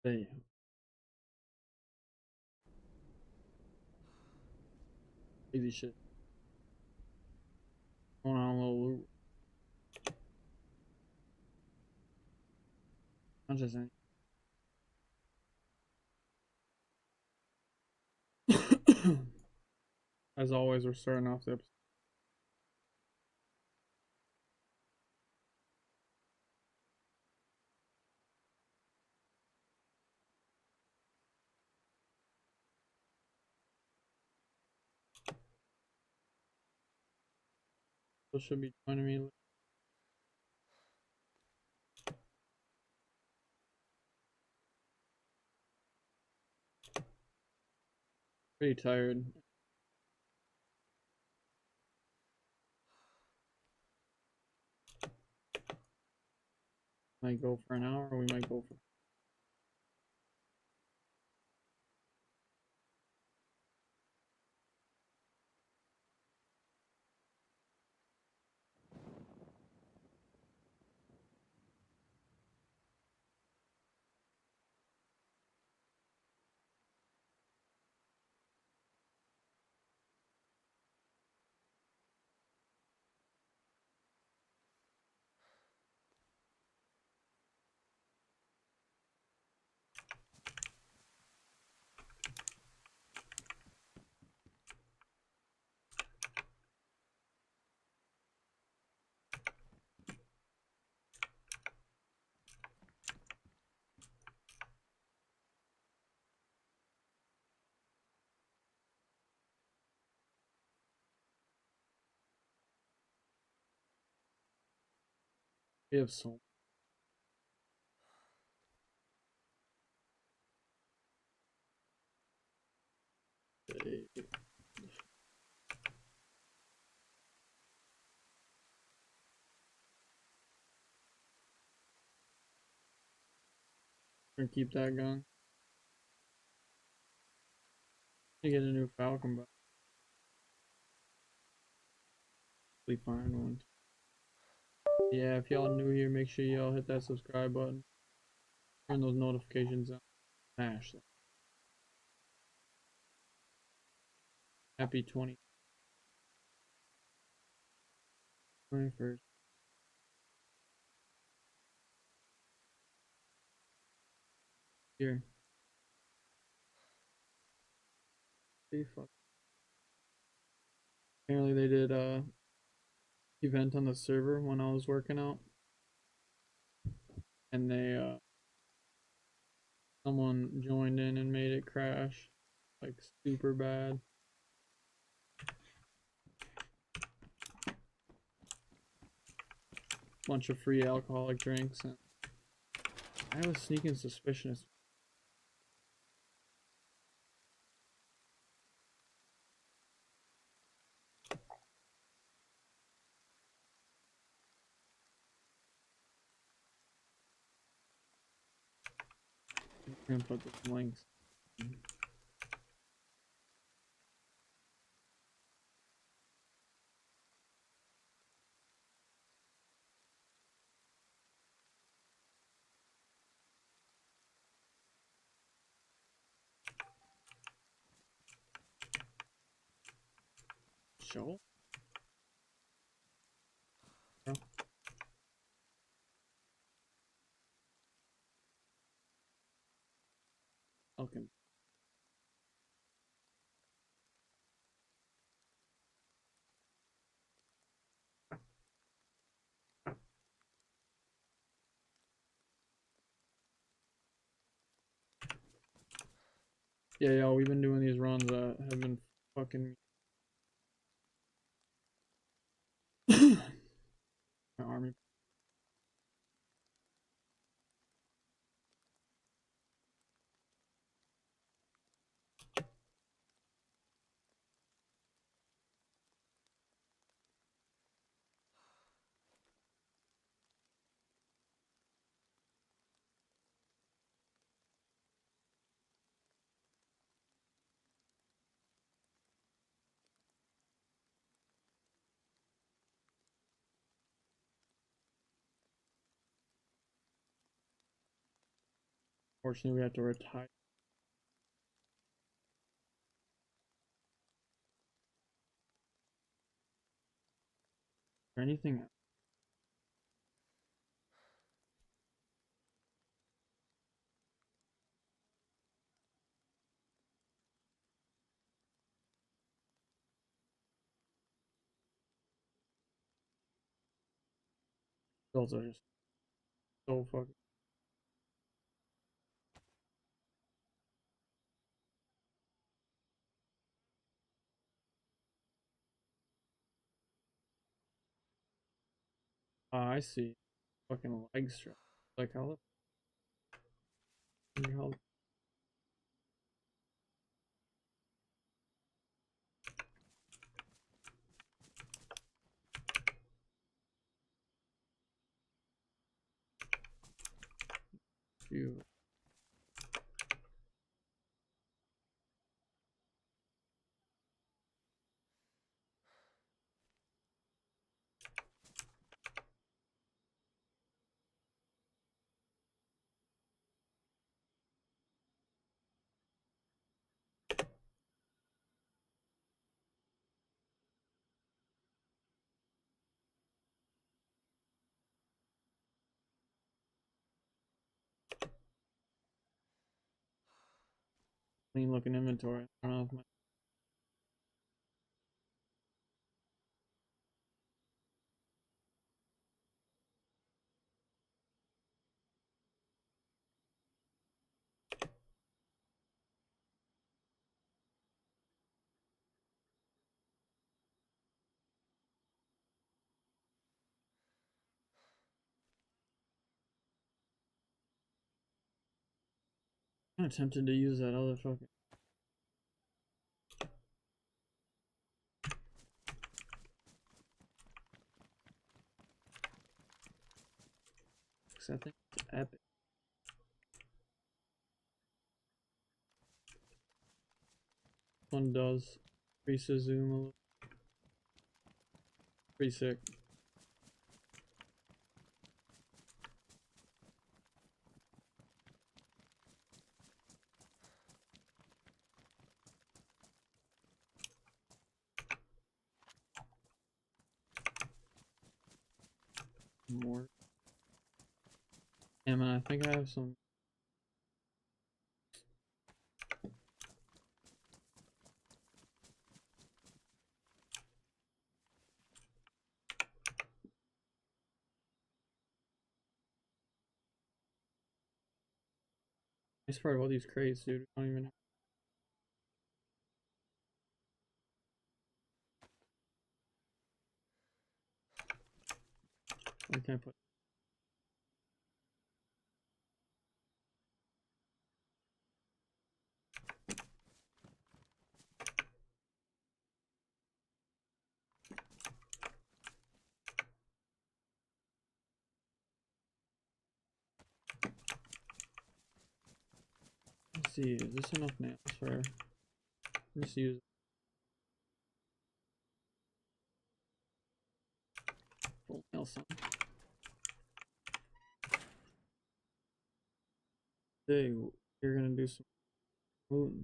Damn. Easy shit. Going on a little loop. I'm just saying. As always, we're starting off the episode. So should be joining me. Pretty tired. Might go for an hour, or we might go for. We have so. Gonna keep that going. To get a new Falcon, but we find one. Yeah, if y'all new here, make sure y'all hit that subscribe button. Turn those notifications on. Smash them. Happy 21st. Here. See, fuck. Apparently they did event on the server when I was working out, and they someone joined in and made it crash like super bad. Bunch of free alcoholic drinks, and I have a sneaking suspicion it's 'Gonna put the links. Show. Okay. Yeah, y'all, we've been doing these runs that have been fucking my army. Unfortunately, we have to retire. Or anything else? Those are just so fucking. I see. Fucking leg strap. Like how the you clean looking inventory. I don't know if my I'm tempted to use that other fucking. I think it's epic. One does increase the zoom a little. Pretty sick. More. Yeah, man, I think I have some. Nice part about these crates, dude. I don't even. I can't put. Let's see. Is this enough nails for? Let's use. Full nail sign. Hey, you're gonna do some moving.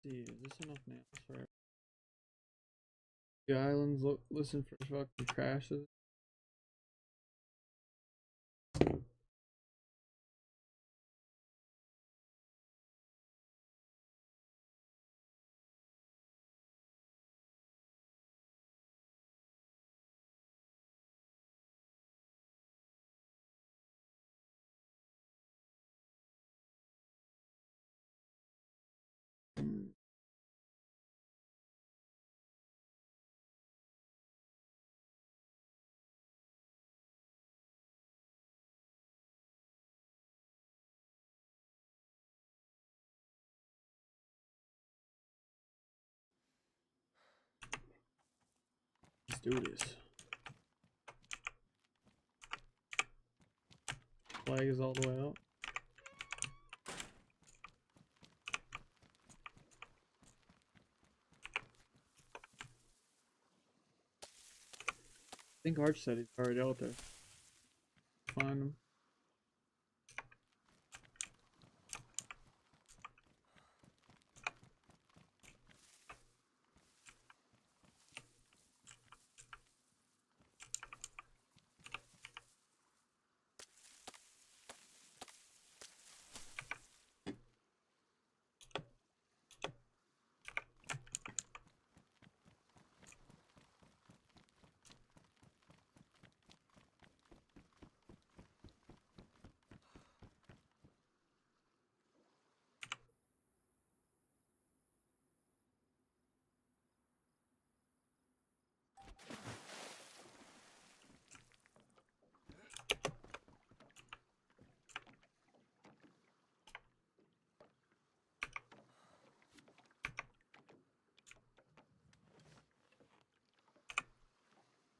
See, is this enough nails for? The islands look. Listen for fucking crashes. Let's do this. Flag is all the way up. I think Arch said he's already out there. find them.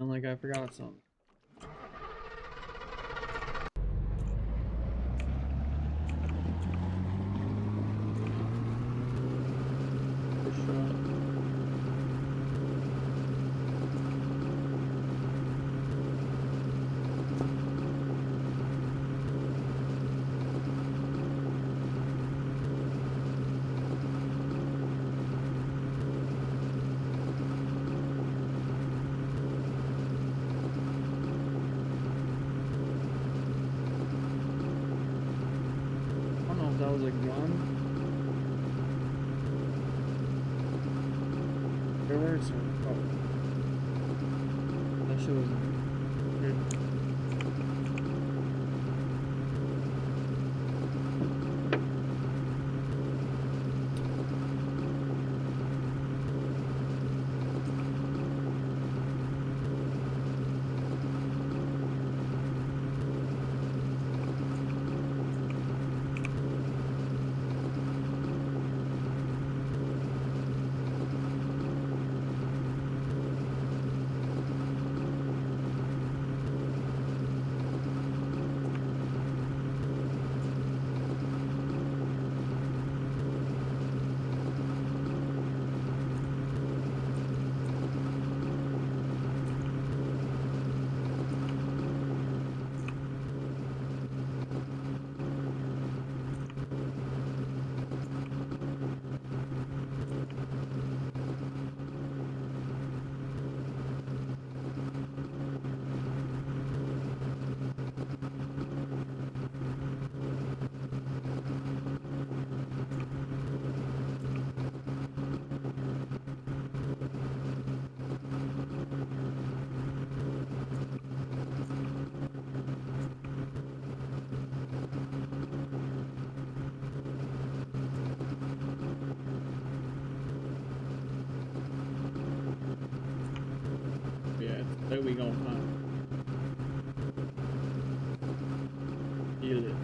And like I forgot something. For sure. I don't know if that was a gun. Fireworks or oh. That shit was weird. Yeah, there we go. Feel it.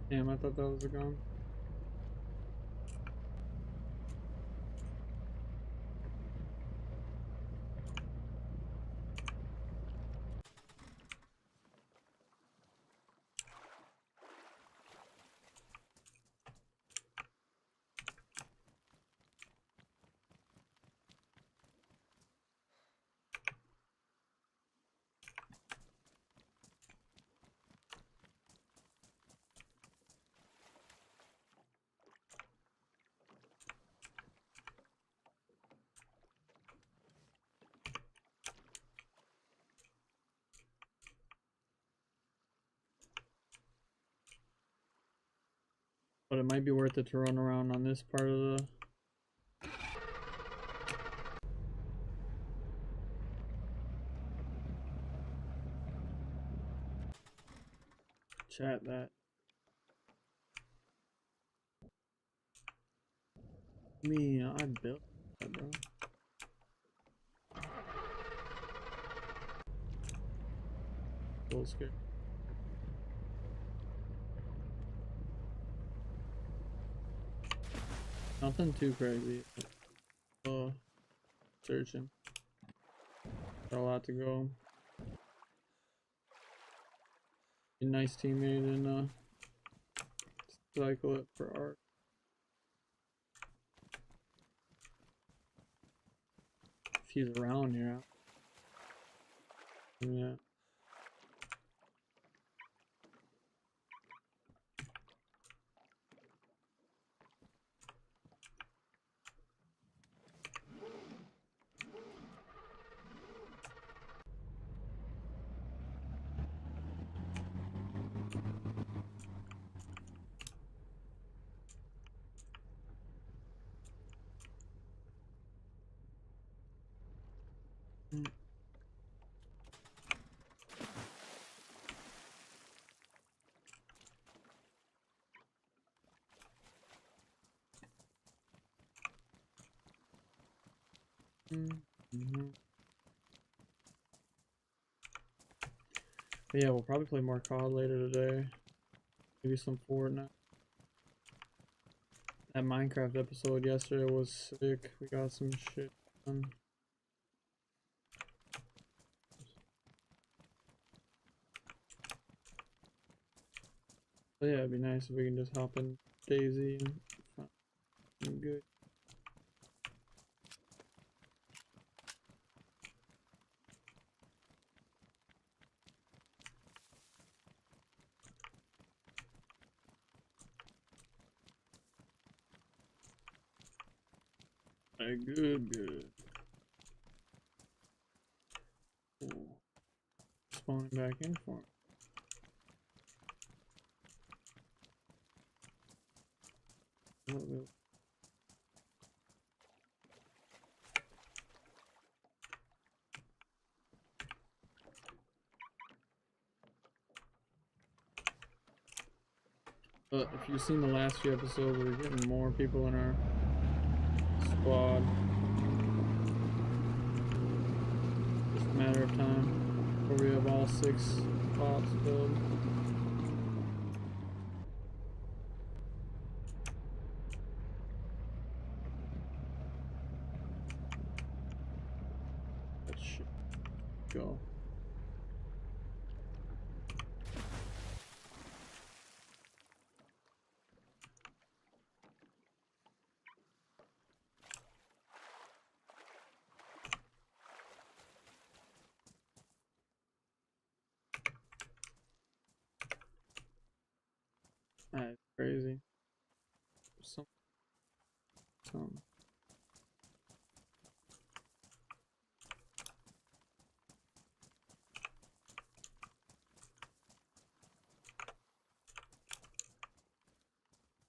Damn, I thought that was a gun. But it might be worth it to run around on this part of the chat that. Me, I built that, bro. Full screen. Nothing too crazy. Searching. Got a lot to go. Be a nice teammate and cycle it for art. If he's around here. Yeah. Yeah, we'll probably play more COD later today. Maybe some Fortnite. That Minecraft episode yesterday was sick. We got some shit done. But yeah, it'd be nice if we can just hop in Daisy and find good. Hey, good. Ooh. Spawning back in for him. But if you've seen the last few episodes, we're getting more people in our squad. Just a matter of time before we have all 6 spots filled. That should go. That's crazy. Some.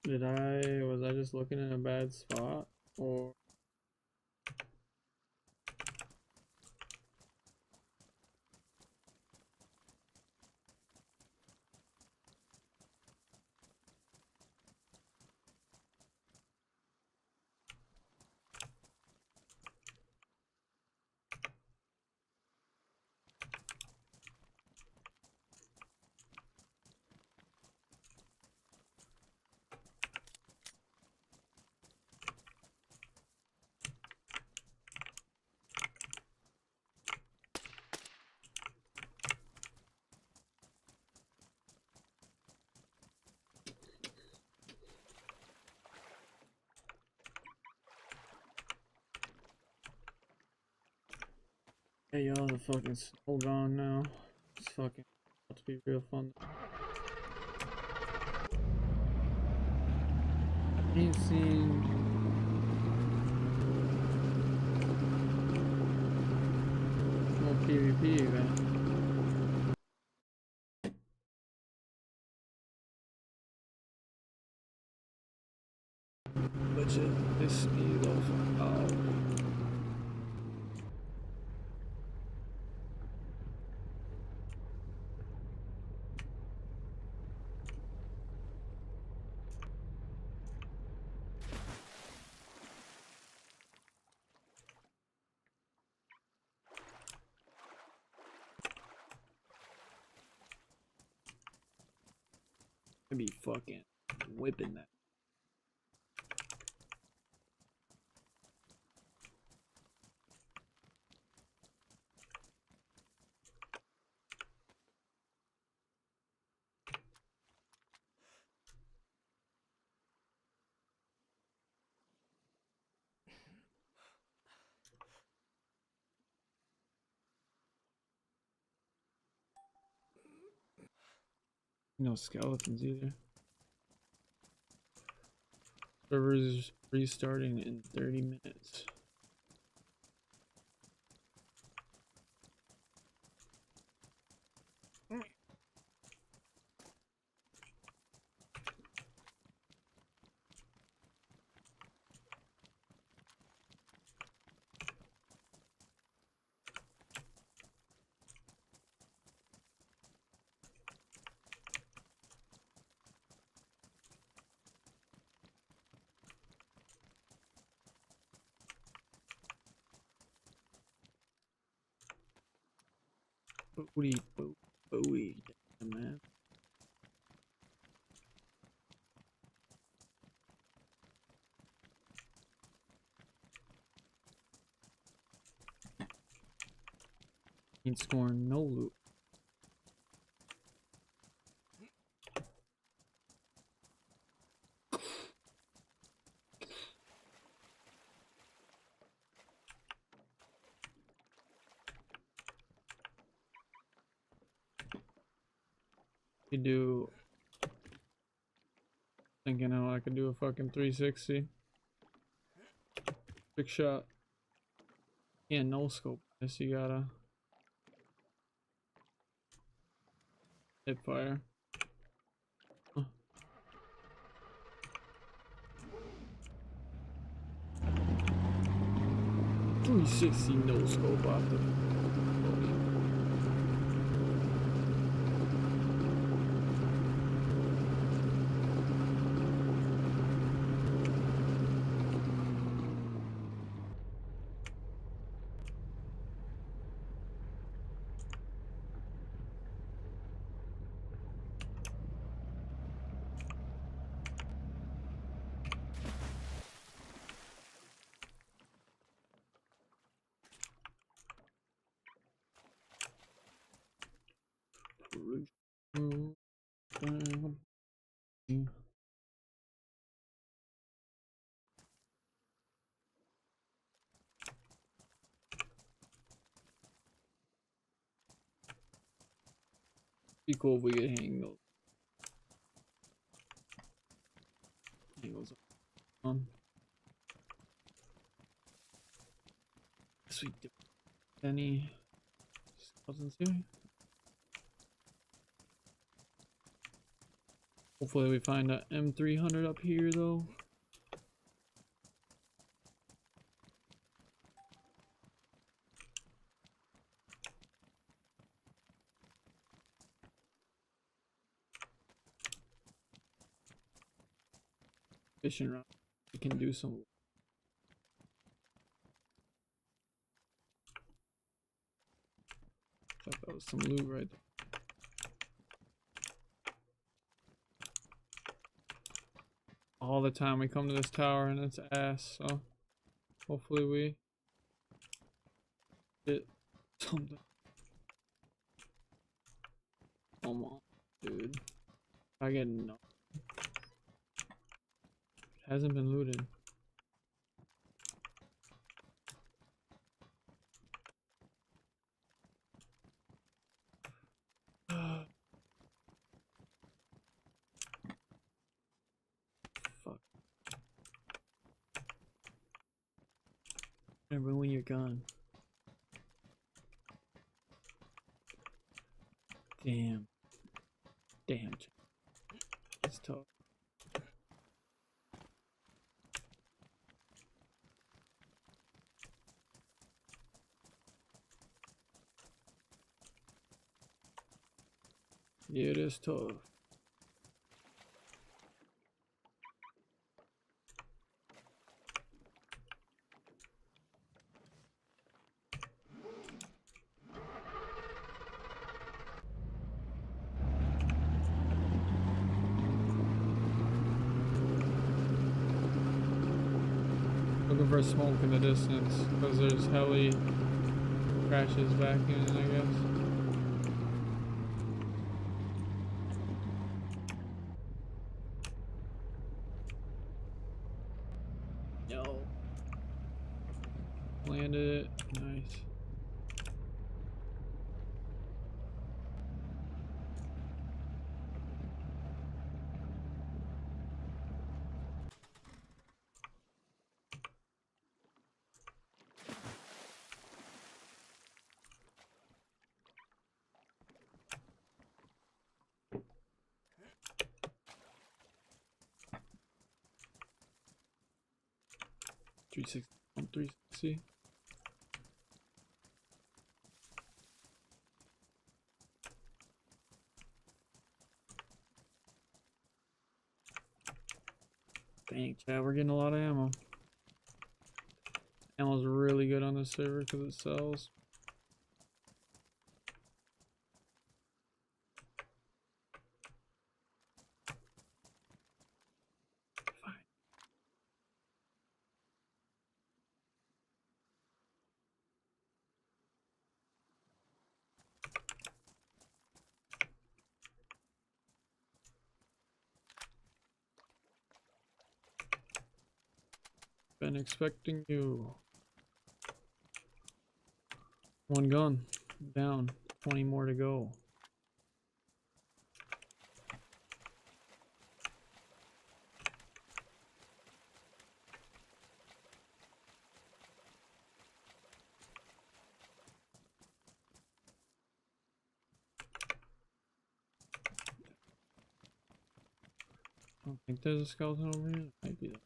Was I just looking in a bad spot? Or hey y'all, the fucking snow gone now. It's fucking about to be real fun. Ain't seen no PvP event. But this speed off. Oh. be fucking whipping that. No skeletons either. Server is restarting in 30 minutes. Booty, damn, man. Ain't scoring no loot. You do thinking how I could do a fucking 360. Big shot. Yeah, no scope. This you gotta hip fire. Huh. 360 no scope off the. Be cool if we could hang those angles on. Sweet. Any skeletons here? Hopefully we find a M300 up here though. Fishing rod. We can do some. Thought that was some loot right there. All the time we come to this tower and it's ass, so hopefully we get something. Come on, dude. I get no. It hasn't been looted. Fuck. Remember when you're gone. Damn. Damn. It's tough. Yeah, it is tough. Looking for smoke in the distance because there's heli crashes back in, I guess. No. Landed it. Nice. On 360. Dang, Chad, we're getting a lot of ammo. Ammo's really good on this server because it sells. Been expecting you. One gun down, 20 more to go. I don't think there's a skeleton over here. Might be though.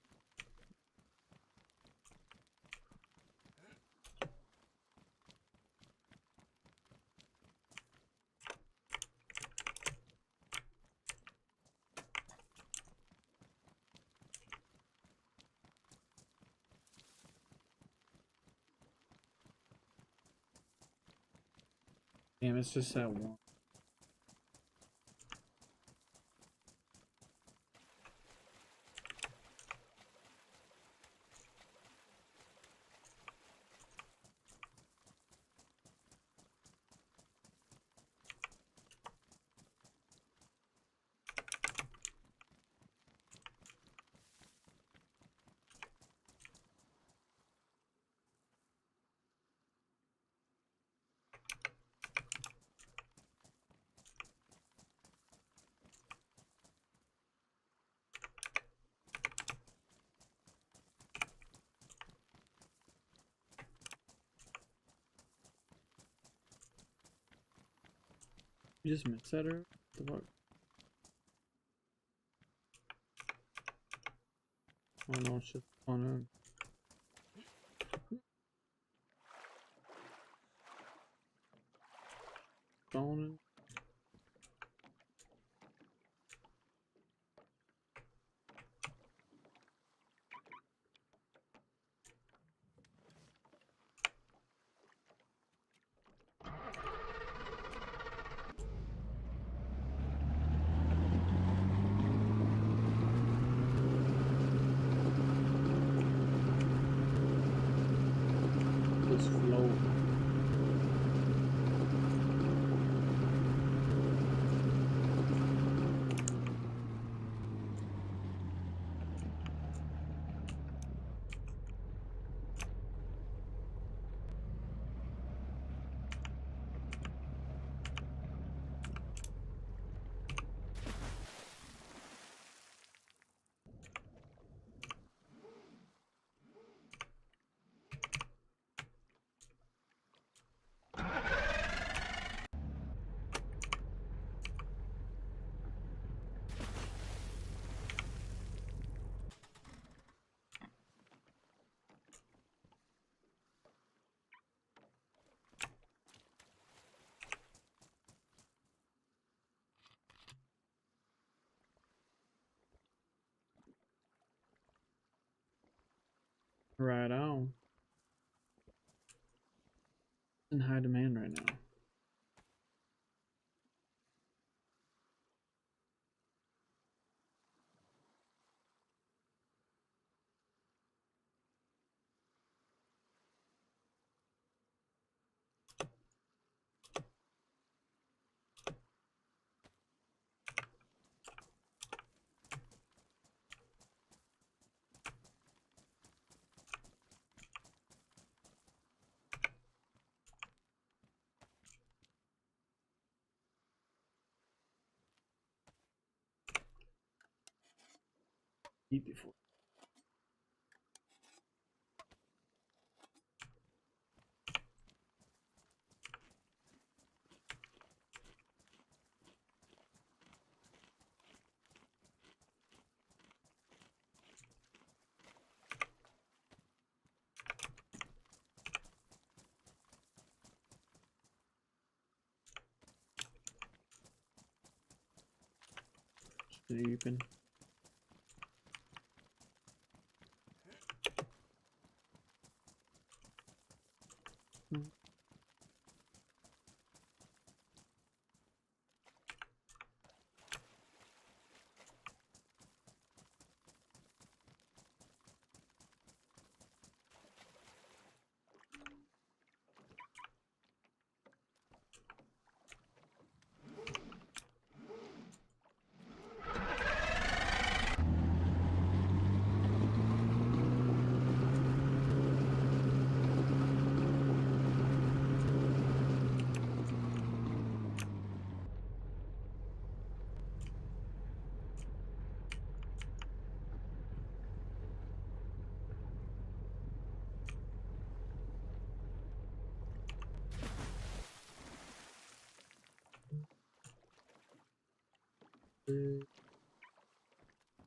Damn, it's just that one. You just missed that or what the fuck? Oh no, it's just on phone. Just flow. Right on. In high demand right now. Beautiful. Sleeping.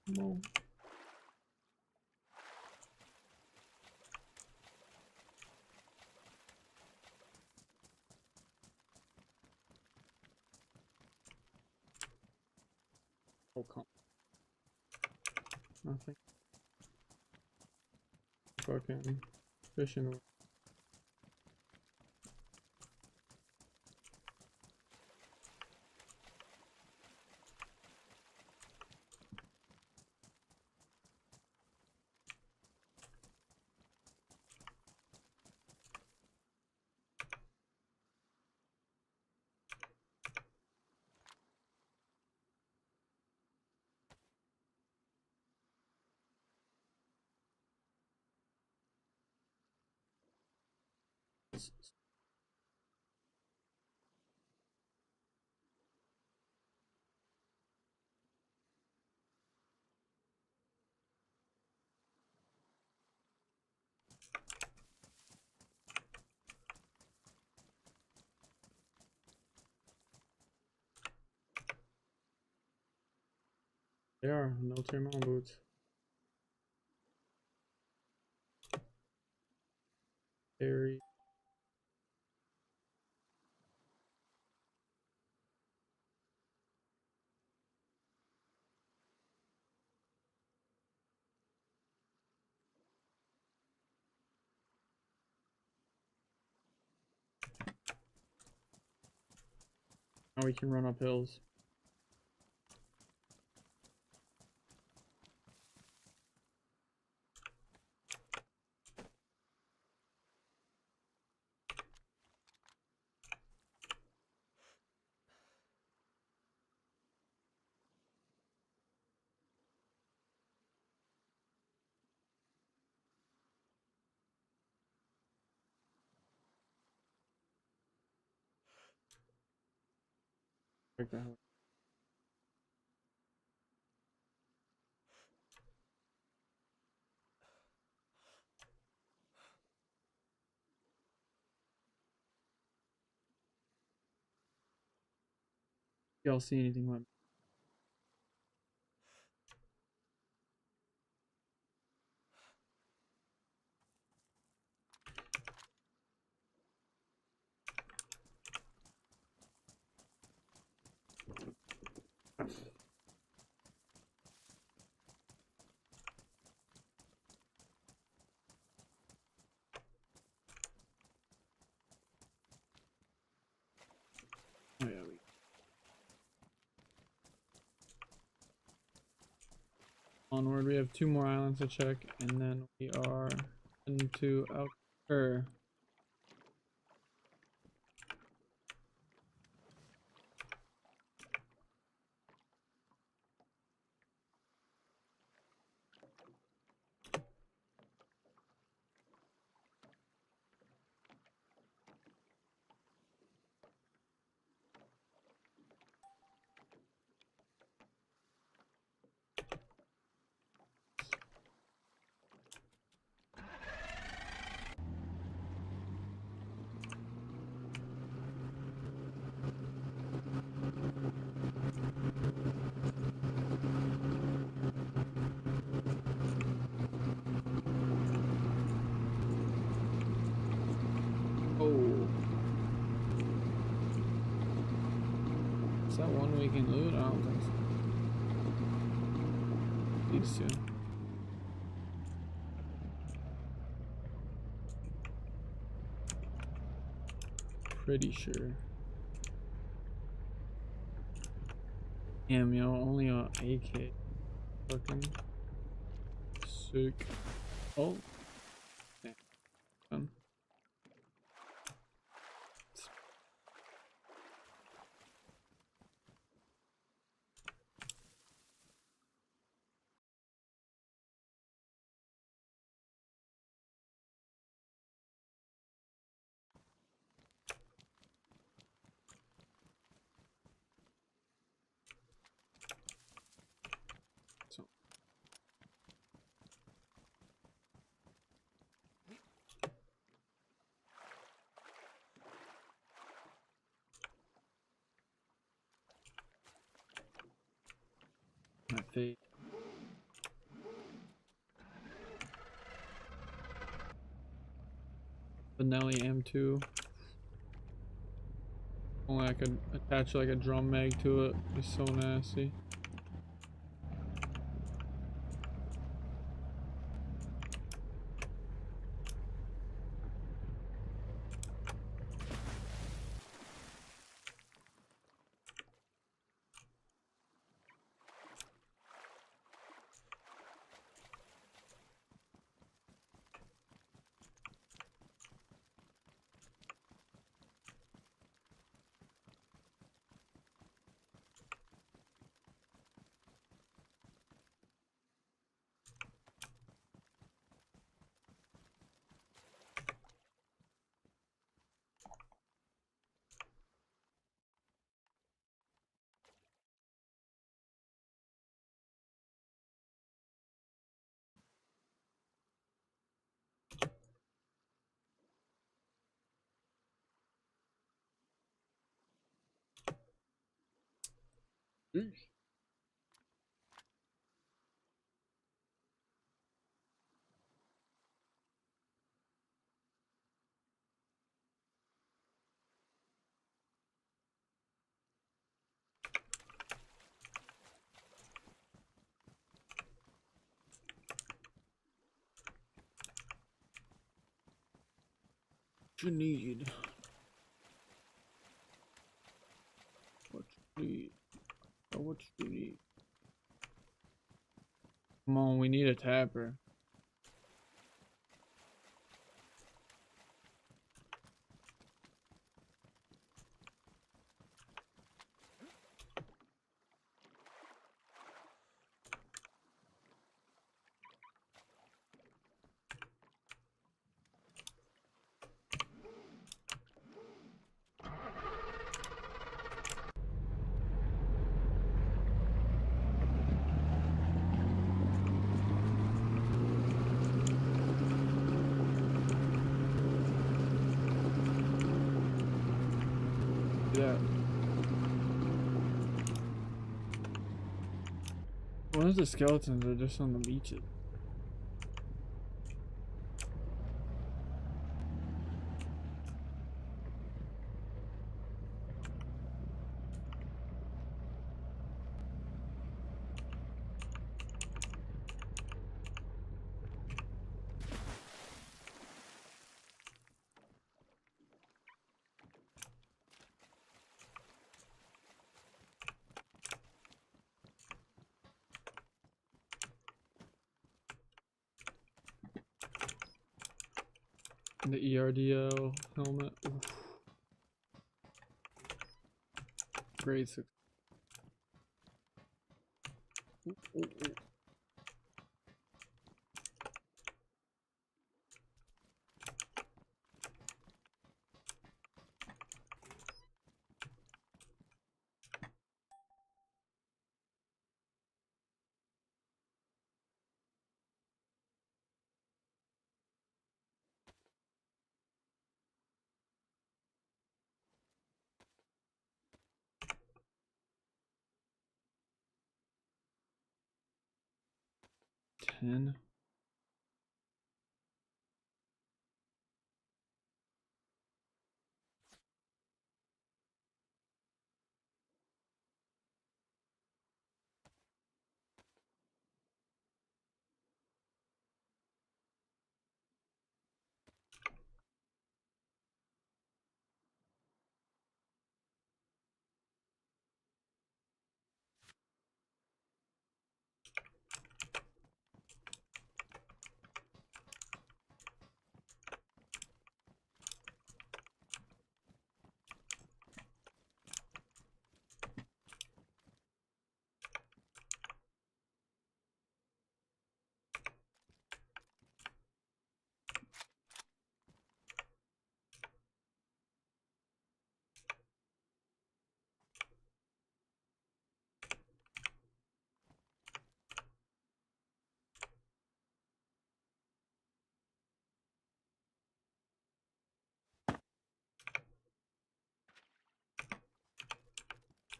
No. Oh, come. Nothing. Fucking fishing. They are no thermal boots. Very. Now we can run up hills. Like that. Y'all see anything like oh yeah, we onward. We have 2 more islands to check, and then we are into outer. that 1 weekend loot? I don't think so. These two. Pretty sure. Damn, yo, only a AK. Fucking sick. Oh. Damn. So. My fate. Benelli M2. Only I could attach like a drum mag to it. It's so nasty. What you need? What you need? Oh, what you need? Come on, we need a tapper. Yeah. One of the skeletons are just on the beaches. The ERDL helmet. Oof. Grade 6. Ooh, ooh, ooh. Ten.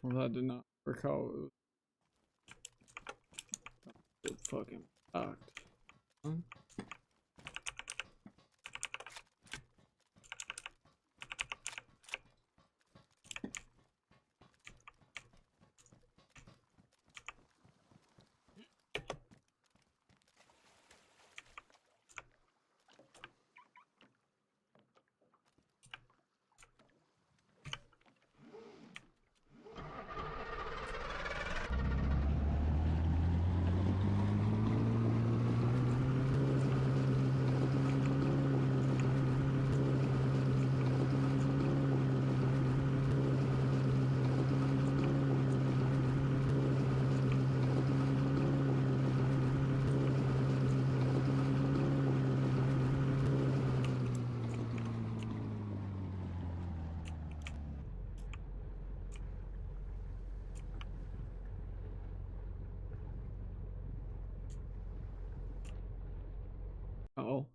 Well, that did not work out. It was fucking fucked. Huh? Oh.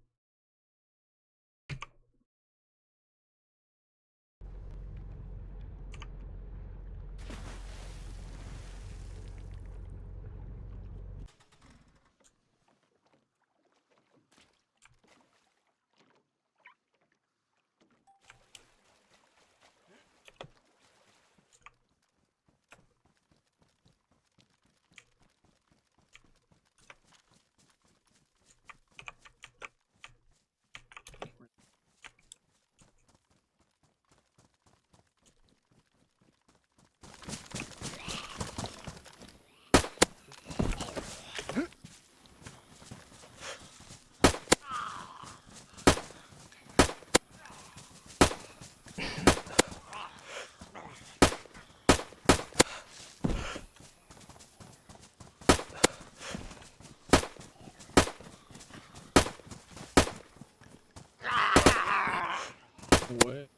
What?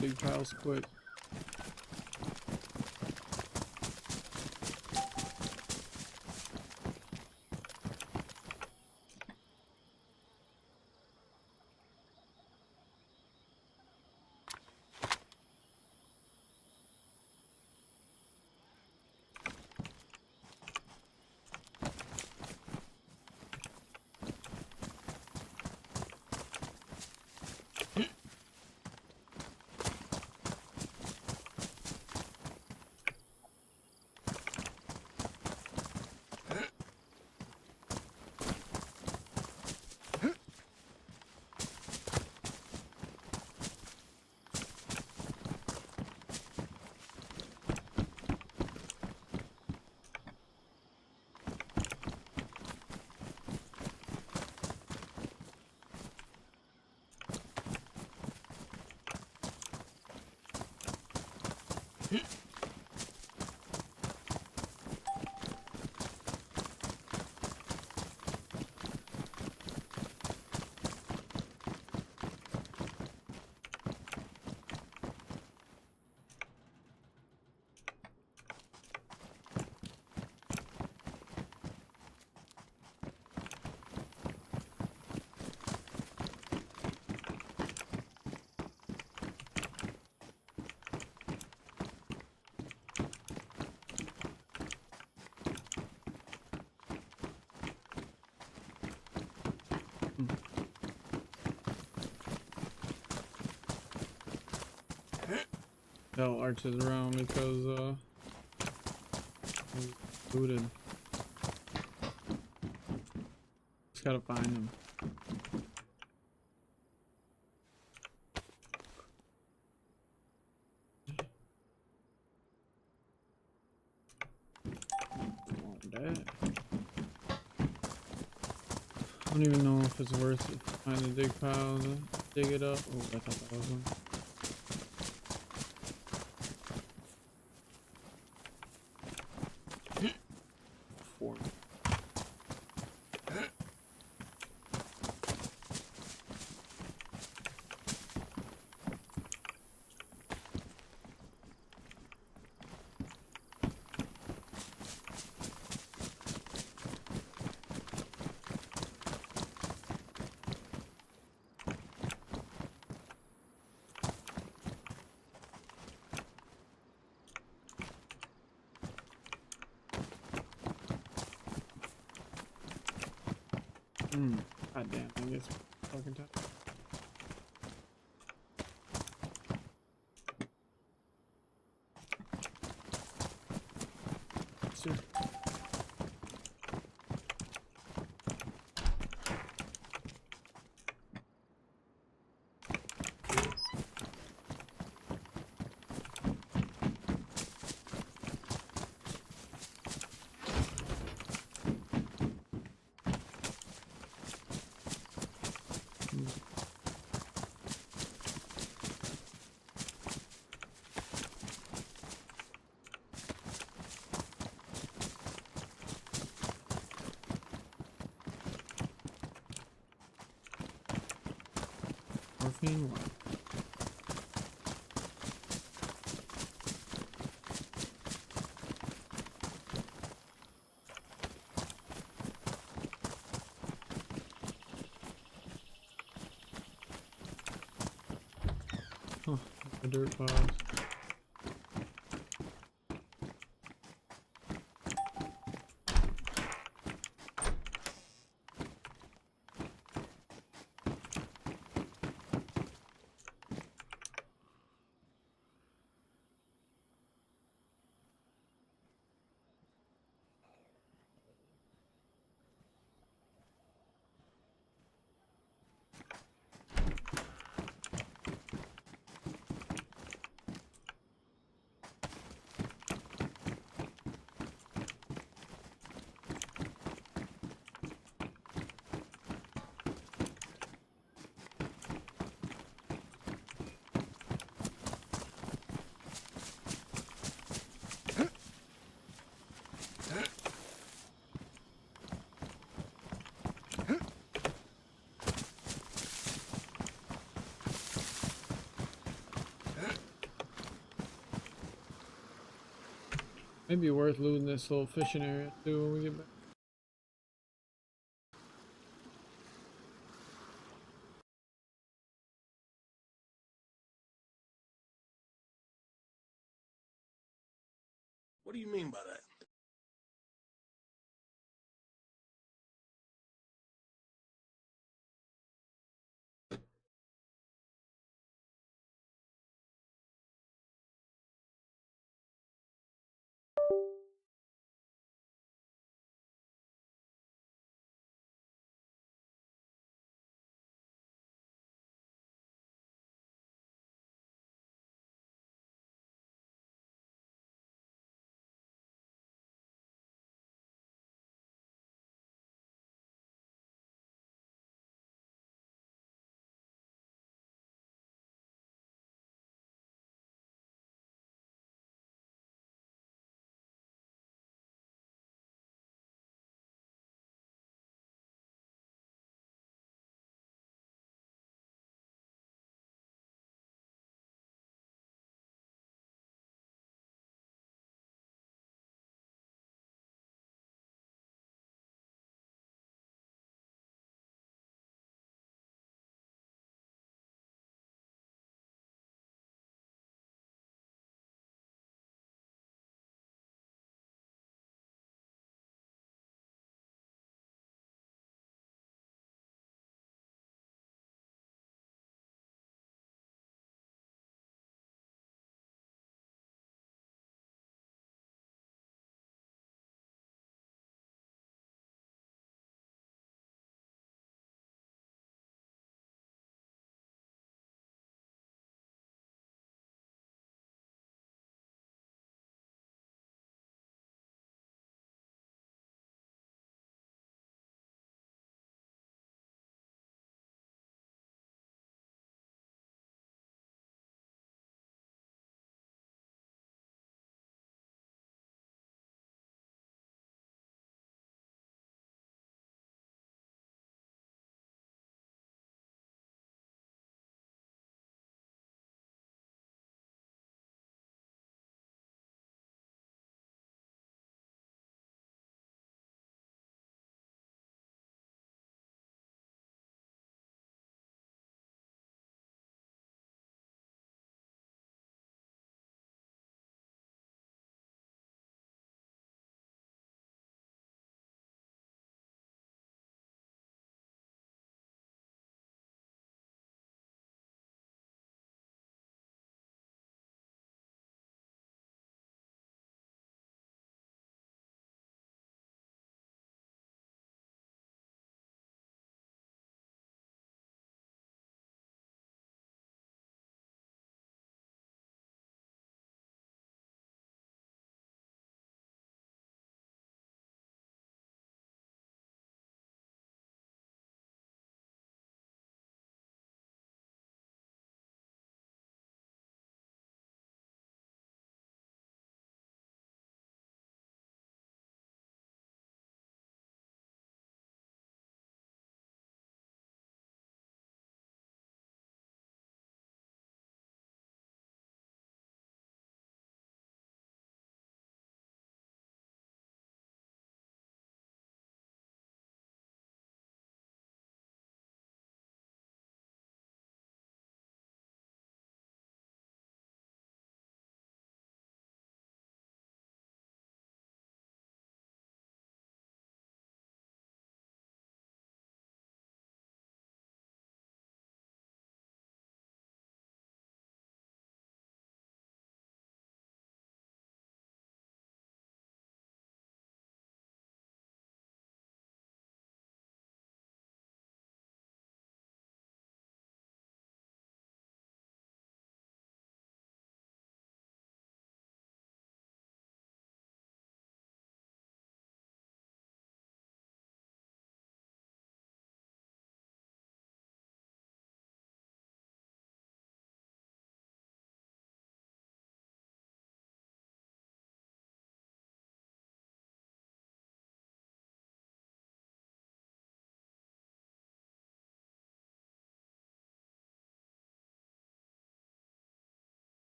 Big piles quick. Bell arches around because he's booted. Just gotta find him. That. I don't even know if it's worth it to find the dig pile to dig it up. Oh, I thought that was one. Four. God damn, I guess fucking time. Sure. Morphine one. Huh, the dirt piles. Maybe worth looting this little fishing area too when we get back. What do you mean by that?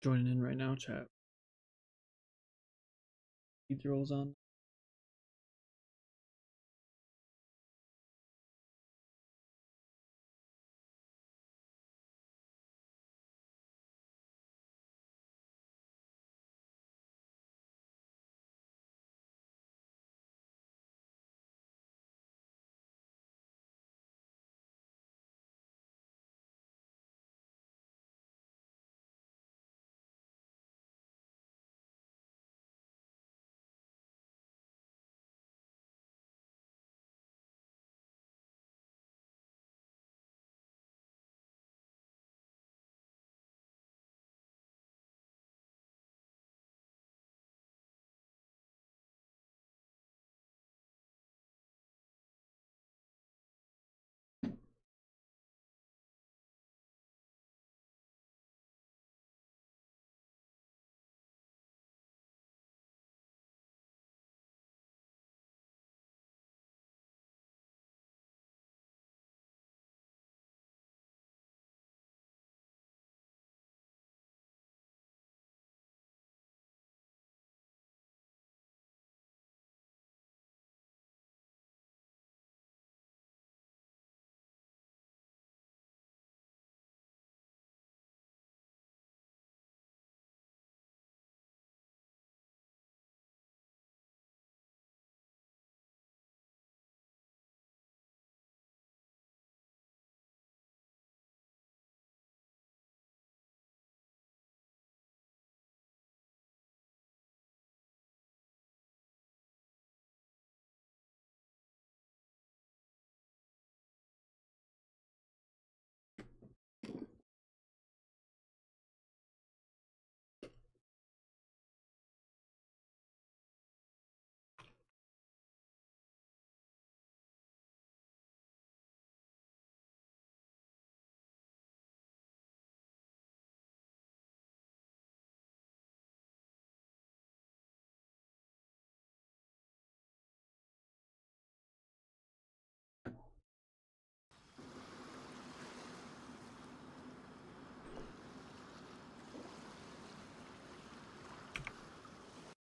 Joining in right now, chat. He throws on.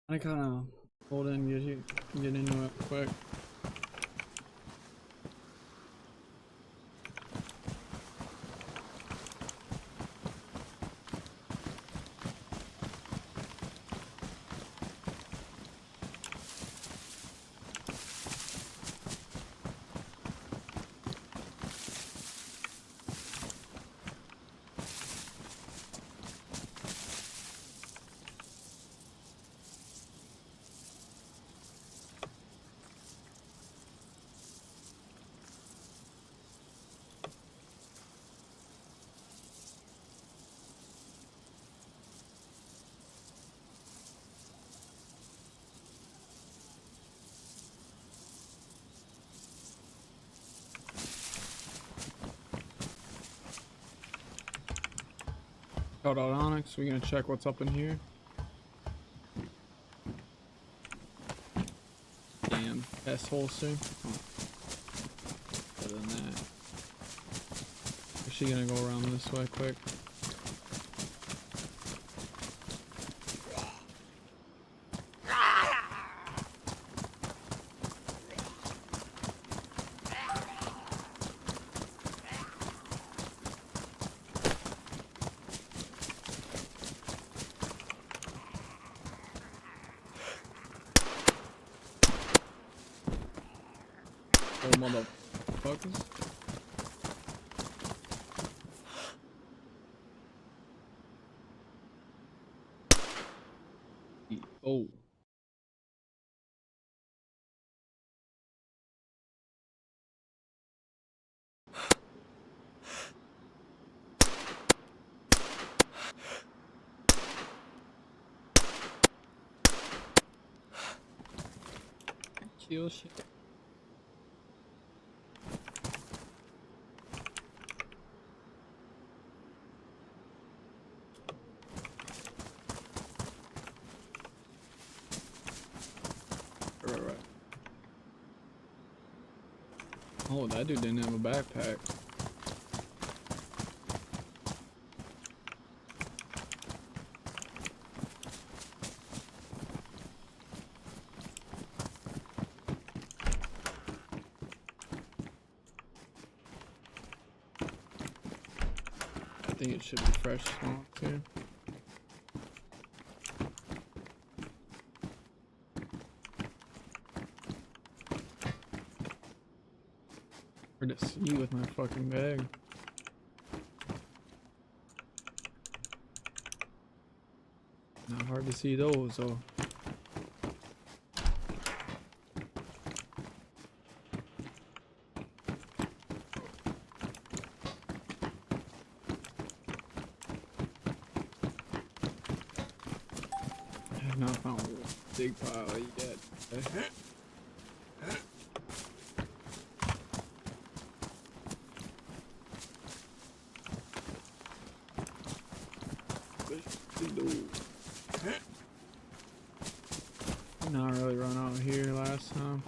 I kind of hold in, get into it quick. Shout out Onyx, we're gonna check what's up in here. Damn, S holster. Oh. Better than that. Actually gonna go around this way quick. Oh, motherfuckers. Oh. Kill shit. Right. Oh, that dude didn't have a backpack. think it should be fresh swamp too. Hard to see with my fucking bag. Not hard to see those though. I have not found a big pile yet. Not really run out here last time.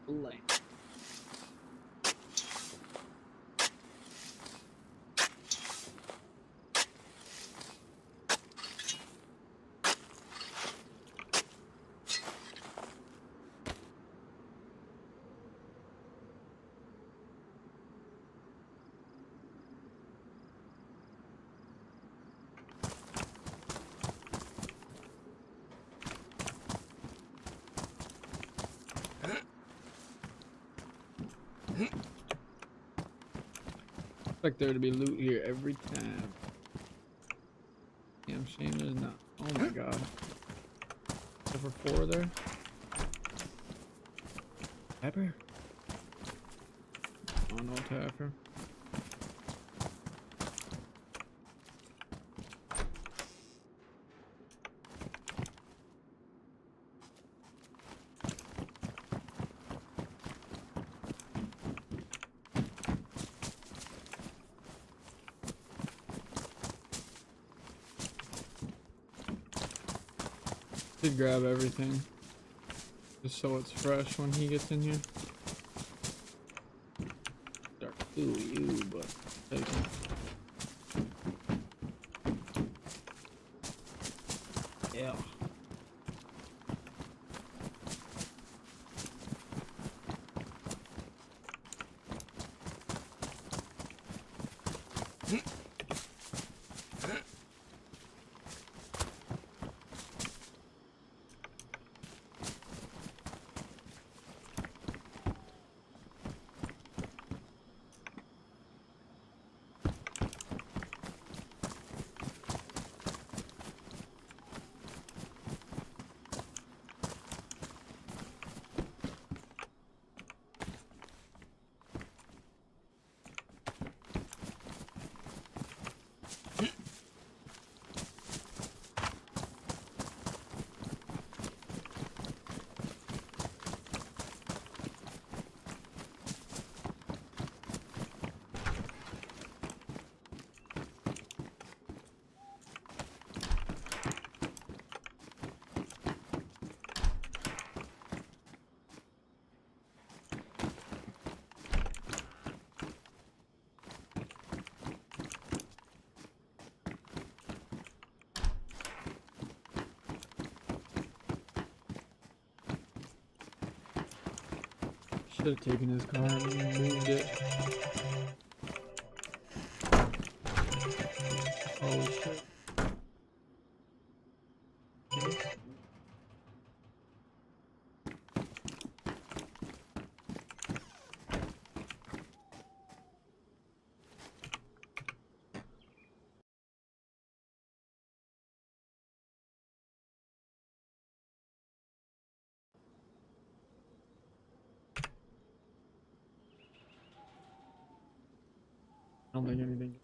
Lame. Expect there to be loot here every time. Damn shame there's not. Oh my god. Except for 4 there. Tapper? Oh no, tapper. Should grab everything just so it's fresh when he gets in here. Dark you, but take it. Yeah. Should have taken his car and moved it. Oh shit. I don't think anything.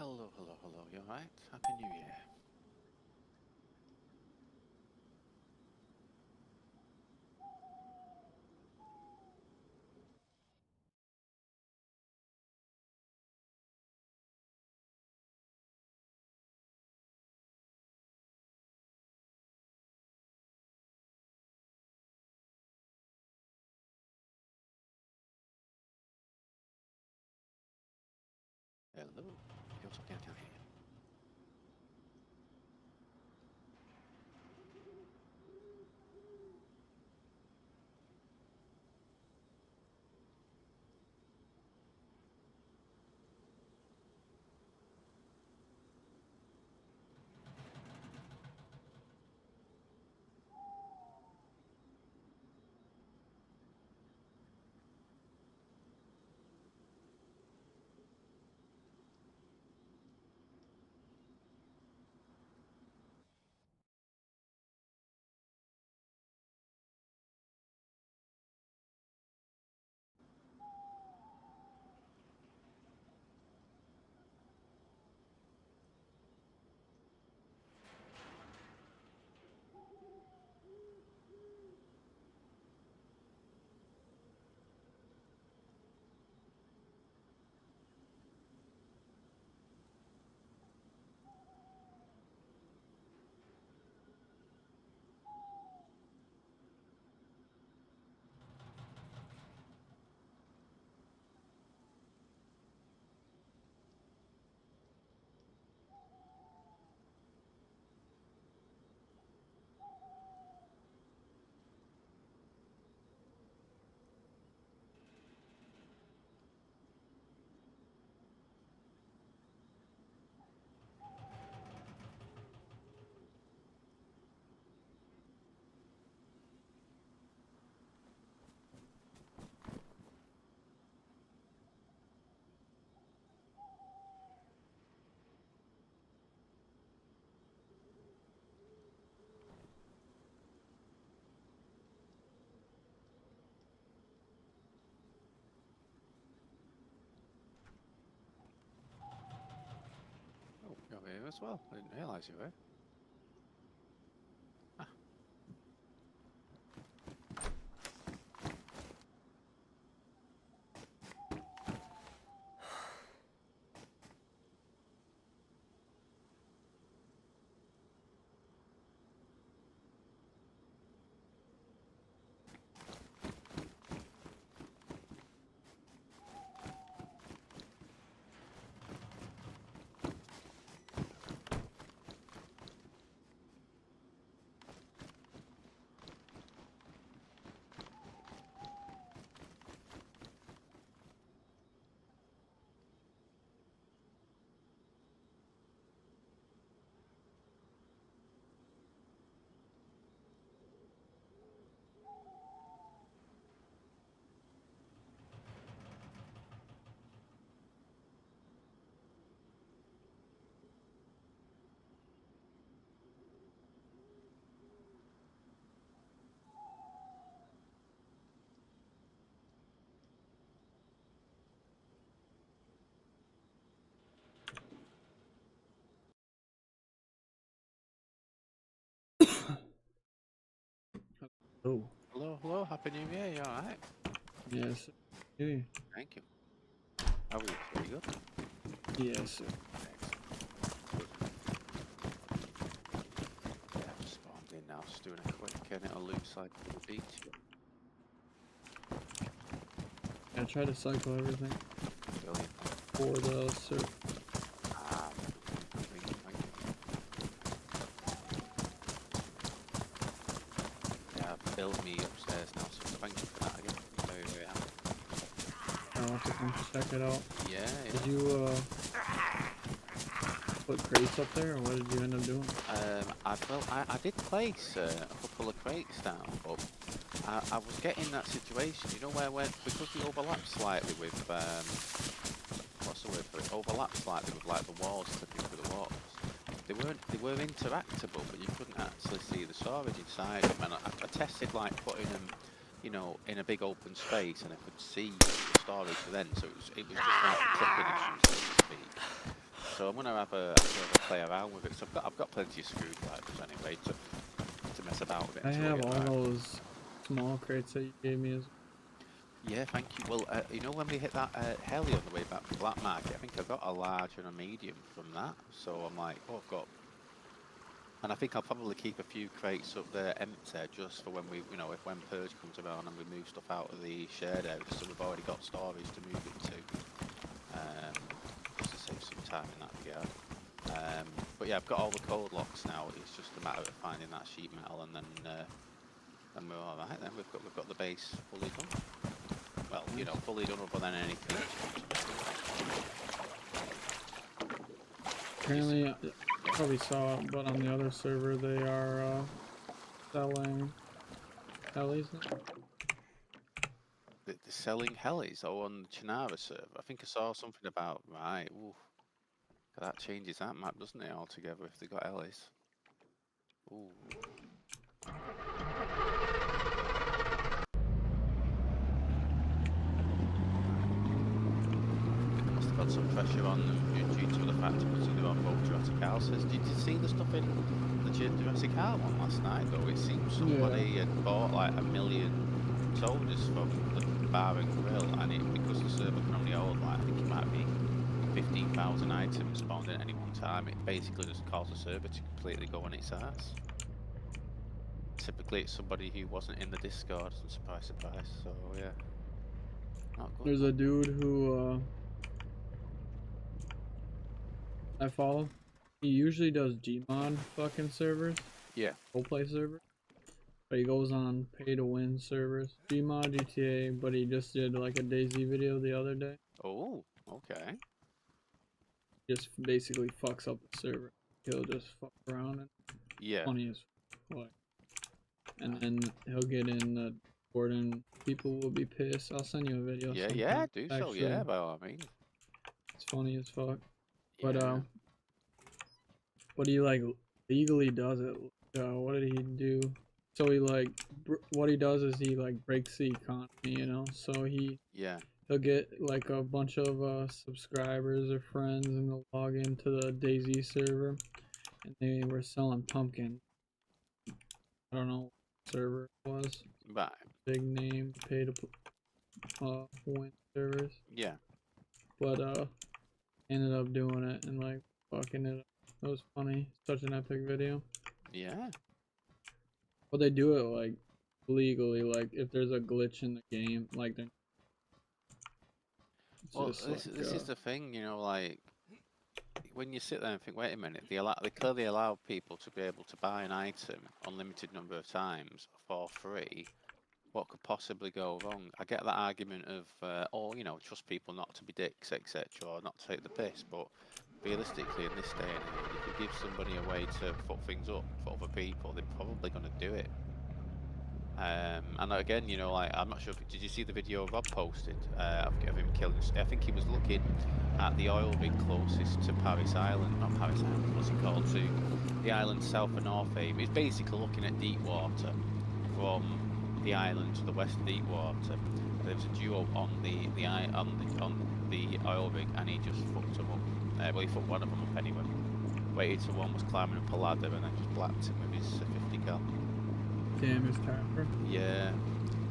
Hello, hello, hello. You alright? Happy New Year. Hello. You're talking, I can't hear you. Oh, you're here as well. I didn't realise you were. Ah. Oh. Hello, hello. Happy New Year. You alright? Yes. Okay. Thank you. How are you? Pretty good? Yes, sir. Excellent. Yeah, I've just spawned in now. Just doing a quick little loop cycle to the beach. I try to cycle everything Brilliant. for the surf. Ah, thank you. Yeah, I've built me upstairs now, so thank you for that again. Very, very happy. I'll have to come check it out. Yeah, yeah. Did you put crates up there, or what did you end up doing? I did place a couple of crates down, but I was getting that situation, you know, where because they overlap slightly with what's the word for it? Overlap slightly with like the walls, clipping through the walls. They were interactable, but you couldn't actually see the storage inside them. And I tested like putting them, you know, in a big open space, and I could see the storage then. So it was just like clipping issues, so to speak. so I'm gonna have a play around with it. So I've got plenty of screwdrivers anyway to mess about with it. I Until have get all back. those small crates that you gave me as Yeah, thank you. Well, you know when we hit that heli on the way back from Black Market, I think I got a large and a medium from that. So I'm like, oh, I've got, and I think I'll probably keep a few crates up there empty just for when we, you know, if when Purge comes around and we move stuff out of the shared area, so we've already got storage to move it to, just to save some time in that regard. But yeah, I've got all the code locks now. It's just a matter of finding that sheet metal, and then we're all right. Then we've got the base fully done. Well, you know, fully done other than any features. apparently, you probably saw it, but on the other server they are selling helis now. They're selling helis on the Chinara server. I think I saw something about, right, ooh, that changes that map, doesn't it, altogether, if they got helis. Ooh. They must have got some pressure on them due to the fact that they're on both Jurassic houses. Did you see the stuff in the Jurassic House one last night, though? It seems somebody had bought like 1 million soldiers from the bar and grill, and because the server can only hold, like, I think it might be 15,000 items spawned at any one time, it basically just caused the server to completely go on its ass. Typically it's somebody who wasn't in the Discord, and surprise, surprise, so yeah. Not good. There's a dude who I follow. He usually does Gmod fucking servers. Yeah. Roleplay servers. But he goes on pay to win servers. Gmod, GTA, but he just did like a Dayz video the other day. Oh, okay. Just basically fucks up the server. He'll just fuck around and funny as fuck. And then he'll get in the board and people will be pissed. I'll send you a video. Yeah, do so, actually, yeah, by all means. It's funny as fuck. But but he like legally does it. What did he do? So he like what he does is he like breaks the economy, you know. So he'll get like a bunch of subscribers or friends, and they'll log into the Dayz server, and they were selling pumpkin. I don't know what server it was. Right. Big name, pay to win servers. Yeah. But ended up doing it and like fucking it up. It was funny. Such an epic video. Yeah. But they do it like legally, like if there's a glitch in the game, like they're well, this is the thing, you know, like when you sit there and think, wait a minute, they clearly allow people to be able to buy an item unlimited number of times for free. What could possibly go wrong? I get that argument of, oh, you know, trust people not to be dicks, etc., or not to take the piss, but realistically, in this day and age, if you give somebody a way to fuck things up for other people, they're probably going to do it. And again, you know, like, I'm not sure, did you see the video Rob posted of him killing, I think he was looking at the oil rig closest to Paris Island, not Paris Island, what's it called, to the island south of Northhaven. He's basically looking at deep water from the island to the west of Deepwater. There was a duo on the oil rig, and he just fucked them up. Well, he fucked one of them up anyway. Waited till one was climbing up a ladder, and then just blacked him with his 50 cal. Damn, his tapper. Yeah,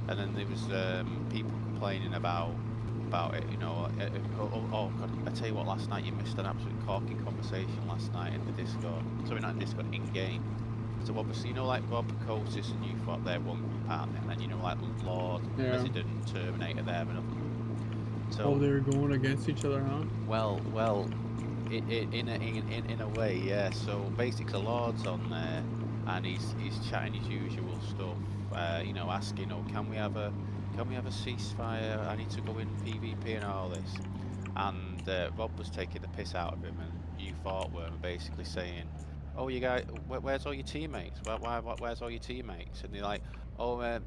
and then there was people complaining about it. You know, oh God, I tell you what, last night you missed an absolute corking conversation last night in the Discord. Sorry, not in Discord, in game. So obviously, you know, like Rob, Kosis, and you thought they're one group, aren't they? And then, you know, like Lord, Resident, Terminator, they're another group. So, they were going against each other, huh? Well, in a way, yeah. So basically, Lord's on there, and he's chatting his usual stuff. You know, asking, oh, can we have a ceasefire? I need to go in PvP and all this. And Rob was taking the piss out of him, and you thought were basically saying, oh, you guys, where's all your teammates? Where's all your teammates? And they're like, oh, we're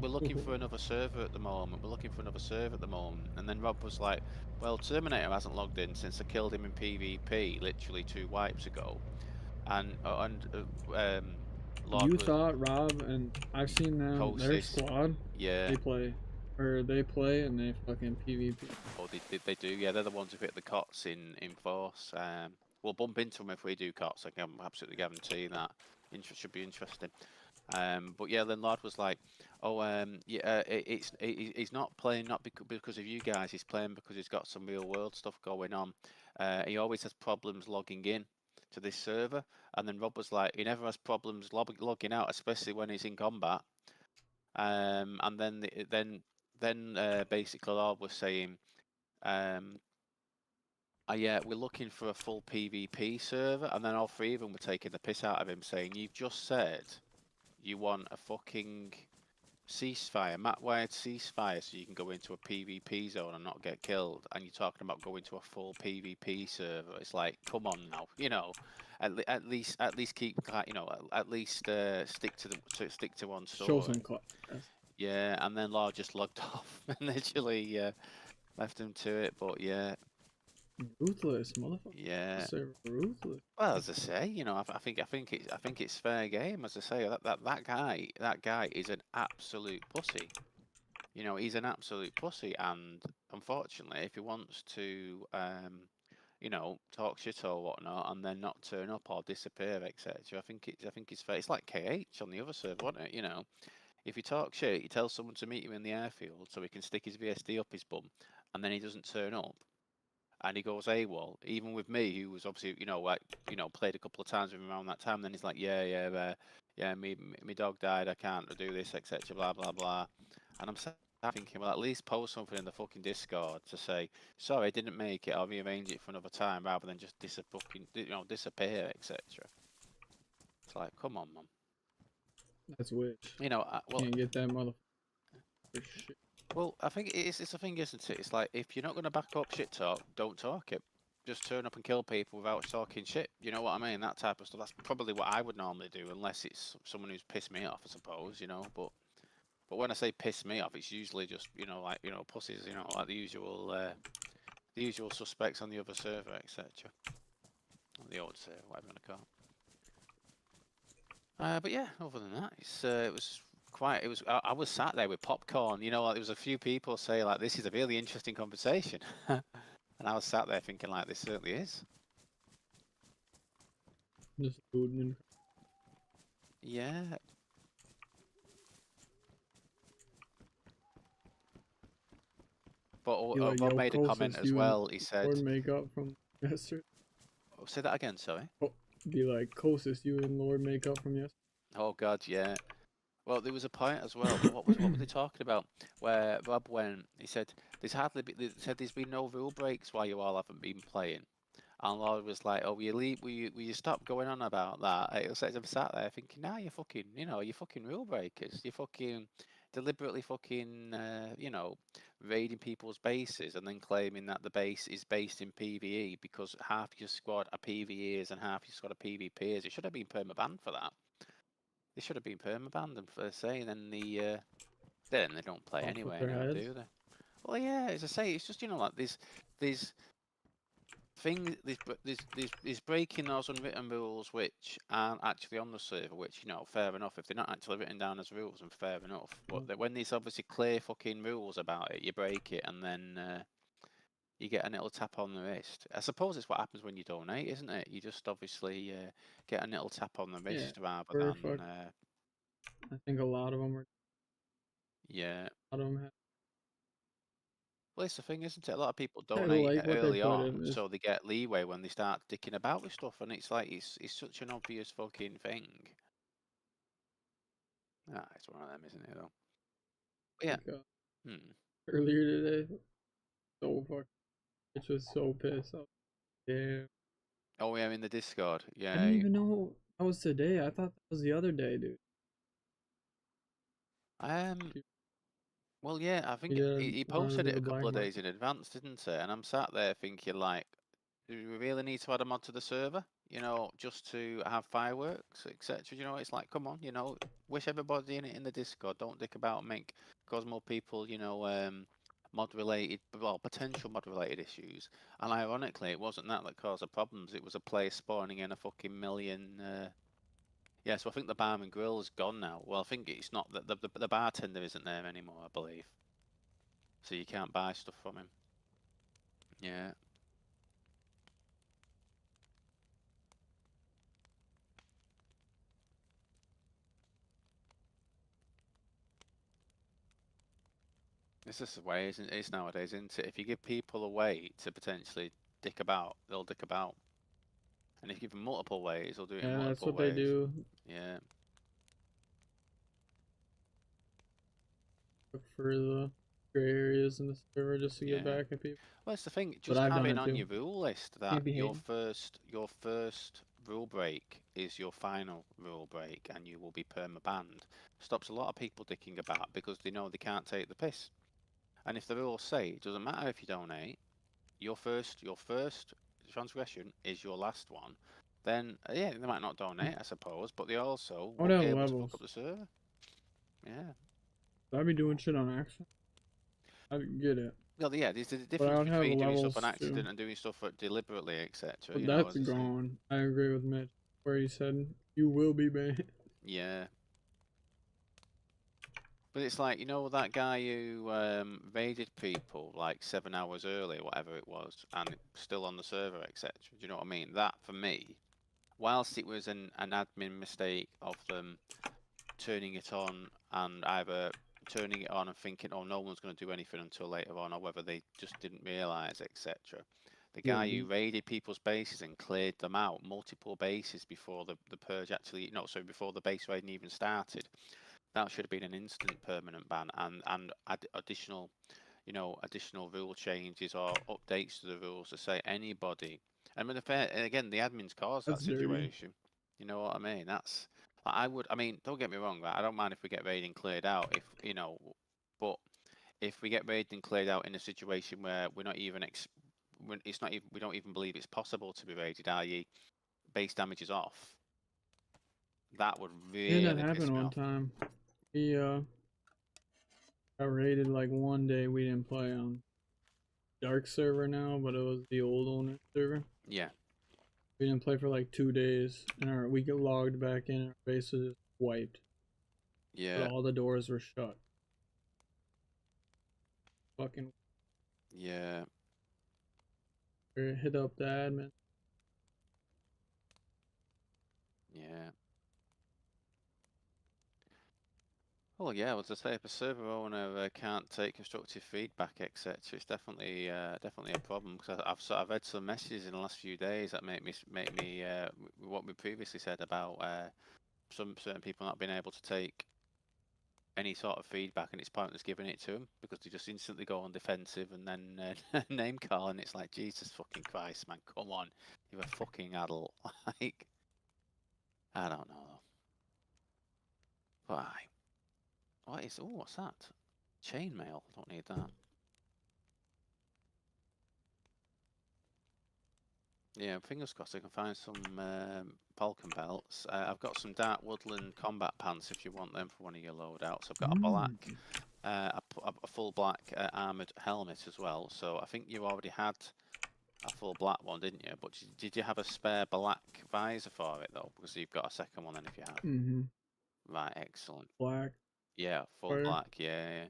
looking for another server at the moment. We're looking for another server at the moment. And then Rob was like, well, Terminator hasn't logged in since I killed him in PvP literally 2 wipes ago. And Lord you thought Rob, and I've seen them, their squad, yeah, they play Or they play and they fucking PvP. Oh, they do. Yeah, they're the ones who hit the cots in force. We'll bump into them if we do cots. I can absolutely guarantee that. Should be interesting. But yeah, then Lord was like, "Oh, yeah, he's not playing not because of you guys. He's playing because he's got some real world stuff going on. He always has problems logging in to this server." And then Rob was like, "He never has problems logging out, especially when he's in combat." And then basically Lord was saying, yeah, we're looking for a full PvP server," and then all three of them were taking the piss out of him, saying, "You've just said you want a fucking ceasefire, map-wide ceasefire, so you can go into a PvP zone and not get killed, and you're talking about going to a full PvP server." It's like, come on now, at least keep, at least stick to one Show story. some class. Yeah, and then Law just logged off and literally left him to it. But yeah, Ruthless, motherfucker. yeah. Ruthless. Well, as I say, I think it's fair game. As I say, that guy is an absolute pussy. He's an absolute pussy, and unfortunately, if he wants to, talk shit or whatnot, and then not turn up or disappear, etc., I think it's fair. It's like KH on the other server, wasn't it? If you talk shit, you tell someone to meet you in the airfield so he can stick his VSD up his bum, and then he doesn't turn up, and he goes AWOL. Even with me, who was obviously, played a couple of times with him around that time, then he's like, yeah, me dog died, I can't do this, etc., blah blah blah. And I'm sat thinking, well, at least post something in the fucking Discord to say, sorry, I didn't make it, I'll rearrange it for another time, rather than just disappear, etc. It's like, come on, man. That's witch. Well, Can't get that motherfucker shit. Well, I think it's a thing, isn't it? It's like, if you're not going to back up shit talk, don't talk it. Just turn up and kill people without talking shit. You know what I mean? That type of stuff. That's probably what I would normally do, unless it's someone who's pissed me off, I suppose. But when I say piss me off, it's usually just pussies. Like the usual suspects on the other server, etc. The old server, whatever you want to call it. But yeah, other than that, it was quite. It was. I was sat there with popcorn. Like there was a few people say like, "This is a really interesting conversation," and I was sat there thinking like, "This certainly is." Just looting. Yeah. But Like, Rob made a comment as well. He said, Lord makeup from yesterday. oh, say that again, sorry. Oh, be like, closest you and Lord makeup from yesterday. Oh God, yeah. Well, there was a point as well. What were they talking about? Where Rob went, he said, there's been no rule breaks while you all haven't been playing. And Lord was like, "Oh, will you stop going on about that?" It was like, I'm sat there thinking, "Nah, you're fucking rule breakers. You're fucking deliberately fucking, raiding people's bases and then claiming that the base is based in PvE because half your squad are PvEs and half your squad are PvPers. It should have been permabanned for that. They should have been permabanned and for saying then then they don't play Off with anyway their now, heads. do they? Well, yeah, as I say, it's just like there's thing there's breaking those unwritten rules which aren't actually on the server, which fair enough. If they're not actually written down as rules, then fair enough. But when there's obviously clear fucking rules about it, you break it and then you get a little tap on the wrist. I suppose it's what happens when you donate, isn't it? You just obviously get a little tap on the wrist rather than I think a lot of them are. yeah. A lot of them have. Well, it's the thing, isn't it? A lot of people I donate like what they early put on, in. so they get leeway when they start dicking about with stuff, and it's like it's such an obvious fucking thing. Ah, it's one of them, isn't it? Though. But yeah. Like, Hmm. earlier today, so fucking. It was so pissed off. Yeah. Oh, yeah, in the Discord. I Yeah. didn't even know that was today. I thought that was the other day, dude. Well, yeah, I think he posted it a couple of days in advance, didn't he? And I'm sat there thinking, like, do we really need to add a mod to the server? Just to have fireworks, etc. It's like, come on, wish everybody in it in the Discord. Don't dick about and cause more people, potential mod related issues. And ironically, it wasn't that caused the problems. It was a player spawning in a fucking million. Yeah, so I think the bar and grill is gone now. Well, I think it's not that the bartender isn't there anymore, I believe. So you can't buy stuff from him. Yeah. It's just the way, isn't it? It's nowadays, isn't it? If you give people a way to potentially dick about, they'll dick about. And if you give them multiple ways, they'll do it in Yeah, that's multiple what they ways. do. Yeah. Look for the gray areas in the server just to get Yeah. back at people. Well, it's the thing. But Just I've have done it it on too. your rule list that Can't be your hating. first rule break is your final rule break, and you will be perma-banned. Stops a lot of people dicking about because they know they can't take the piss. And if the rules say it doesn't matter if you donate, your first transgression is your last one, then yeah, they might not donate, I suppose, but they also I would won't be have able to fuck levels. up the server. Yeah. I'd be doing shit on accident. I'd get it. Well, yeah, there's the But I difference would have between doing stuff on levels too. accident and doing stuff deliberately, etc. But You know, that's as I say. gone. I agree with Mitch where he said you will be banned. Yeah. But it's like, you know, that guy who raided people like 7 hours early, whatever it was, and still on the server, etc. Do you know what I mean? That, for me, whilst it was an admin mistake of them turning it on and either turning it on and thinking, oh, no one's going to do anything until later on, or whether they just didn't realise, etc. The guy Yeah. who raided people's bases and cleared them out, multiple bases before the purge actually, no, sorry, before the base raiding even started. That should have been an instant permanent ban, and additional, additional rule changes or updates to the rules to say anybody. And with the fair, again, the admins caused that That's dirty. situation. You know what I mean? That's I mean, don't get me wrong, right? I don't mind if we get raiding cleared out, if but if we get raiding cleared out in a situation where we're not even it's not even we don't even believe it's possible to be raided, i.e., base damage is off. That would And that really piss happened me one off. time. He got raided like one day. We didn't play on dark server now, but it was the old owner server. Yeah. We didn't play for like 2 days, and we get logged back in. Our base was wiped, but Yeah. all the doors were shut. Fucking Yeah. hit up the admin. Yeah. Well, yeah. As I say, if a server owner can't take constructive feedback, etc., it's definitely a problem. Because I've read some messages in the last few days that make me what we previously said about some certain people not being able to take any sort of feedback, and it's pointless giving it to them because they just instantly go on defensive and then name call, and it's like, Jesus fucking Christ, man, come on, you're a fucking adult. Like, I don't know. Why? What is? Oh, what's that? Chainmail. Don't need that. Yeah, fingers crossed I can find some Falcon belts. I've got some dark woodland combat pants if you want them for one of your loadouts. I've got a black, a full black armored helmet as well. So I think you already had a full black one, didn't you? But did you have a spare black visor for it though? Because you've got a second one then if you have. Mm-hmm. Right, excellent. Black. Yeah, full Fire. black. Yeah.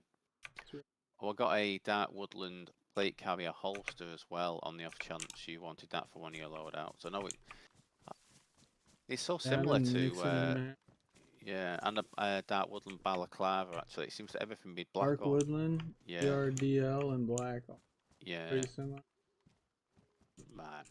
Oh, I got a dark woodland plate carrier holster as well on the off chance you wanted that for one of your loadouts. I know it's so similar to yeah, and a dark woodland balaclava actually. It seems that everything be black Dark on. woodland, Yeah. DRDL, and black. Yeah. Pretty similar. Right.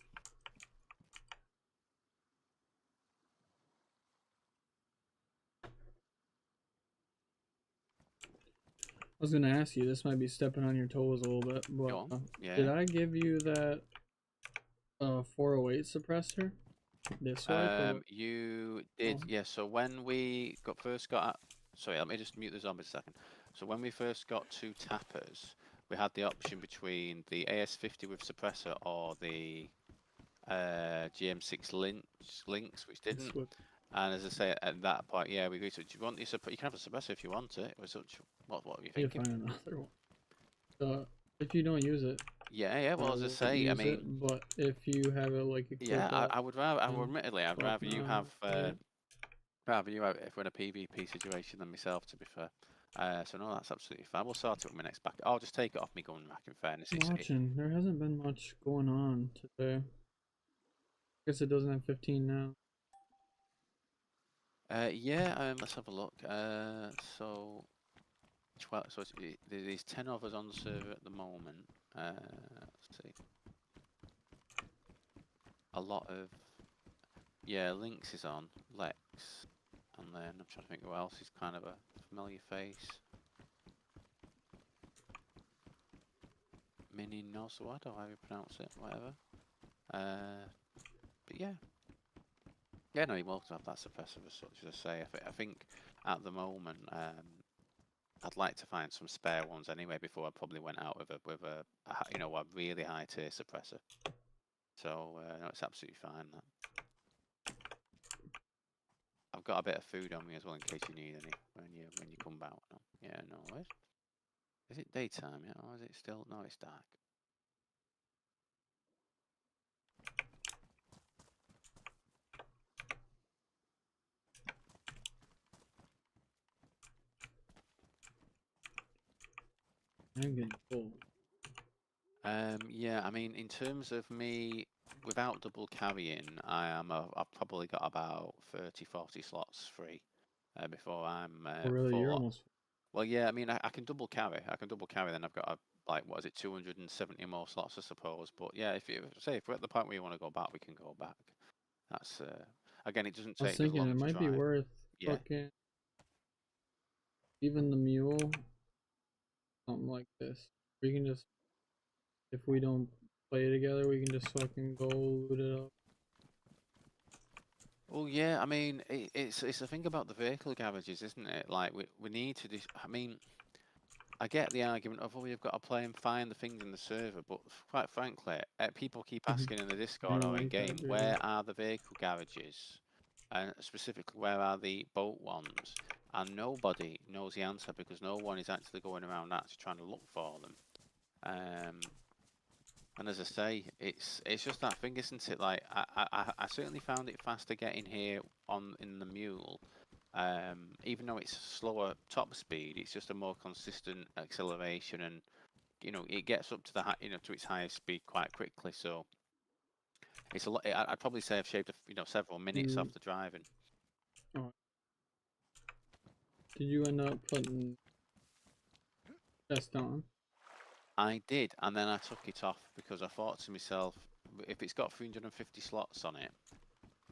I was gonna ask you. This might be stepping on your toes a little bit, but Yeah. did I give you that 408 suppressor? This wipe? You did, yeah. So when we first got, sorry, let me just mute the zombie a second. So when we first got two tappers, we had the option between the AS50 with suppressor or the GM6 links, which didn't. And as I say, at that point, yeah, we agreed. So do you want the suppressor? You can have a suppressor if you want it. It was such, what were you thinking? You find another one. So if you don't use it. Yeah. Well, as I say, I mean, but if you have it like yeah, I would rather. Admittedly, I'd rather you have. Rather you have if we're in a PvP situation than myself. To be fair, Mm-hmm. So no, that's absolutely fine. We'll sort it with my next back. I'll just take it off me gun rack. In fairness, Watching. There hasn't been much going on today. I guess it doesn't have 15 now. yeah. Let's have a look. So 12. So there's 10 of us on the server at the moment. Let's see. A lot of Lynx is on. Lex, and then I'm trying to think who else is kind of a familiar face. Mini Noswad, or how you pronounce it, whatever. But yeah. Yeah, no, he will have that suppressor as such, as I say. I think at the moment, I'd like to find some spare ones anyway before I probably went out with a you know, a really high tier suppressor. So no, it's absolutely fine. That. I've got a bit of food on me as well in case you need any when you come back. No. Yeah, no worries. Is it daytime yet, or is it still? No, it's dark. I'm getting full. Yeah, I mean, in terms of me, without double carrying, I've probably got about 30, 40 slots free before I'm Oh, really? You're full. almost. Well, yeah, I mean, I can double carry. I can double carry, then I've got like, what is it, 270 more slots, I suppose. But yeah, if we're at the point where you want to go back, we can go back. That's again, it doesn't I was take as thinking long it to might be drive. worth Yeah. fucking even the mule, something like this. We can just, if we don't play together, we can just fucking go loot it up. Well, yeah, I mean, it's the thing about the vehicle garages, isn't it? Like we need to. I mean, I get the argument of, oh, we've got to play and find the things in the server, but quite frankly, people keep asking in the I Discord don't or in like that, game, really. where are the vehicle garages? And specifically, where are the boat ones? And nobody knows the answer because no one is actually going around actually trying to look for them. And as I say, it's just that thing, isn't it? Like I certainly found it faster getting here in the mule. Even though it's slower top speed, it's just a more consistent acceleration, and you know it gets up to to its highest speed quite quickly. So it's a lot. I'd probably say I've shaved several minutes off Mm, the driving. oh, did you end up putting test on? I did, and then I took it off because I thought to myself, if it's got 350 slots on it,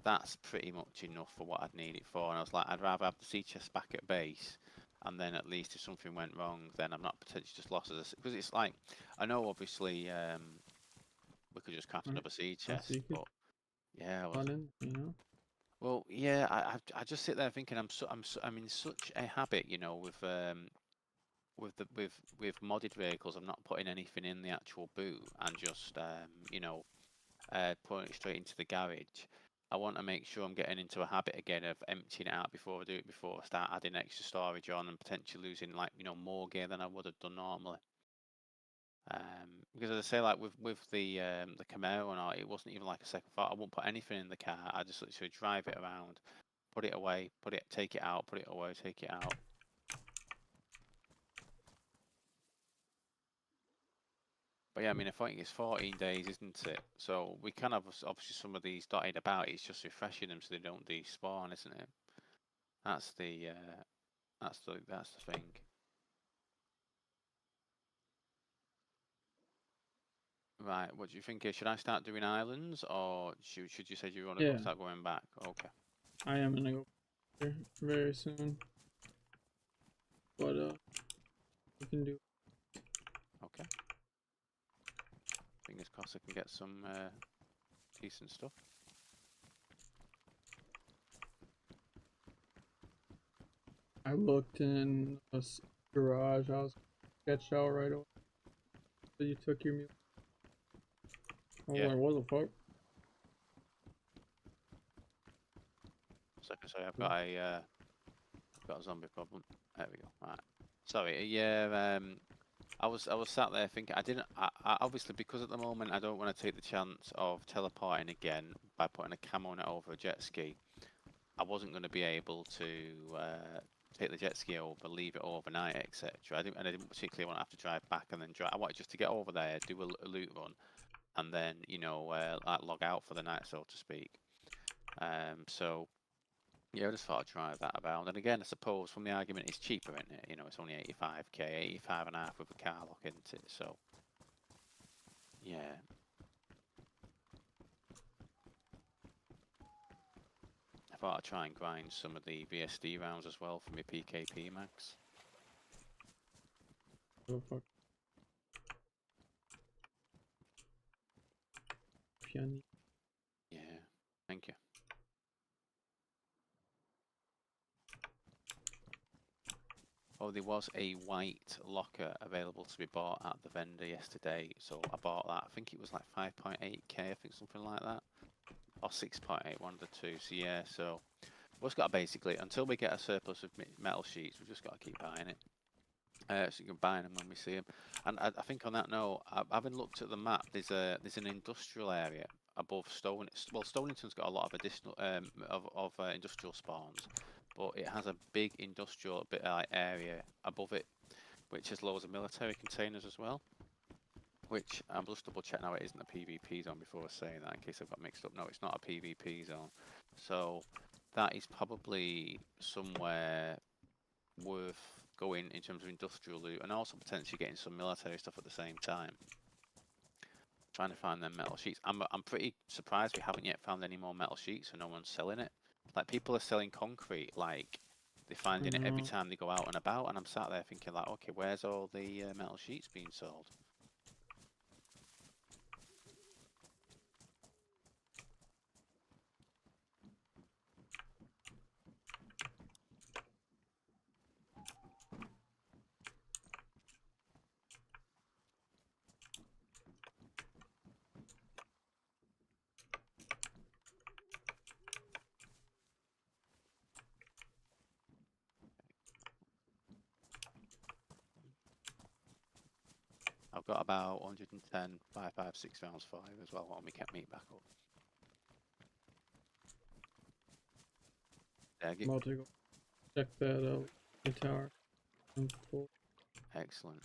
that's pretty much enough for what I'd need it for. And I was like, I'd rather have the sea chest back at base, and then at least if something went wrong, then I'm not potentially just lost because it's like, I know obviously we could just craft Right. another sea So chest, you could but yeah, I was. put in, you know? Well, yeah, I just sit there thinking I'm in such a habit, with modded vehicles. I'm not putting anything in the actual boot and just putting it straight into the garage. I want to make sure I'm getting into a habit again of emptying it out before I do it, before I start adding extra storage on and potentially losing more gear than I would have done normally. Because as I say, like with the Camaro and all, it wasn't even like a second thought. I won't put anything in the car. I just literally drive it around, put it away, take it out, put it away, take it out. But yeah, I mean, I think it's 14 days, isn't it? So we can have obviously some of these dotted about. It's just refreshing them so they don't despawn, isn't it? That's the thing. Right, what do you think? Should I start doing islands, or should you say you want to Yeah, start going back? Okay. I am gonna go there very soon. But we can do. Okay. Fingers crossed I can get some decent stuff. I looked in a garage. I was sketched out right away. So you took your mule. I was Yeah. like, what the fuck? Second, sorry, I've got a zombie problem. There we go. Right. Sorry. Yeah. I was sat there thinking I obviously, because at the moment I don't want to take the chance of teleporting again by putting a camo on it over a jet ski. I wasn't going to be able to take the jet ski over, leave it overnight, etc. I didn't particularly want to have to drive back and then drive. I wanted just to get over there, do a loot run, and then like log out for the night, so to speak. So yeah, I just thought I'd try that about. And again, I suppose from the argument, it's cheaper, isn't it? It's only 85k, 85.5 with a car lock, isn't it? So yeah. I thought I'd try and grind some of the VSD rounds as well for my PKP max. Oh, fuck. Piano. Yeah, thank you. Oh, there was a white locker available to be bought at the vendor yesterday, so I bought that. I think it was like 5.8k, I think something like that, or 6.8, one of the two. So yeah, so we've just got to basically, until we get a surplus of metal sheets, we've just got to keep buying it. So you can buy them when we see them. And I think on that note, having looked at the map, there's an industrial area above Stone. Well, Stonington's got a lot of additional industrial spawns, but it has a big industrial area above it, which has loads of military containers as well. Which I'm just double check now, it isn't a PvP zone before saying that, in case I've got mixed up. No, it's not a PvP zone. So that is probably somewhere worth going in terms of industrial loot, and also potentially getting some military stuff at the same time. Trying to find them metal sheets. I'm pretty surprised we haven't yet found any more metal sheets, and no one's selling it. Like, people are selling concrete, like they're finding it every time they go out and about, and I'm sat there thinking like, okay, where's all the metal sheets being sold? I've got about 110 5.56 rounds for you as well when we kept meat back up. There, Multiple. Check that out. The tower. excellent.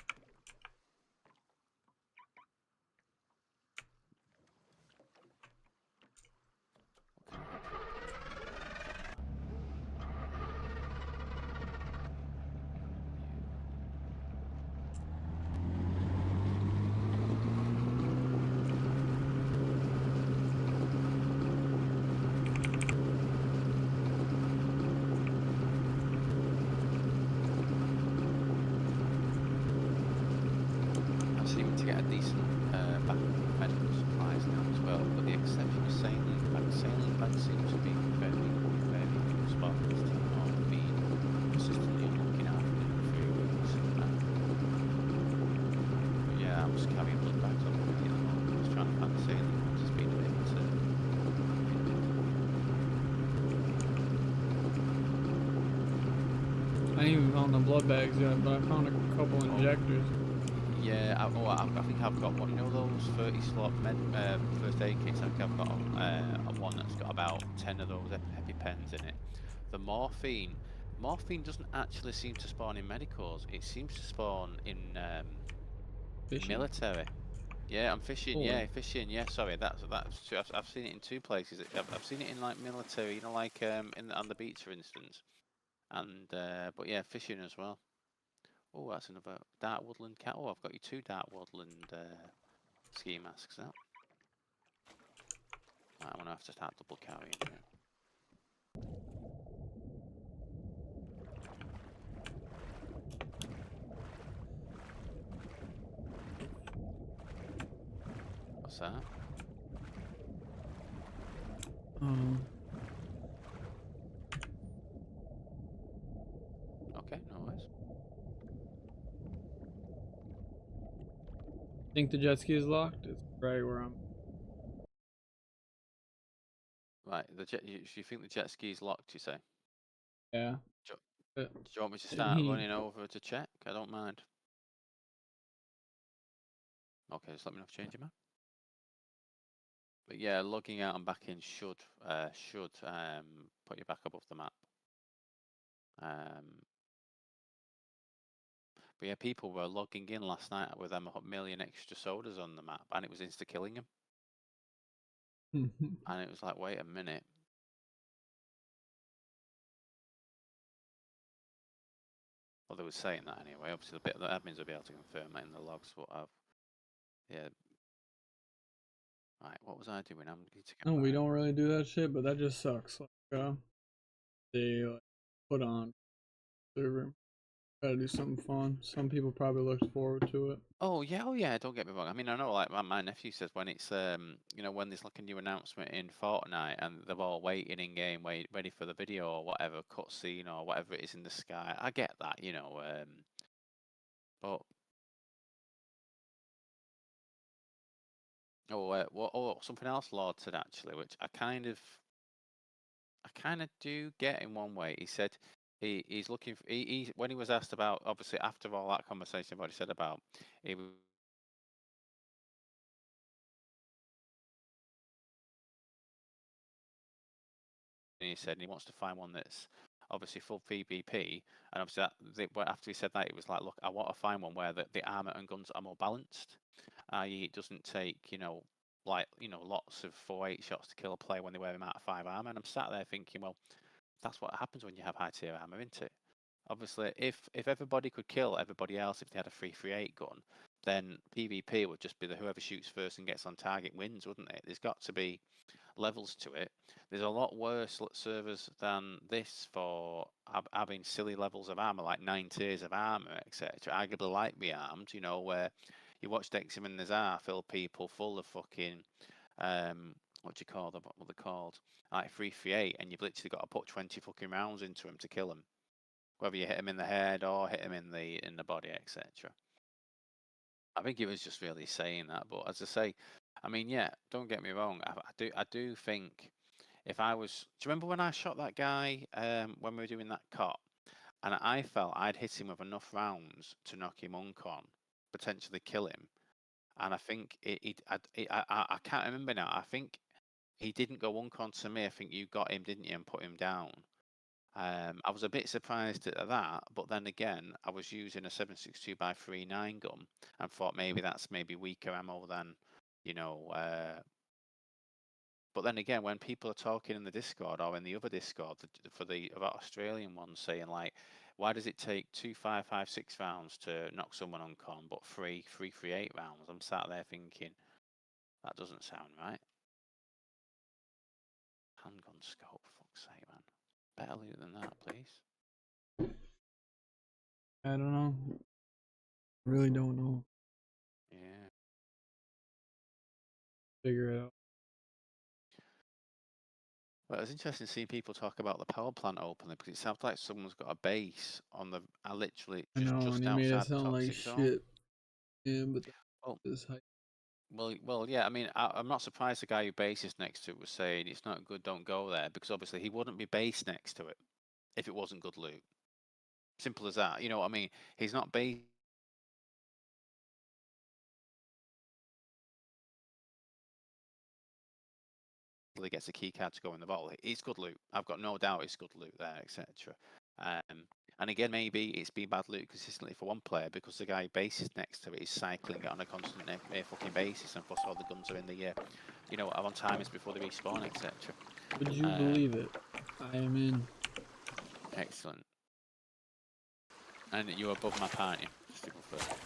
Seeming to get a decent back of medical supplies now as well, with the exception of sailing bags. Sailing bags seem to be very, very good spot this time. I've been consistently looking out for them 3 weeks. But yeah, I'm just carrying blood bags on me at the moment. Just trying to find the sailing ones. It's been a bit. I ain't even found the blood bags yet, but I found a couple injectors. Yeah, I think I've got one. You know those 30 slot first aid kits? I think I've got a one that's got about 10 of those EpiPens in it. The morphine doesn't actually seem to spawn in medicals. It seems to spawn in military. Yeah, I'm fishing. Yeah, fishing. Yeah, sorry, that's true. I've seen it in 2 places. I've seen it in like military, like on the beach, for instance. And but yeah, fishing as well. Oh, that's another dark woodland cat. Oh, I've got you 2 dark woodland ski masks now. Right, I'm gonna have to start double carrying now. What's that? Okay, no worries. Think the jet ski is locked? It's right where I'm. Right, you think the jet ski is locked? You say? Yeah. Do you want me to start running over to check? I don't mind. Okay, just let me know if you change your mind. But yeah, logging out and back in should put you back above the map. But yeah, people were logging in last night with them 1,000,000 extra sodas on the map, and it was insta-killing them. And it was like, wait a minute. Well, they were saying that anyway. Obviously, the admins will be able to confirm that in the logs. What I've, yeah. Right, what was I doing? I'm need to get No, we back. don't really do that shit, but that just sucks. Like, they put on server. Gotta do something fun. Some people probably looked forward to it. Oh yeah. Don't get me wrong. I mean, I know, like my nephew says, when it's you know, when there's like a new announcement in Fortnite and they're all waiting in game, ready for the video or whatever cutscene or whatever it is in the sky. I get that, you know. But something else Lord said actually, which I kind of do get in one way. He said he's looking for, he when he was asked about, obviously after all that conversation, what he said about he was, and he said he wants to find one that's obviously full PvP, and obviously after he said that, it was like, look, I want to find one where the armor and guns are more balanced, i.e. it doesn't take, you know, like, you know, lots of 4-8 shots to kill a player when they wear them out of 5 armor. And I'm sat there thinking, well, that's what happens when you have high tier armor, isn't it? Obviously, if everybody could kill everybody else if they had a 338 gun, then PvP would just be the whoever shoots first and gets on target wins, wouldn't it? There's got to be levels to it. There's a lot worse servers than this for having silly levels of armor, like 9 tiers of armor, etc. Arguably like Rearmed, you know, where you watch Dexim and Nazar fill people full of fucking what do you call them? What they're called? Like 338, and you've literally got to put 20 fucking rounds into them to kill them, whether you hit them in the head or hit them in the body, etc. I think he was just really saying that. But as I say, I mean, yeah, don't get me wrong. I do think if I was, do you remember when I shot that guy when we were doing that cop, and I felt I'd hit him with enough rounds to knock him uncon, potentially kill him, and I think I can't remember now. I think he didn't go uncon to me. I think you got him, didn't you, and put him down. I was a bit surprised at that, but then again, I was using a 7.62x39 gun and thought maybe that's weaker ammo than, you know. But then again, when people are talking in the Discord or in the other Discord for the Australian ones saying like, why does it take 2 5.56 rounds to knock someone on con, but 3.38 rounds? I'm sat there thinking that doesn't sound right. Handgun scope, fuck's sake, man. Better loot than that, please. I don't know. Really don't know. Yeah. Figure it out. Well, it's interesting seeing people talk about the power plant openly because it sounds like someone's got a base on the literally I know, and just he made it outside the sound like toxic zone. shit. Yeah, but Well, that's hype. well, yeah. I mean, I'm not surprised the guy who base is next to it was saying it's not good, don't go there, because obviously he wouldn't be based next to it if it wasn't good loot. Simple as that. You know what I mean? He's not based. Gets a key card to go in the vault. It's good loot. I've got no doubt it's good loot there, etc. And again, maybe it's been bad loot consistently for one player because the guy bases next to it is cycling it on a constant fucking basis, and plus all the guns are in the you know, are on timers before they respawn, etc. Would you believe it? I am in. Excellent. And you're above map, aren't you? Just to confirm.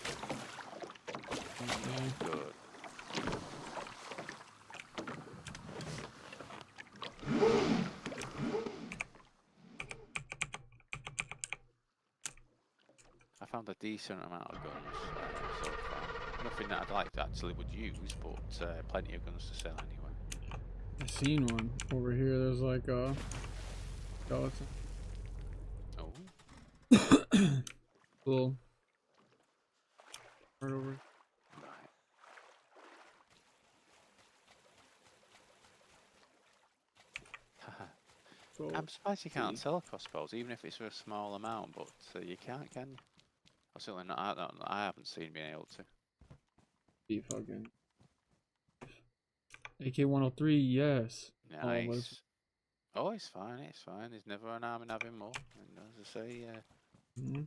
Okay. Good. I found a decent amount of guns so far. Nothing that I'd like to actually would use, but plenty of guns to sell anyway. I seen one over here. There's like a skeleton. Oh. Cool. Right over. Right. So, I'm surprised you can't sell a crossbows, even if it's for a small amount, but you can't, can you? Or certainly not. I haven't seen being able to. be fucking AK-103. Yes. Nice. Oh, it's fine. It's fine. There's never an harm in having more. And as I say, Mm-hmm.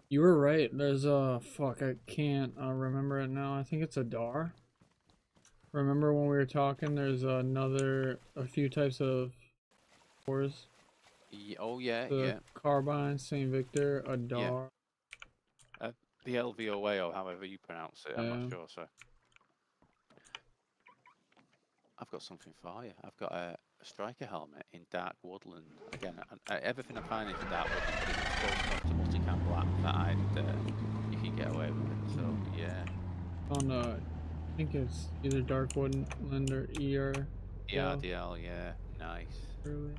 You were right. There's a fuck. I can't remember it now. I think it's a DAR. Remember when we were talking? There's a few types of cores. Oh yeah, The yeah, carbine, Saint Victor, a yeah. DAR. The LVOA or however you pronounce it. I'm not sure. So I've got something for you. I've got a striker helmet in dark woodland. Again, everything I find is dark woodland, but it's close enough to multicam black that you can get away with it. So yeah. On I think it's either dark woodland or ER. ERDL, yeah, nice. Really?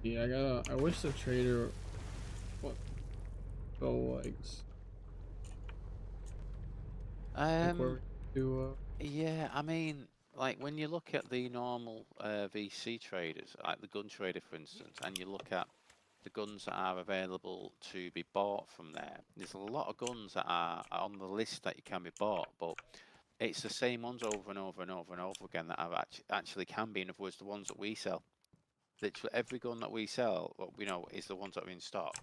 Yeah, I wish the trader what go legs. Like where we do Yeah, I mean, like when you look at the normal VC traders, like the gun trader, for instance, and you look at the guns that are available to be bought from there, there's a lot of guns that are on the list that you can be bought, but it's the same ones over and over and over and over again that are actually can be. In other words, the ones that we sell. Literally every gun that we sell, what we know, is the ones that are in stock.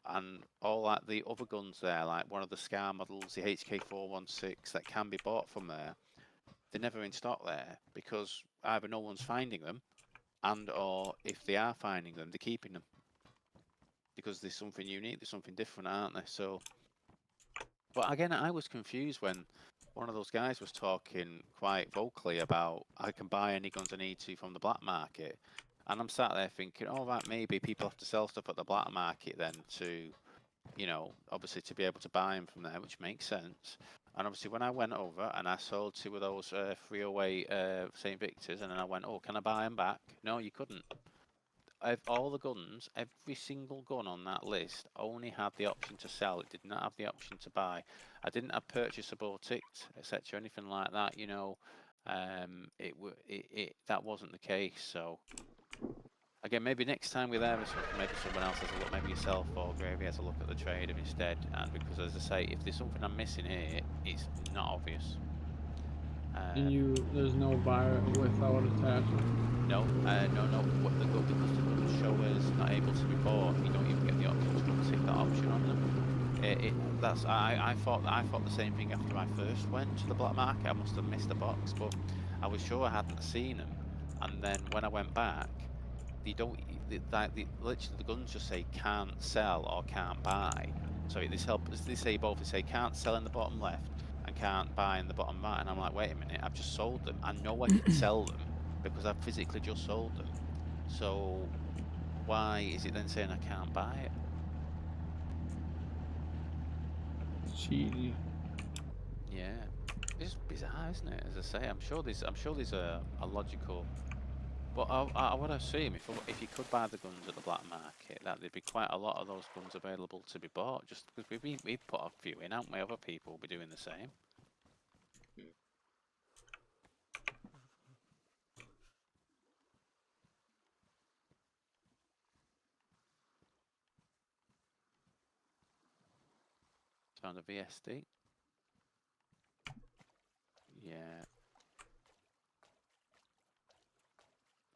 And all like the other guns there, like one of the SCAR models, the HK416 that can be bought from there, they're never in stock there because either no one's finding them, and or if they are finding them, they're keeping them because there's something unique, there's something different, aren't there? So, but again, I was confused when one of those guys was talking quite vocally about I can buy any guns I need to from the black market. And I'm sat there thinking, oh, right, maybe people have to sell stuff at the black market then to, you know, obviously to be able to buy them from there, which makes sense. And obviously when I went over and I sold two of those 308 St. Victor's, and then I went, oh, can I buy them back? No, you couldn't. All the guns, every single gun on that list only had the option to sell. It did not have the option to buy. I didn't have purchasable ticked, etc., anything like that, you know. That wasn't the case, so... Again, maybe next time we're there, maybe someone else has a look, maybe yourself or Gravy has a look at the trader instead. And because, as I say, if there's something I'm missing here, it's not obvious. and there's no buyer without attachment. No. What the gun, because the gun show is not able to be bought, you don't even get the option to untick that option on them. I thought the same thing after I first went to the black market. I must have missed a box, but I was sure I hadn't seen them. And then when I went back, literally the guns just say can't sell or can't buy. So they say both. They say can't sell in the bottom left and can't buy in the bottom right. And I'm like, wait a minute, I've just sold them. I know I can sell them because I've physically just sold them. So why is it then saying I can't buy it? Cheaty. Yeah, it's bizarre, isn't it? As I say, I'm sure there's a logical. But I would assume if you could buy the guns at the black market, that there'd be quite a lot of those guns available to be bought. Just because we've put a few in, haven't we? Other people will be doing the same. Found a VSD. Yeah.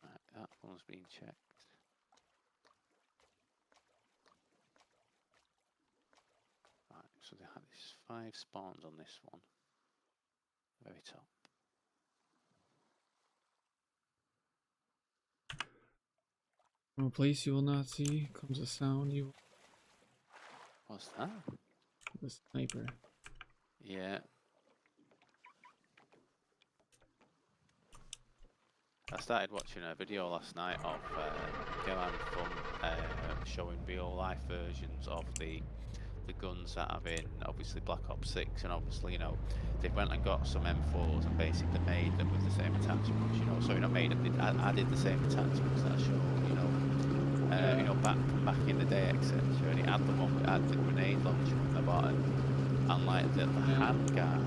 Right, that one's been checked. Right, so they had these 5 spawns on this one. Very top. From a place you will not see comes a sound you. What's that? The sniper. Yeah. I started watching a video last night of Gillan from showing real life versions of the guns that have in obviously Black Ops 6, and obviously, you know, they went and got some M4s and basically made them with the same attachments, you know, so not made them, they added the same attachments that I showed, you know, back in the day, etc. And it had the one that had the grenade launcher on the bottom, and like the handguard,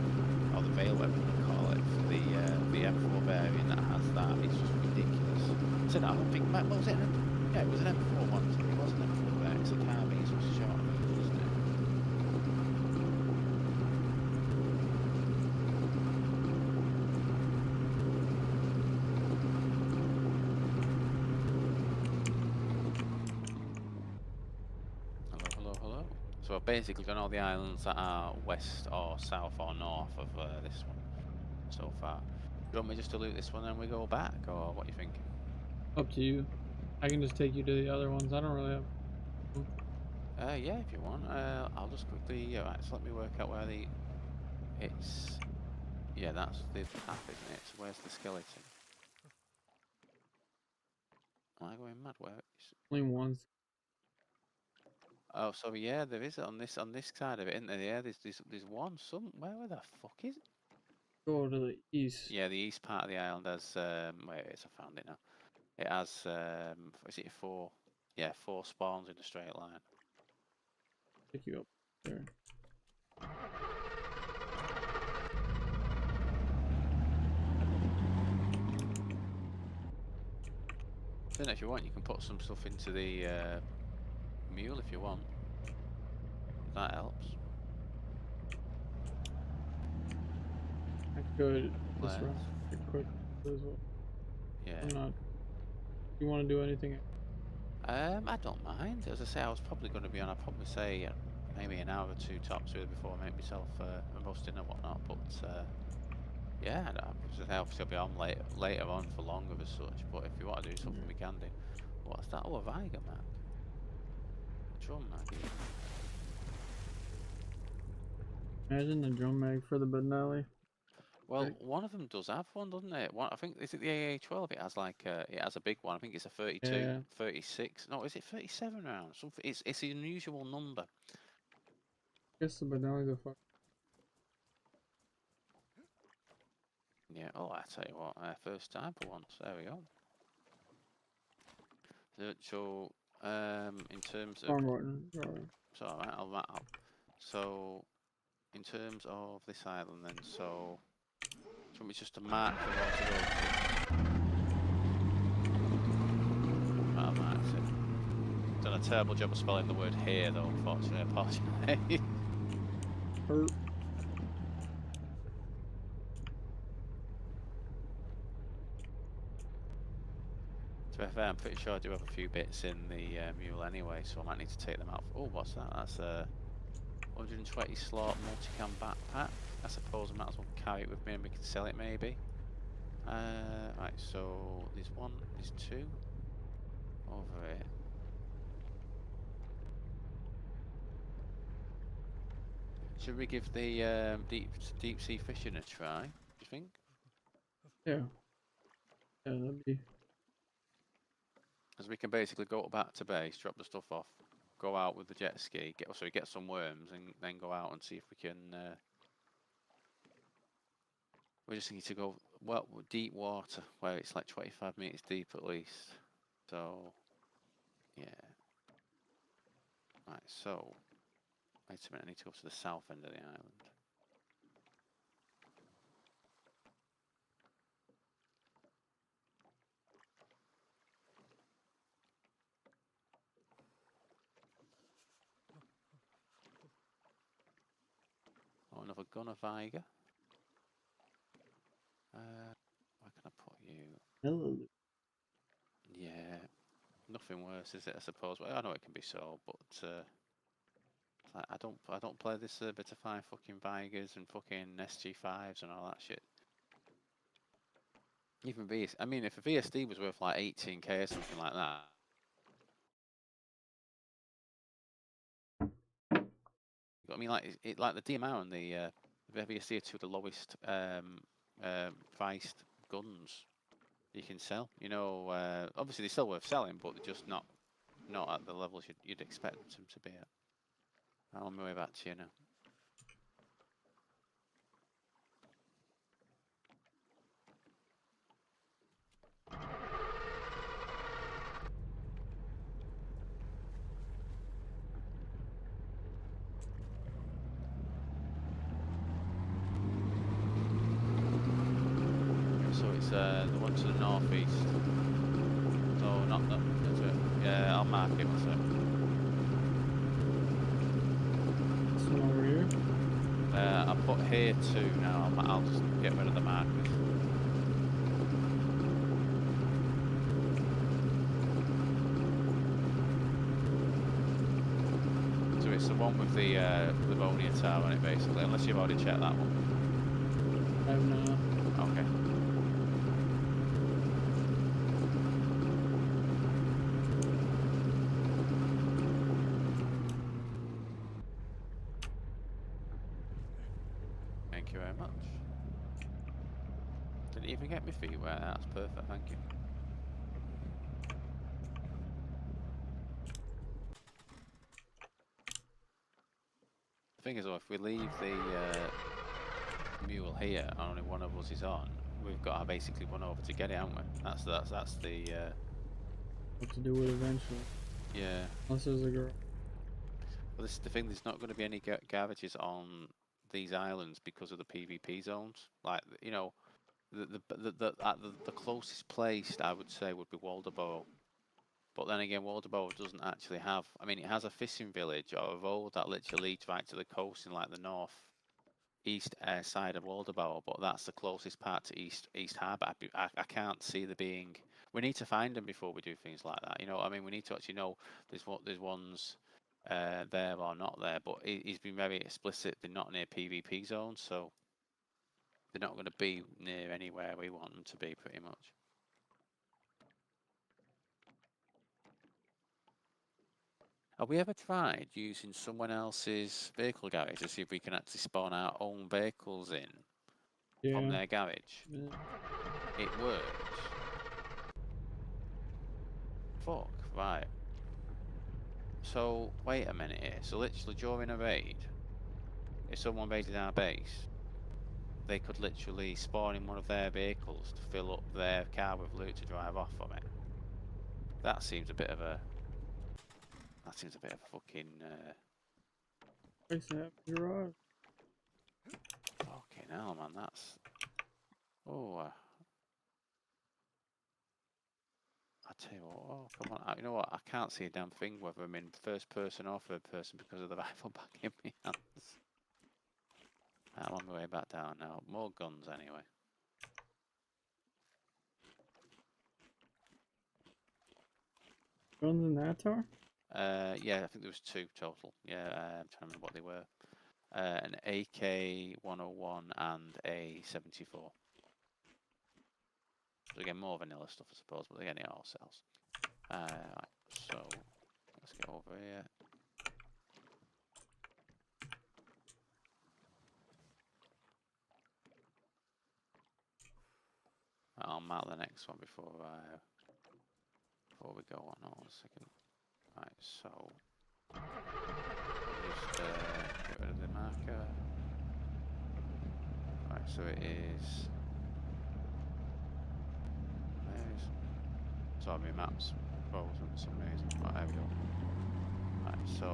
or the veil weapon we call it, for the M4 variant that has that, it's just ridiculous. So I don't think, what was it? Yeah, it was an M4 one, it was an M4 there, it's a carbine, so it's a short version, isn't it? basically done all the islands that are west or south or north of this one so far. Do you want me just to loot this one and we go back, or what are you thinking? Up to you. I can just take you to the other ones. I don't really have. Yeah, if you want. I'll just quickly. Right, so let me work out where the. It's. Yeah, that's the path, isn't it? So where's the skeleton? Am I going mad? Where is? Only ones. Oh, so yeah, there is on this side of it, isn't there? Yeah, there's one. Where the fuck is it? Go to the east. Yeah, the east part of the island has. Where it is? I found it now. It has. Is it 4? Yeah, 4 spawns in a straight line. Pick you up there. Then if you want, you can put some stuff into the mule if you want. If that helps. I could Let's. just run quick as well. Yeah. I'm not. You want to do anything? I don't mind. As I say, I was probably going to be on. I'd probably say maybe an hour or 2 tops really before I make myself a roast dinner and whatnot. But yeah, obviously I'll be on later on for longer as such. But if you want to do something, we can do. What's that? Oh, a Viger mag. Drum mag. Imagine the drum mag for the Benelli. Well, one of them does have one, doesn't it? One, I think, is it the AA12? It has like it has a big one. I think it's a 32, Yeah. 36. No, is it 37 rounds? Something. It's an unusual number. I guess the Benelli's a fuck. Yeah. Oh, I tell you what. First time for once. There we go. So, in terms of. So, alright, I'll map up. So, in terms of this island, then, so. Do you want me just to mark the where to go to? I'll mark it. Done a terrible job of spelling the word here, though, unfortunately. I apologize. Hurt. To be fair, I'm pretty sure I do have a few bits in the mule anyway, so I might need to take them out. Oh, what's that? That's a 120 slot multicam backpack. I suppose I might as well carry it with me and we can sell it maybe. Right, so there's 1, there's 2 over here. Should we give the deep sea fishing a try? Do you think? Yeah. Yeah, that'd be. As we can basically go back to base, drop the stuff off, go out with the jet ski, get some worms, and then go out and see if we can. We just need to go deep water where it's like 25 meters deep at least. So, yeah. Right. So, wait a minute. I need to go to the south end of the island. Oh, another gunner Viger. Where can I put you? Hello. Yeah, nothing worse, is it? I suppose. Well, I know it can be so, but like, I don't play this bit of fine fucking Vigers and fucking SG5s and all that shit. Even VS. I mean, if a VSD was worth like 18k or something like that. I mean, like like the DMR and the VSD are two of the lowest priced guns you can sell. You know, obviously they're still worth selling, but they're just not at the levels you'd expect them to be at. I'm on my way back to you now. So it's the one to the northeast. So not that. That's it. Yeah, I'll mark it. What's it? This one over here. I'll put here too now. I'll just get rid of the markers. So it's the one with with the Livonia tower on it, basically, unless you've already checked that one. I have not. Okay. Thank you very much. Didn't even get my feet wet. That's perfect. Thank you. The thing is, though, if we leave the mule here and only one of us is on, we've got to basically run over to get it, haven't we? That's the What to do with eventually. yeah. Unless there's a girl. Well, this is the thing. There's not going to be any garages on these islands because of the PvP zones. Like, you know, the closest place I would say would be Waldoboro. But then again, Waldoboro doesn't actually have. I mean, it has a fishing village or a road that literally leads right to the coast in like the north-east side of Waldoboro. But that's the closest part to East Harbour. I can't see there being. We need to find them before we do things like that. You know, I mean, we need to actually know there's ones there or not there. But he's been very explicit. They're not near PvP zones, so they're not going to be near anywhere we want them to be, pretty much. Have we ever tried using someone else's vehicle garage to see if we can actually spawn our own vehicles in from their garage? Yeah. It works. Fuck, right. So, wait a minute here. So literally during a raid, if someone raided our base, they could literally spawn in one of their vehicles to fill up their car with loot to drive off from it. That seems a bit of a fucking Garage. fucking hell, man. That's I tell you what, oh come on, you know what? I can't see a damn thing whether I'm in first person or third person because of the rifle back in my hands. I'm on my way back down now. More guns anyway. Guns in that tower? Yeah, I think there was 2 total. Yeah, I'm trying to remember what they were. An AK-101 and a 74. So again, more vanilla stuff, I suppose, but again, it all sells. Right, so let's get over here. I'll mark the next one before we go on. Hold on a second. Right, so just get rid of the marker. Right, so it is. Sorry, my map's frozen for some reason. Right, there we go. Right, so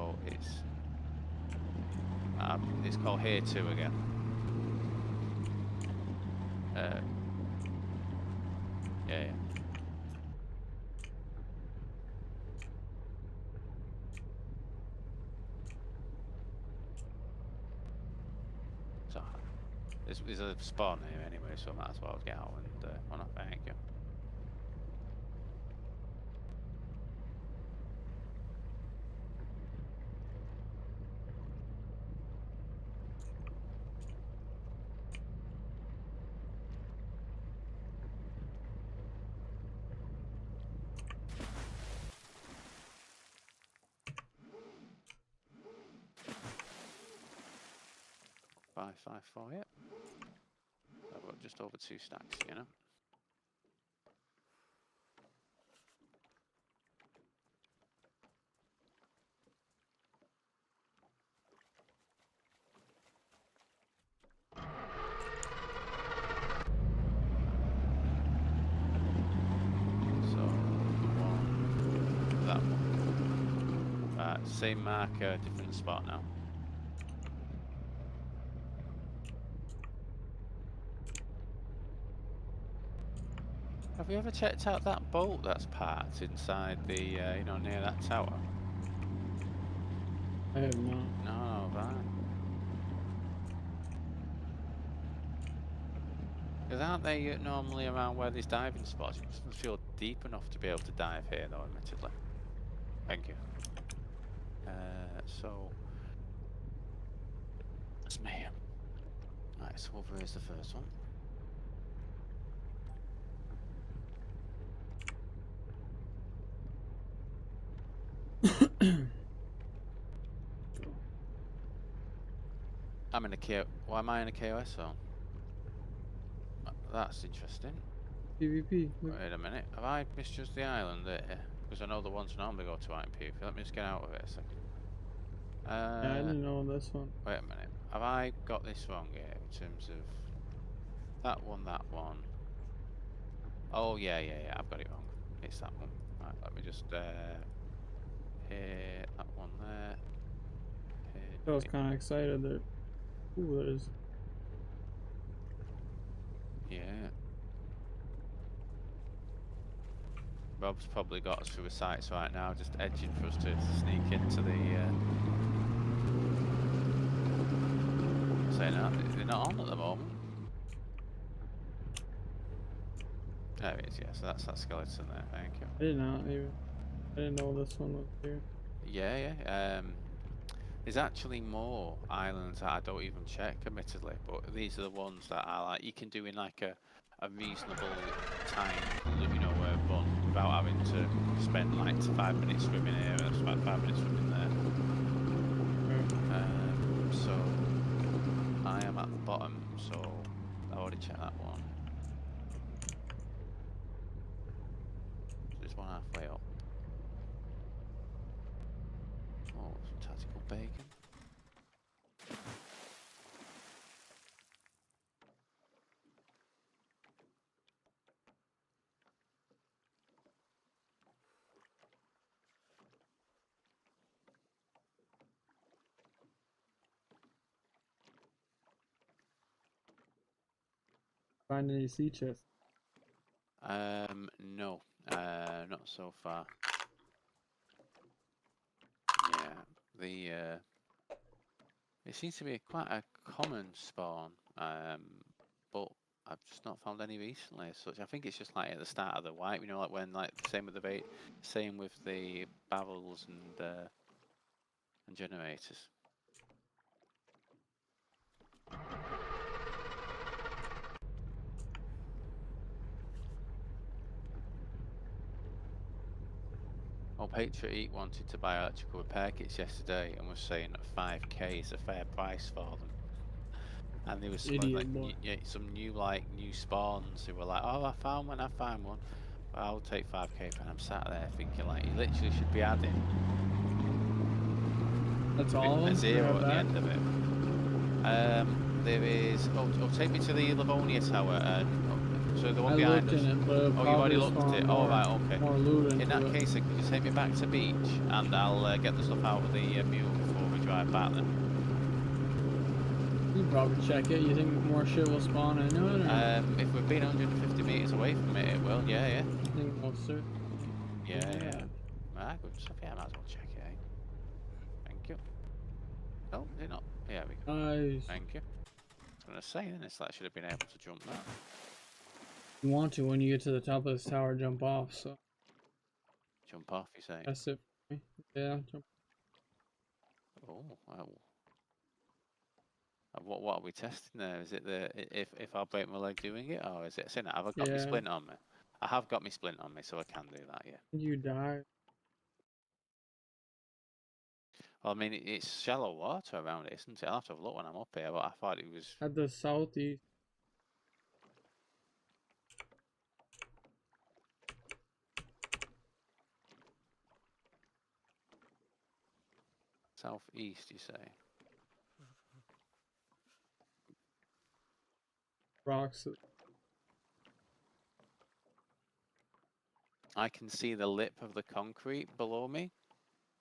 it's called Here 2 again. Yeah. So there's a spawn here anyway, so I might as well get out and run off. Thank you. Five, 4, yep. I've got just over 2 stacks, you know. So that one. Right, same marker, different spot now. Have you ever checked out that boat that's parked inside the, you know, near that tower? I have not. No, right. Because aren't they normally around where there's diving spots? It doesn't feel deep enough to be able to dive here, though, admittedly. Thank you. So, Yeah. Right, so over here's the first one. I'm in a KO. Why am I in a KOS zone? That's interesting. PvP. Wait a minute. Have I misjudged the island there? Because I know the ones normally go to out in PvP. Let me just get out of it a second. Yeah, I didn't know this one. Wait a minute. Have I got this wrong here in terms of that one, that one? Oh, yeah, I've got it wrong. It's that one. Right, let me just hit that one there. I was kind of excited that. Ooh, there's. Yeah. Rob's probably got us through the sights right now, just edging for us to sneak into the. Saying that they're not on at the moment. There it is. Yeah, so that's that skeleton there. Thank you. I didn't know this one was here. Yeah. There's actually more islands that I don't even check, admittedly, but these are the ones that I like. You can do in like a reasonable time, run without having to spend like 5 minutes swimming here and about 5 minutes swimming there. So I am at the bottom, so I already checked that one. So there's one halfway up. Oh, some tactical bacon. Find any sea chests? No, not so far. Yeah, it seems to be quite a common spawn, but I've just not found any recently as such. I think it's just like at the start of the wipe, like when same with the same with the barrels and generators. Oh, Patriot Eat wanted to buy electrical repair kits yesterday and was saying that 5k is a fair price for them. And there was some Idiot boy. some new spawns who were like, oh, I found one. I'll take 5k for it. And I'm sat there thinking like, you literally should be adding That's all a zero at the that? end of it. There is. Oh, take me to the Livonia Tower. So the one behind us. It, but Oh, you already looked at it. Oh, right, okay. More loot In that case, could you take me back to beach and I'll get the stuff out of the mule before we drive back then. You probably check it. You think more shit will spawn into it? Or? If we've been 150 meters away from it, it will. Yeah. I think most certainly. Yeah. Ah, good stuff. Yeah, I might as well check it. Eh? Thank you. Oh, did it not? Yeah, we go. Nice. Thank you. I was gonna say then, it's like I should have been able to jump that. You want to when you get to the top of this tower, jump off. So. Jump off, you say? That's it. Yeah. Jump. Oh, wow. What are we testing there? Is it the if I break my leg doing it, or is it saying have I got my splint on me? I have got my splint on me, so I can do that. Yeah. You die. Well, I mean it's shallow water around it, isn't it? I'll have to have a look when I'm up here, but I thought it was At the southeast. southeast. You say? Rocks. I can see the lip of the concrete below me.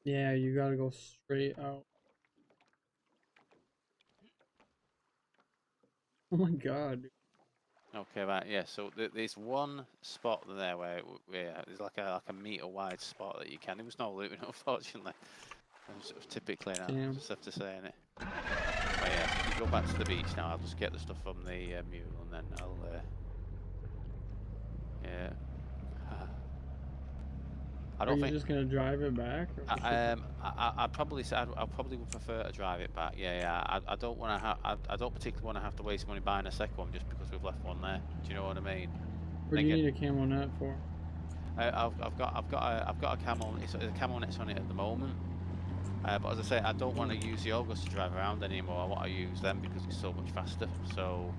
Yeah, you gotta go straight out. Oh my god. Okay, right, yeah. So there's one spot there where there's like a meter wide spot that you can. There was no looting, unfortunately. I'm sort of typically now, just have to say in it. But yeah, if you go back to the beach now, I'll just get the stuff from the mule and then I'll I Are don't you think. just gonna drive it back? Or what's your I'd probably say I probably would prefer to drive it back. Yeah, yeah. I don't want to I don't particularly want to have to waste money buying a second one just because we've left one there. Do you know what I mean? What And do you again, need a camo net for? I've got a camel. It's a camel net's on it at the moment. But as I say, I don't want to use the August to drive around anymore. I want to use them because it's so much faster. So,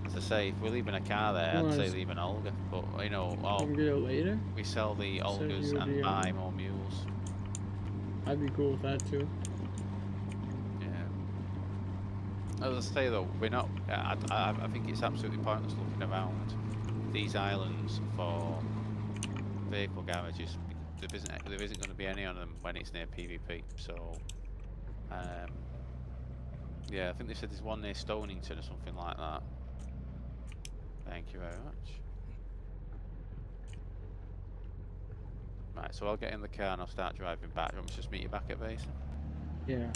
as I say, if we're leaving a car there, You I'd want say to leave an Olga. But you know, come get it later? we sell the Send Olgas you a and DM. buy more mules. I'd be cool with that too. Yeah. As I say though, we're not. I think it's absolutely pointless looking around these islands for vehicle garages because there isn't going to be any on them when it's near PvP. So, yeah, I think they said there's one near Stonington or something like that. Thank you very much. Right, so I'll get in the car and I'll start driving back. Do you want me to just meet you back at base? Yeah.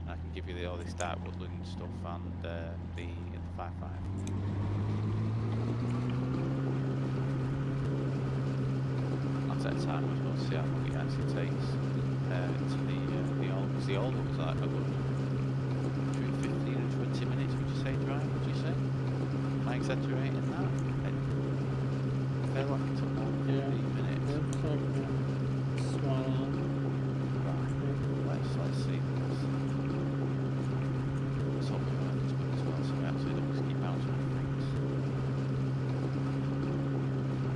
I can give you all this dark woodland stuff and the 5.5. I'll set a timer as well to see how long it actually takes to the old. Because the old one was like a good between 15 and 20 minutes. Would you say drive? Would you say? Am I exaggerating that? I feel like it took more than 15 minutes. That's fucking spot on. Right. Let's see this. Let's hope the drive is good as well, so we actually don't just keep bouncing on things.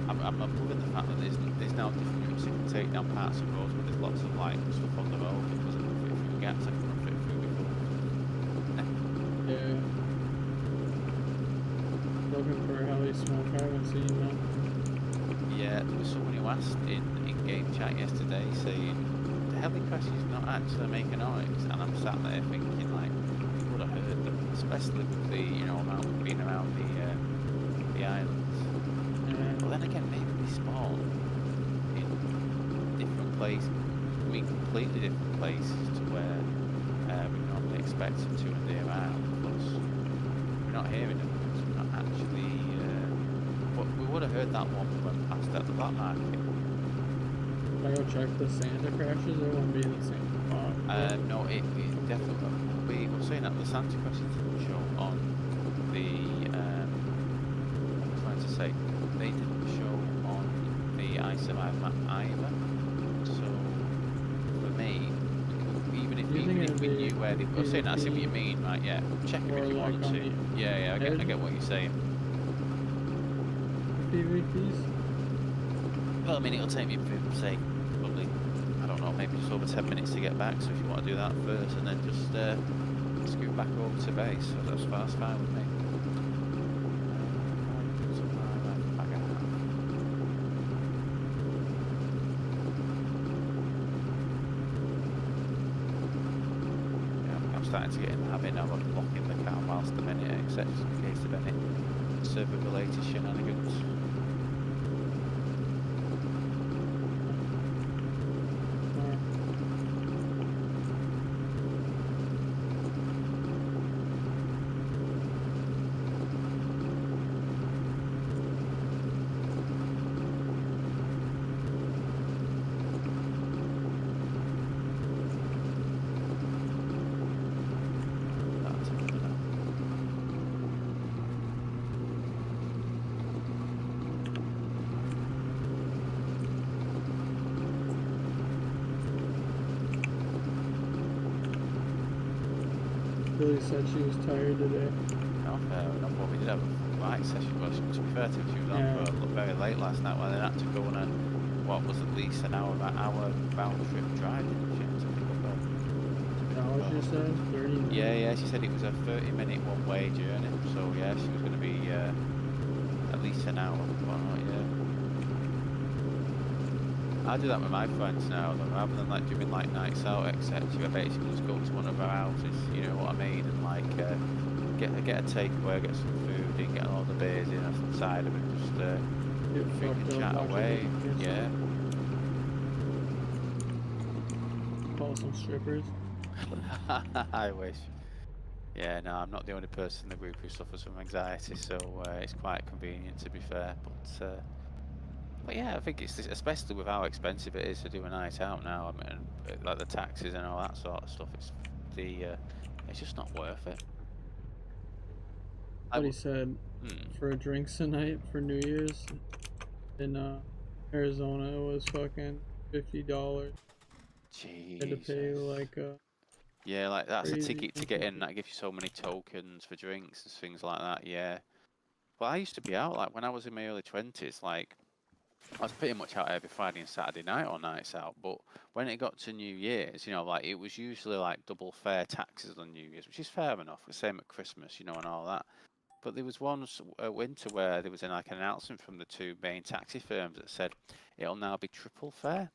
I'm loving the fact that there's now different routes you can take down parts of roads, but there's lots of like stuff on the road because of the fit through gaps I couldn't fit through before. Yeah. Looking for a heli smoke. I haven't seen nothing. Yeah, there was someone who asked in game chat yesterday saying the heli crash is not actually making noise, and I'm sat there thinking like you would have heard them, especially with the amount of being around the islands. But then again, maybe we spawn in different places. I mean, completely different places to where we normally expect them to when they're around. Plus, we're not hearing them because we're not actually. But we would have heard that one when we went past at the black market. If I go check the Santa crashes, it won't be the same spot. No, it definitely will be. We're saying that the Santa crashes didn't show on the. What was I trying to say? They didn't show on the I Survive map either. So for me, even if we knew where they were, saying that, I see what you mean, right? Yeah, check it if you want to. Yeah, I get what you're saying. PvPs? Well, I mean, it'll take me, say, probably, I don't know, maybe just over 10 minutes to get back. So if you want to do that first, and then just scoot back over to base, so that's fine with me. Starting to get in the habit now of locking the car whilst I'm in it, except in case of any server-related shenanigans. Billy said she was tired today. No, fair enough. Well, we did have a right session. Well, to be fair to her, she was on for very late last night when they had to go on a, what was at least an hour round trip drive, didn't she? To pick up her. Hours, you said? 30 minutes? Yeah, she said it was a 30-minute one-way journey. So, yeah, she was going to be at least an hour. Well, yeah. I do that with my friends now, though, rather than like doing like nights out, etc. I basically just go to one of our houses, you know what I mean, and like get a takeaway, get some food, and get all the beers in on the side of it, just drink and chat away. Yeah. Call some strippers. I wish. Yeah, no, I'm not the only person in the group who suffers from anxiety, so it's quite convenient to be fair. But But yeah, I think it's especially with how expensive it is to do a night out now. I mean, like the taxes and all that sort of stuff. It's just not worth it. What he said for drinks tonight for New Year's in Arizona, it was fucking $50. Had to pay Jesus. like Yeah, like that's a crazy. ticket to get in. That gives you so many tokens for drinks and things like that. Yeah. But I used to be out like when I was in my early 20s. Like I was pretty much out every Friday and Saturday night or nights out. But when it got to New Year's, you know, like it was usually like double fare taxes on New Year's, which is fair enough. The same at Christmas, you know, and all that. But there was one winter where there was like an announcement from the two main taxi firms that said it'll now be triple fare.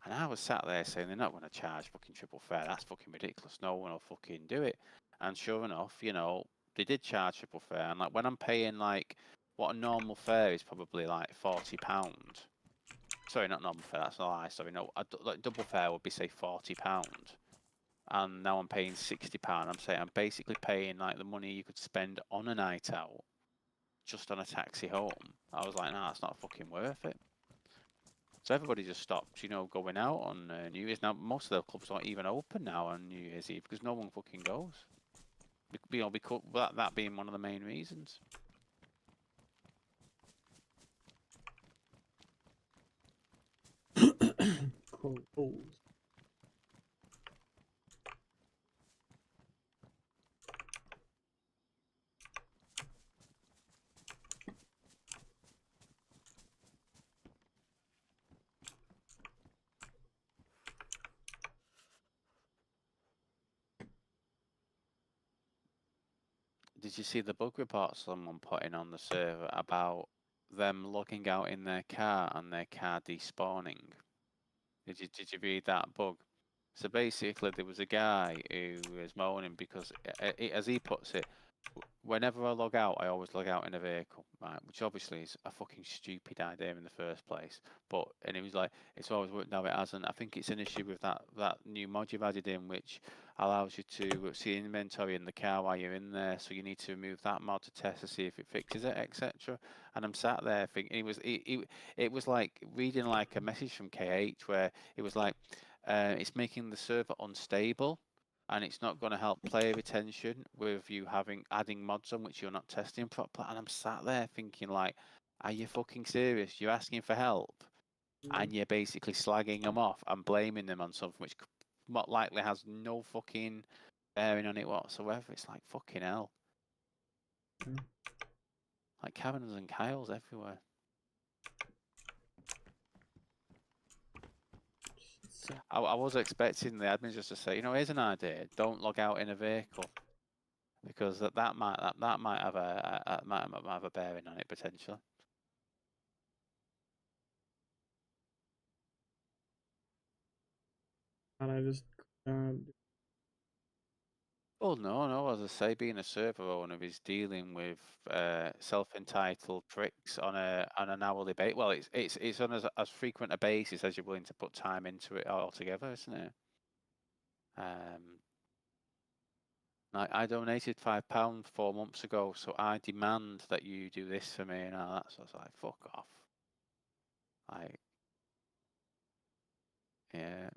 And I was sat there saying they're not going to charge fucking triple fare. That's fucking ridiculous. No one will fucking do it. And sure enough, you know, they did charge triple fare. And like when I'm paying like what a normal fare is probably like £40. Sorry, not normal fare. That's a lie. Sorry, no. Like double fare would be say £40. And now I'm paying £60. I'm saying I'm basically paying like the money you could spend on a night out just on a taxi home. I was like, nah, it's not fucking worth it. So everybody just stopped, you know, going out on New Year's. Now most of the clubs aren't even open now on New Year's Eve because no one fucking goes. You know, because that being one of the main reasons. Cool. Did you see the bug report someone put in on the server about them logging out in their car and their car despawning? Did you read that bug? So basically, there was a guy who was moaning because, as he puts it, whenever I log out, I always log out in a vehicle, right? Which obviously is a fucking stupid idea in the first place. And he was like, it's always worked. Now it hasn't. I think it's an issue with that new mod you've added in, which allows you to see inventory in the car while you're in there. So you need to remove that mod to test to see if it fixes it, etc. And I'm sat there thinking, it was like reading like a message from KH where it was like, it's making the server unstable and it's not going to help player retention with you adding mods on which you're not testing properly. And I'm sat there thinking, like, are you fucking serious? You're asking for help, and you're basically slagging them off and blaming them on something which more likely has no fucking bearing on it whatsoever. It's like fucking hell. Like Kavanaugh's and Kyle's everywhere. I was expecting the admins just to say, you know, here's an idea: don't log out in a vehicle. Because that might have a bearing on it potentially. And I just Well, no. As I say, being a server owner is dealing with self-entitled pricks on an hourly basis. Well, it's on as frequent a basis as you're willing to put time into it altogether, isn't it? I donated £5 4 months ago, so I demand that you do this for me, and all that. So I was like, fuck off. Yeah.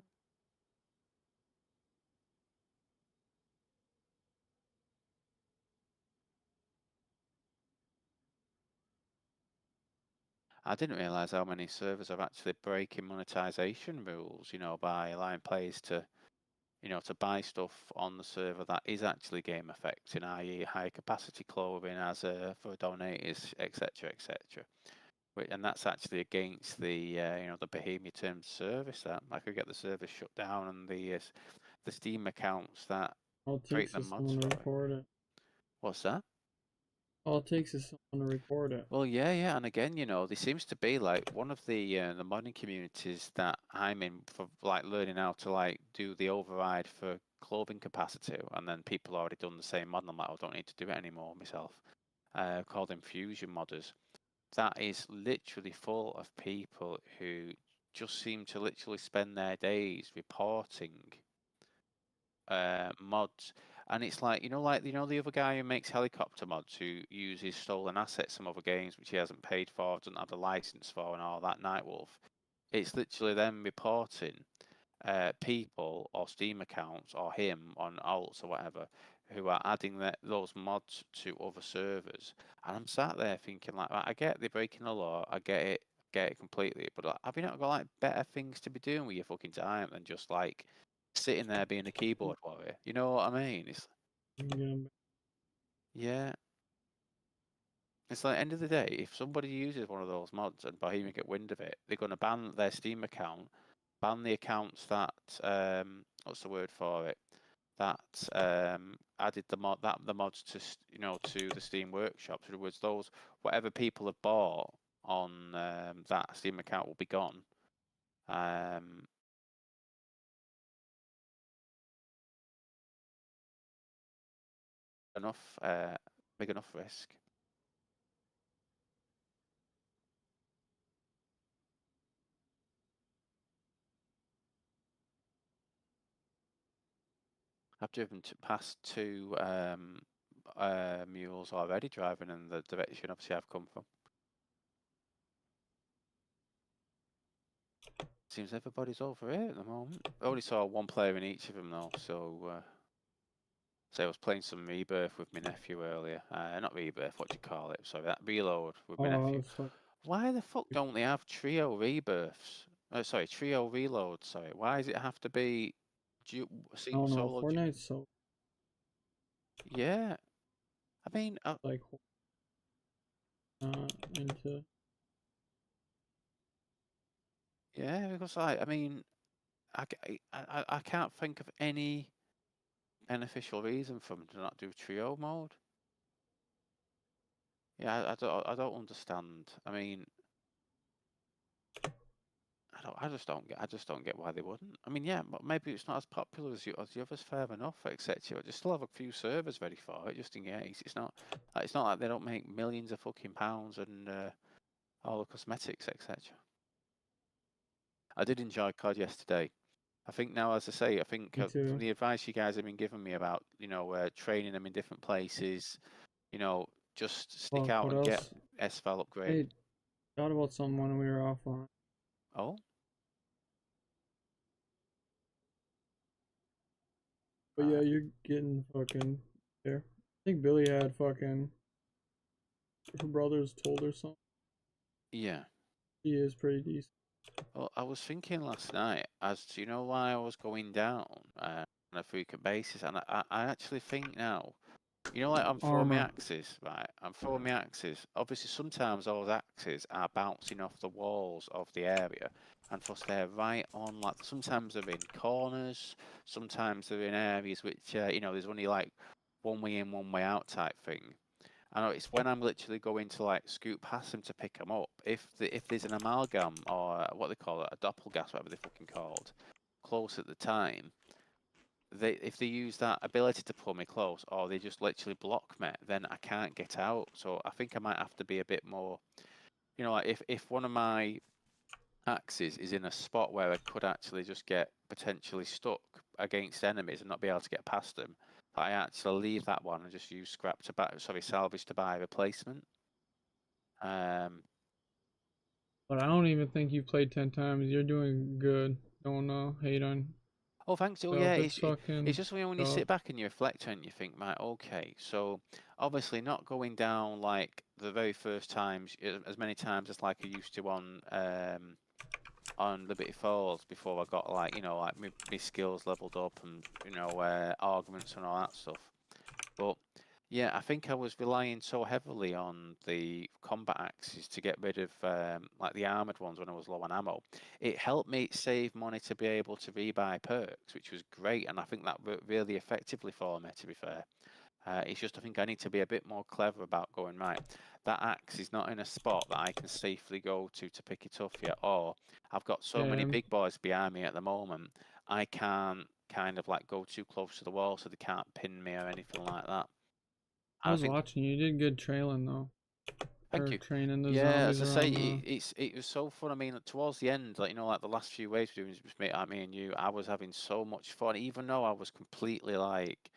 I didn't realise how many servers are actually breaking monetization rules, you know, by allowing players to, you know, to buy stuff on the server that is actually game affecting, i.e. high capacity clothing for donators, etc., etc. And that's actually against the, you know, the Bohemia terms of service. That I could get the service shut down and the Steam accounts that create the mods for it. What's that? All it takes is someone to record it. Well, yeah, and again, you know, there seems to be like one of the modding communities that I'm in for like learning how to like do the override for clothing capacity, and then people already done the same mod, and I'm like, I don't need to do it anymore myself. Called Infusion Modders. That is literally full of people who just seem to literally spend their days reporting mods, And it's like the other guy who makes helicopter mods who uses stolen assets from other games which he hasn't paid for, doesn't have the license for, and all that. Nightwolf. It's literally them reporting people or Steam accounts or him on alts or whatever who are adding those mods to other servers. And I'm sat there thinking like, I get they're breaking the law, I get it completely, but like, have you not got like better things to be doing with your fucking time than just like sitting there being a keyboard warrior? You know what I mean? It's yeah. It's like end of the day, if somebody uses one of those mods and Bohemian get wind of it, they're gonna ban their Steam account, ban the accounts that what's the word for it? That added the mods to to the Steam Workshop. In other words, those whatever people have bought on that Steam account will be gone. Enough big enough risk. I've driven past two mules already, driving in the direction obviously I've come from. Seems everybody's over here at the moment. I only saw one player in each of them though, so I was playing some Rebirth with my nephew earlier. Not Rebirth, what do you call it? Sorry, that Reload with my nephew. Why the fuck don't they have trio rebirths? Sorry, trio reloads. Sorry, why does it have to be solo? Fortnite's so. Yeah, I mean, like into. Yeah, because I mean, I can't think of any beneficial reason for them to not do trio mode. Yeah, I don't understand. I mean, I just don't get why they wouldn't. I mean, yeah, maybe it's not as popular as the others, fair enough, etc. Just still have a few servers ready for it, just in case. It's not like they don't make millions of fucking pounds and all the cosmetics, etc. I did enjoy COD yesterday. I think now, as I say, I think from the advice you guys have been giving me about training them in different places, just stick out and get SVAL upgrade. Hey, thought about something when we were offline. Oh. But yeah, you're getting fucking there. I think Billy had fucking her brother's told her something. Yeah. He is pretty decent. Well, I was thinking last night as to why I was going down on a frequent basis, and I actually think now, like I'm throwing my axes, right? I'm throwing my axes. Obviously, sometimes those axes are bouncing off the walls of the area, and plus they're right on, like, sometimes they're in corners, sometimes they're in areas which, there's only like one way in, one way out type thing. I know it's when I'm literally going to like scoot past them to pick them up. If there's an amalgam or what they call it, a doppelgas, whatever they're fucking called, close at the time, if they use that ability to pull me close, or they just literally block me, then I can't get out. So I think I might have to be a bit more, like if one of my axes is in a spot where I could actually just get potentially stuck against enemies and not be able to get past them, I actually leave that one and just use salvage to buy a replacement. But I don't even think you played 10 times. You're doing good. Don't hate on. Oh, thanks. Oh, yeah. It's just when you sit back and you reflect and you think, right, okay, so obviously not going down like the very first times, as many times as like I used to on Liberty Falls before I got like my skills leveled up and arguments and all that stuff. But yeah, I think I was relying so heavily on the combat axes to get rid of like the armored ones when I was low on ammo. It helped me save money to be able to rebuy perks, which was great, and I think that worked really effectively for me, to be fair. It's just I think I need to be a bit more clever about going, right, that axe is not in a spot that I can safely go to pick it up yet, or I've got so many big boys behind me at the moment, I can't kind of like go too close to the wall so they can't pin me or anything like that. I was watching you. You did good trailing though. Thank you. Training the yeah, zombies as I say, it was so fun. I mean, towards the end, like like the last few waves we were doing, me and you, I was having so much fun, even though I was completely like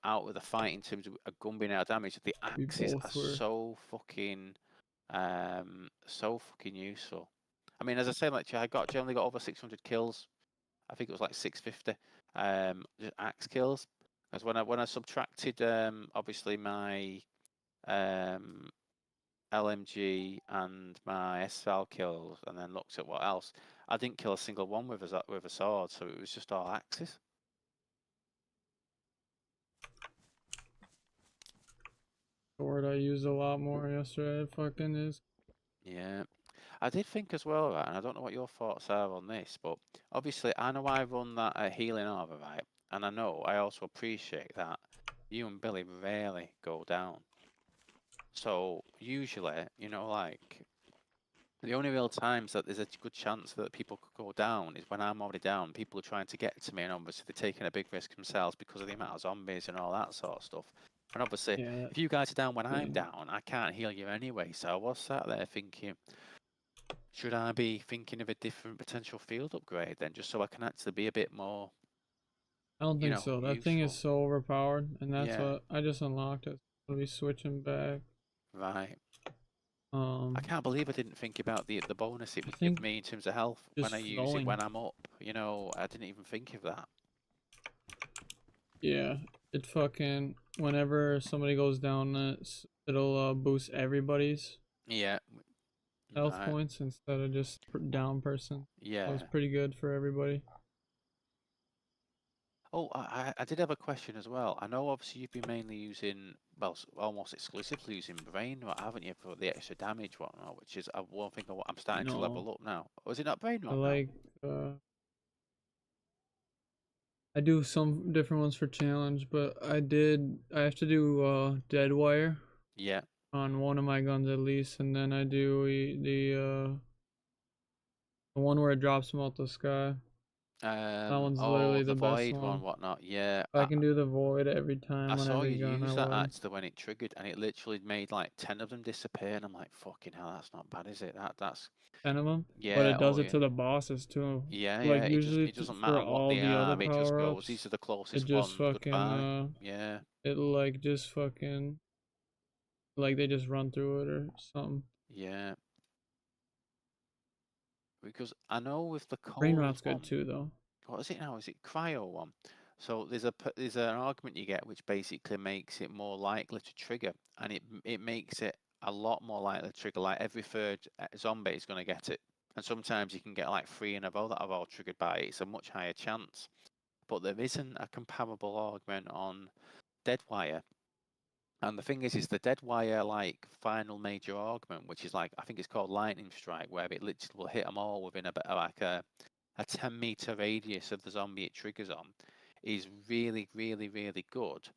out of the fight in terms of a gun being out of damage. The We axes are both were. so fucking useful. I mean, as I say, like I generally got over 600 kills. I think it was like 650. Just axe kills. Because when I subtracted obviously my LMG and my SVAL kills, and then looked at what else, I didn't kill a single one with a sword, so it was just all axes. Sword I used a lot more yesterday. It fucking is. Yeah. I did think as well, right, and I don't know what your thoughts are on this, but obviously I know I run that healing arbor, right? And I also appreciate that you and Billy rarely go down. So usually, like the only real times that there's a good chance that people could go down is when I'm already down. People are trying to get to me, and obviously they're taking a big risk themselves because of the amount of zombies and all that sort of stuff. And obviously, Yeah. if you guys are down when I'm Yeah. down, I can't heal you anyway. So I was sat there thinking, should I be thinking of a different potential field upgrade then, just so I can actually be a bit more, I don't think so. That thing is useful? so overpowered, and that's Yeah, what I just unlocked it. I'll be switching back. right. Um, I can't believe I didn't think about the bonus it I would give think me in terms of health when just I use it flowing. when I'm up. I didn't even think of that. Yeah, it fucking whenever somebody goes down, it'll boost everybody's Yeah, health right. points instead of just down person. So it's Yeah. pretty good for everybody. Oh, I did have a question as well. I know obviously you've been mainly using, well, almost exclusively using brain rot, haven't you, for the extra damage whatnot, which is one thing I'm starting to No, level up now. Or is it not brain I rot now? like I do some different ones for challenge, but I have to do dead wire Yeah. on one of my guns at least, and then I do the one where it drops them out the sky. That one's Oh, literally the the best void one, one. whatnot. Yeah. I can do the void every I time on saw every you gun I use that load. actually when it triggered, and it literally made like 10 of them disappear, and I'm like, fucking hell, that's not bad, is it? That's 10 of them, but yeah. it does Oh it yeah. to the bosses too. Yeah, yeah. Like usually It doesn't for matter what all they the other are. It just power goes. These ups, are the it closest just ones. fucking Goodbye. Yeah. it like just fucking like they just run through it or something. Yeah. Because I know with the Brain cold rot's good one, too though. what is it now? Is it cryo one? So there's an argument you get which basically makes it more likely to trigger, and it makes it a lot more likely to trigger. Like every third zombie is going to get it, and sometimes you can get like 3 in a row that are all triggered by it. It's a much higher chance. But there isn't a comparable argument on Deadwire. And the thing is the Deadwire like final major augment, which is like I think it's called Lightning Strike, where it literally will hit them all within a bit like a 10-meter radius of the zombie it triggers on, is really, really, really good.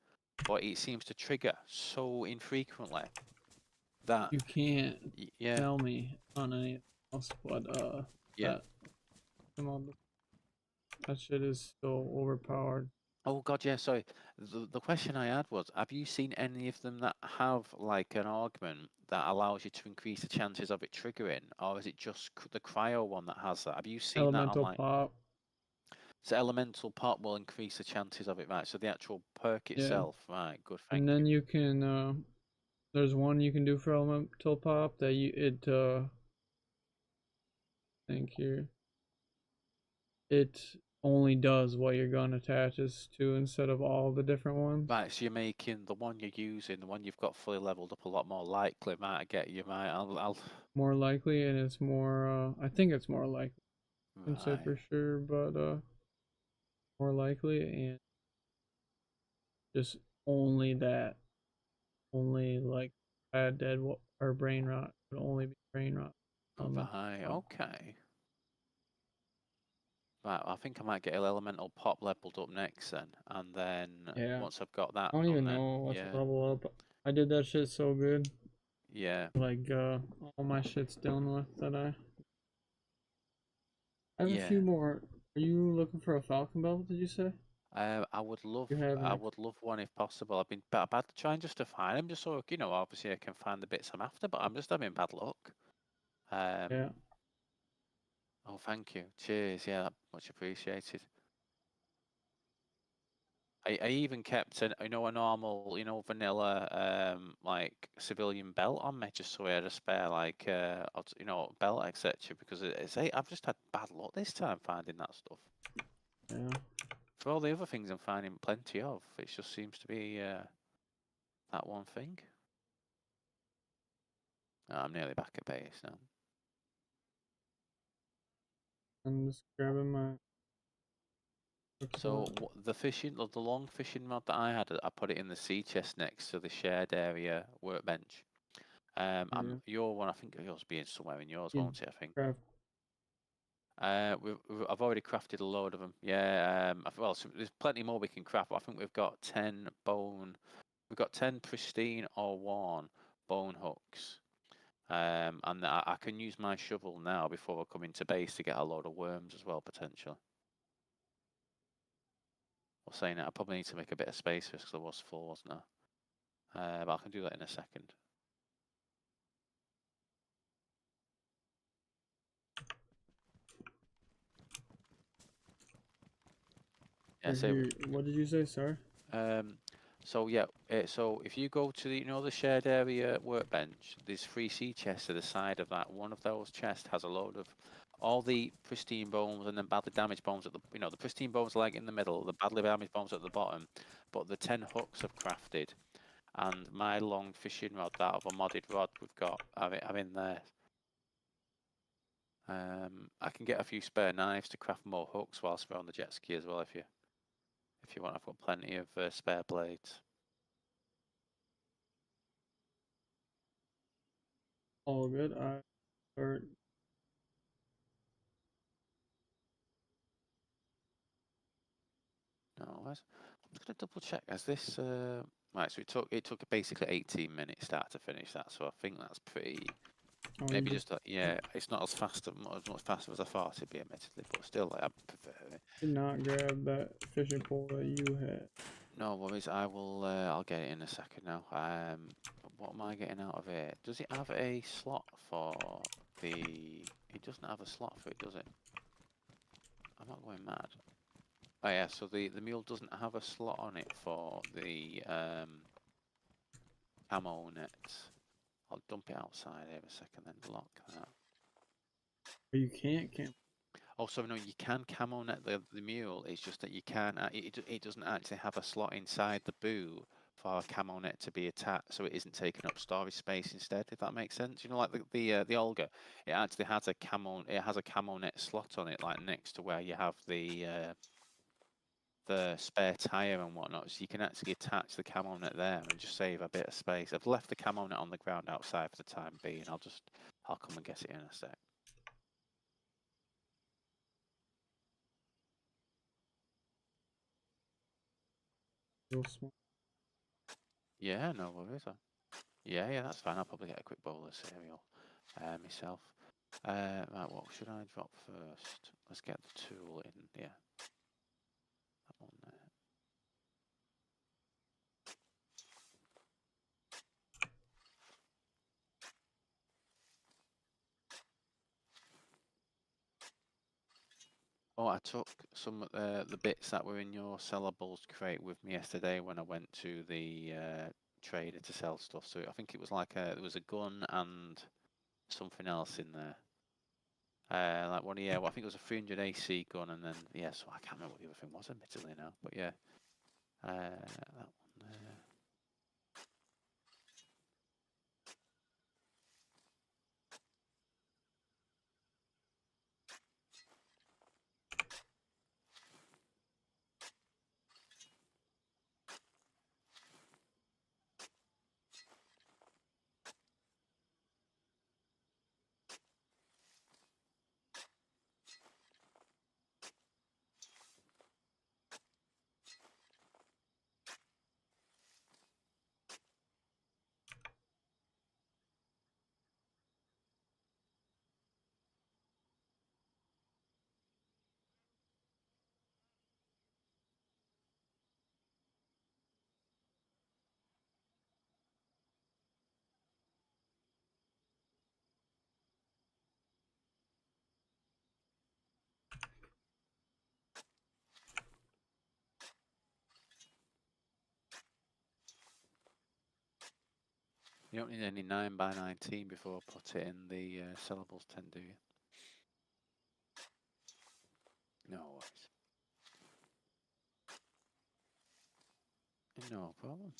But it seems to trigger so infrequently that You can't yeah, tell me on anything else, but yeah. that that shit is so overpowered. Oh God, yeah. Sorry. The question I had was, have you seen any of them that have like an augment that allows you to increase the chances of it triggering, or is it just the cryo one that has that? Have you seen that on Elemental like? pop, So elemental pot will increase the chances of it, right? So the actual perk yeah. itself, right? Good, And thank you. then you can there's one you can do for elemental pop that I think here it only does what your gun attaches to instead of all the different ones. Right, so you're making the one you're using, the one you've got fully leveled up, a lot more likely, might I get you, right? I'll, More likely, and it's more I think it's more likely. I couldn't say right. for sure, but more likely, and just only that, only like bad dead or brain rot would only be brain rot element. Right, Oh, okay. Right, well, I think I might get elemental pop leveled up next then, and then yeah, once I've got that I don't done, even then know what to yeah, level up. I did that shit so good. yeah, Like all my shit's done with that. I have a yeah. few more. Are you looking for a falcon belt? Did you say you have I an? would love one if possible. But I've had to try and just to find them, just so obviously I can find the bits I'm after. But I'm just having bad luck. Yeah, Um, oh, thank you. Cheers. Yeah, much appreciated. I even kept a normal, vanilla like civilian belt on me just so I had a spare like belt etc. Because I've just had bad luck this time finding that stuff. Yeah. For all the other things I'm finding plenty of, it just seems to be that one thing. Oh, I'm nearly back at base now. I'm just grabbing my. So the long fishing rod that I had, I put it in the sea chest next to the shared area workbench. Yeah. Your one, I think yours being somewhere in yours, You won't it? I think. craft. I've already crafted a load of them. Yeah. Well, so there's plenty more we can craft. But I think we've got 10 bone. We've got 10 pristine or worn bone hooks. And I can use my shovel now before I come into base to get a load of worms as well, potentially. Well, saying that, I probably need to make a bit of space for this because I was full, wasn't I? But I can do that in a second. Yeah, What did you say, sir? So yeah, so if you go to the shared area workbench, there's 3 sea chests to the side of that. One of those chests has a load of all the pristine bones and then badly damaged bones at the pristine bones like in the middle, the badly damaged bones at the bottom. But the 10 hooks I've crafted, and my long fishing rod, that of a modded rod we've got, I'm in there. I can get a few spare knives to craft more hooks whilst we're on the jet ski as well, if you want. I've got plenty of spare blades. All good. I heard. No, I'm just gonna double check. Has this right? So it took basically 18 minutes start to finish that. So I think that's pretty. Oh, Maybe just yeah, it's not as fast as much faster as I thought it'd be, admittedly, but still, like, I prefer it. did not grab that fishing pole that you had. No worries. I will. I'll get it in a second now. What am I getting out of it? Does it have a slot for the? It doesn't have a slot for it, does it? I'm not going mad. Oh yeah. So the mule doesn't have a slot on it for the camo net. I'll dump it outside here a second, then lock that. But you can't camp. Also, no, you can camo net the mule. It's just that you can't. It doesn't actually have a slot inside the boot for a camo net to be attached, so it isn't taking up storage space instead. If that makes sense, like the Olga, it actually has a camo. It has a camo net slot on it, like next to where you have the spare tire and whatnot, so you can actually attach the camo net there and just save a bit of space. I've left the camo net on the ground outside for the time being. I'll come and get it in a sec. Yeah, no worries. Yeah, that's fine. I'll probably get a quick bowl of cereal myself. Right, what should I drop first? Let's get the tool in. Yeah, that one there. Oh, I took some of the bits that were in your sellables crate with me yesterday when I went to the trader to sell stuff. So I think it was like there was a gun and something else in there. Like one, yeah, well, I think it was a 300 AC gun, and then yeah, so I can't remember what the other thing was, admittedly now, but yeah, that one there. You don't need any 9x19 before I put it in the syllables tent, do you? No worries. No problem.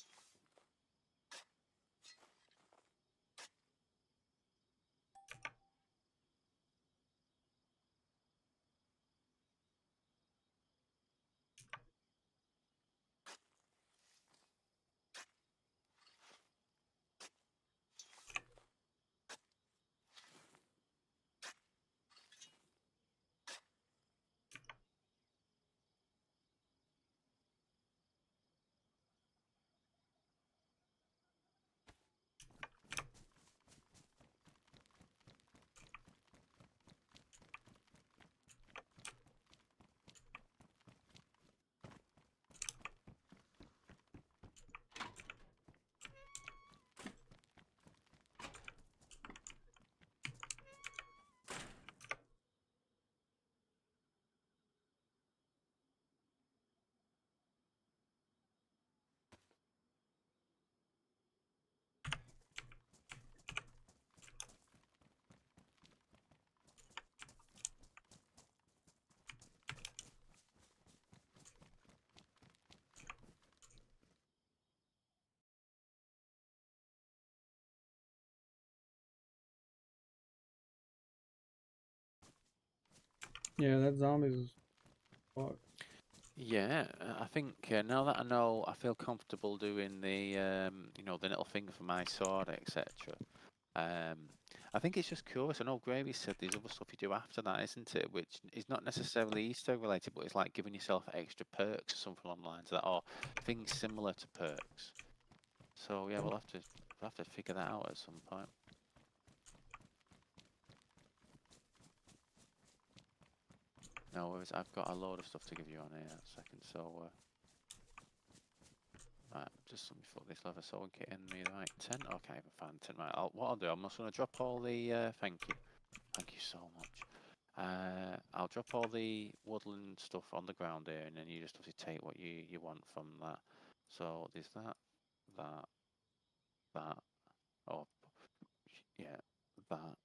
Yeah, that zombie's fuck. Yeah, I think now that I know, I feel comfortable doing the, you know, the little thing for my sword, etc. I think it's just curious. I know Gravy said there's other stuff you do after that, isn't it? Which is not necessarily Easter related, but it's like giving yourself extra perks or something along the lines of that, or things similar to perks. So yeah, we'll have to figure that out at some point. No worries, I've got a load of stuff to give you on here in a second, so right, just let me put this leather sword kit in the right tent. Okay, I found the tent. Right, what I'll do, I'm just going to drop all the, thank you so much. I'll drop all the woodland stuff on the ground here, and then you just obviously take what you want from that. So there's that, oh, yeah, that.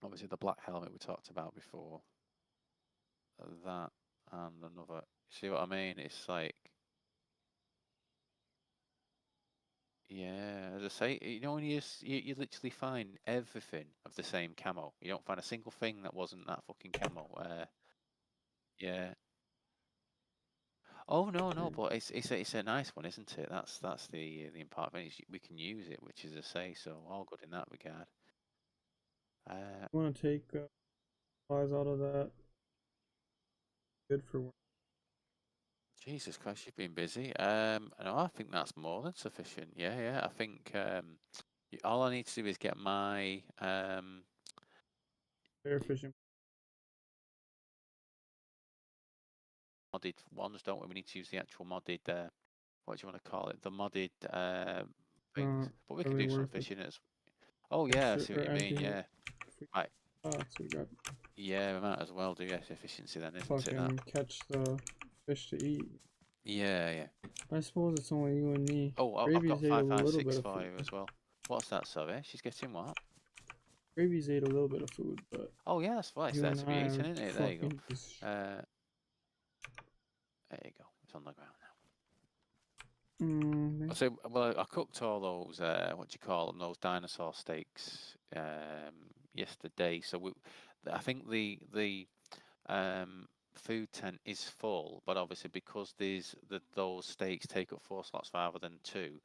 Obviously the black helmet we talked about before, that, and another. See what I mean? It's like, yeah, as I say, you know, when you literally find everything of the same camo. You don't find a single thing that wasn't that fucking camo. Yeah. Oh no, but it's a nice one, isn't it? That's the important thing. Is we can use it, which is a say. So all good in that regard. Uh, I want to take flies out of that. Good for one. Jesus Christ, you've been busy. No, I think that's more than sufficient. Yeah. I think all I need to do is get my Air fishing. modded ones, don't we? We need to use the actual modded, what do you want to call it? The modded things. But we can Really do some worth it. fishing as. Oh yeah, I Extra see what or you mean. empty. Yeah. Right. So we got Yeah, we might as well do efficiency then, isn't it? That. fucking catch the fish to eat. Yeah. I suppose it's only you and me. Oh, I've got Gravy's ate a little bit 556 of for food. you as well. What's that, sorry? She's getting what? Gravy's ate a little bit of food, but Oh yeah, that's right. It's you there and to be I eaten, are isn't it? There you go. fucking just. Uh, there you go. It's on the ground now. Mm, So, well, I cooked all those, what do you call them, those dinosaur steaks yesterday. So I think the food tent is full, but obviously because those steaks take up 4 slots rather than 2,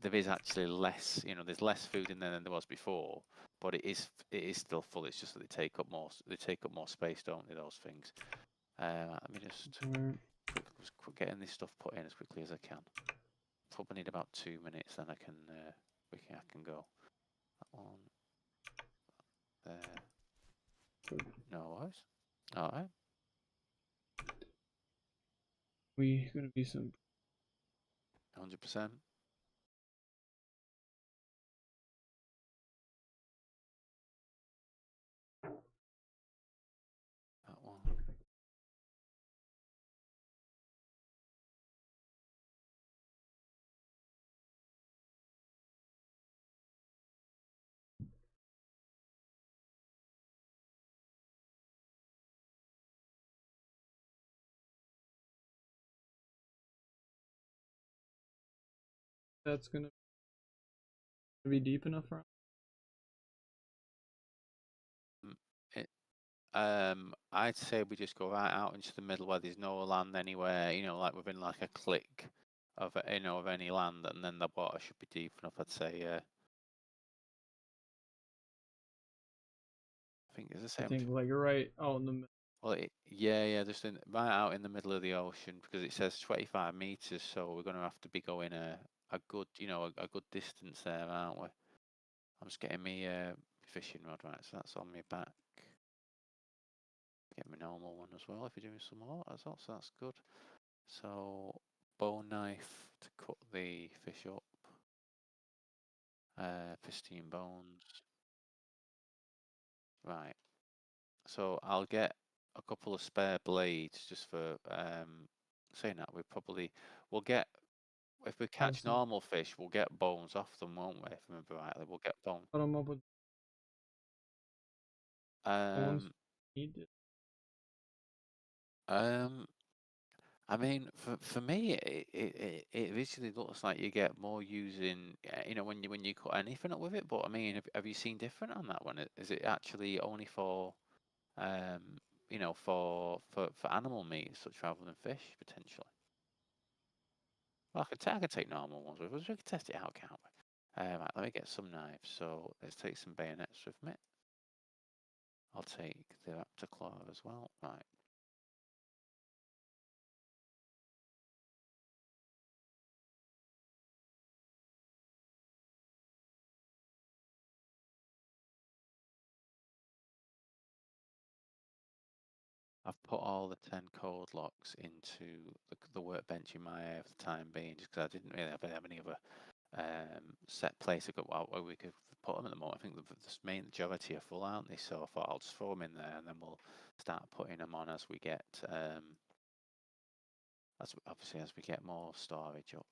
there is actually less. You know, there's less food in there than there was before, but it is still full. It's just that they take up more space, don't they? Those things. Let me just getting this stuff put in as quickly as I can. Probably need about 2 minutes, then I can go. That one there. No worries. All right. we gonna be some 100%. That one. that's gonna be deep enough for him? Mm, It, I'd say we just go right out into the middle where there's no land anywhere, you know, like within like a click of, you know, of any land, and then the water should be deep enough, I'd say, yeah. I think it's the I same. think like right out in the middle. Well, yeah, just right out in the middle of the ocean because it says 25 meters, so we're going to have to be going a good, you know, a good distance there, aren't we? I'm just getting me fishing rod, right, so that's on my back. Get my normal one as well if you're doing some more as well, so that's good. So, bone knife to cut the fish up. Pristine bones. Right. So I'll get a couple of spare blades just for saying that we'll get if we Have catch some. normal fish, we'll get bones off them, won't we? If I remember rightly, we'll get bones. Put them up with bones. Um, Need it. um, I mean, for me, it visually looks like you get more using, you know, when you cut anything up with it. But I mean, have you seen different on that one? Is it actually only for, you know, for animal meat, such rather than fish potentially? Well, I could take normal ones with us. We could test it out, can't we? Right, let me get some knives. So let's take some bayonets with me. I'll take the raptor claw as well. Right. I've put all the 10 code locks into the workbench in my area for the time being, just because I didn't really have any other set place where we could put them at the moment. I think the main majority are full, aren't they? So I thought I'll just throw them in there and then we'll start putting them on as we get, obviously as we get more storage up.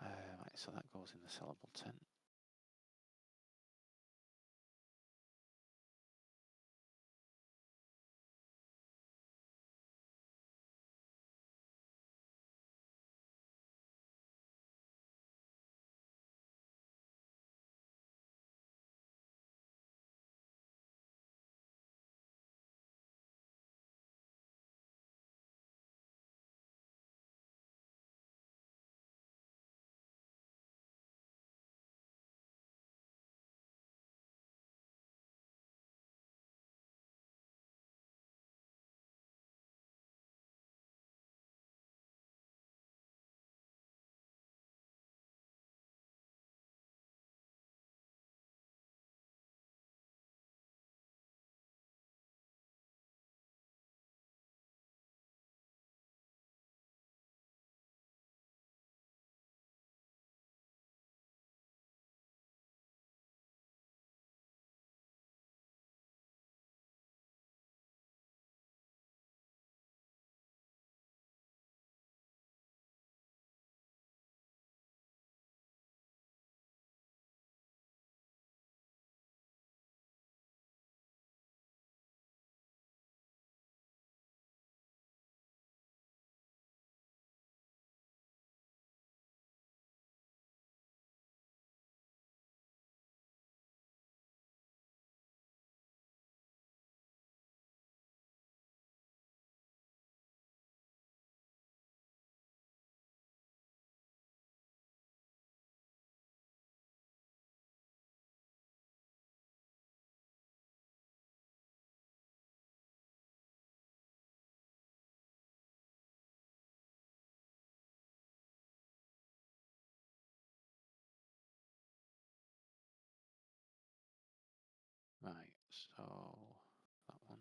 Right, so that goes in the sellable tent. Right, so that one.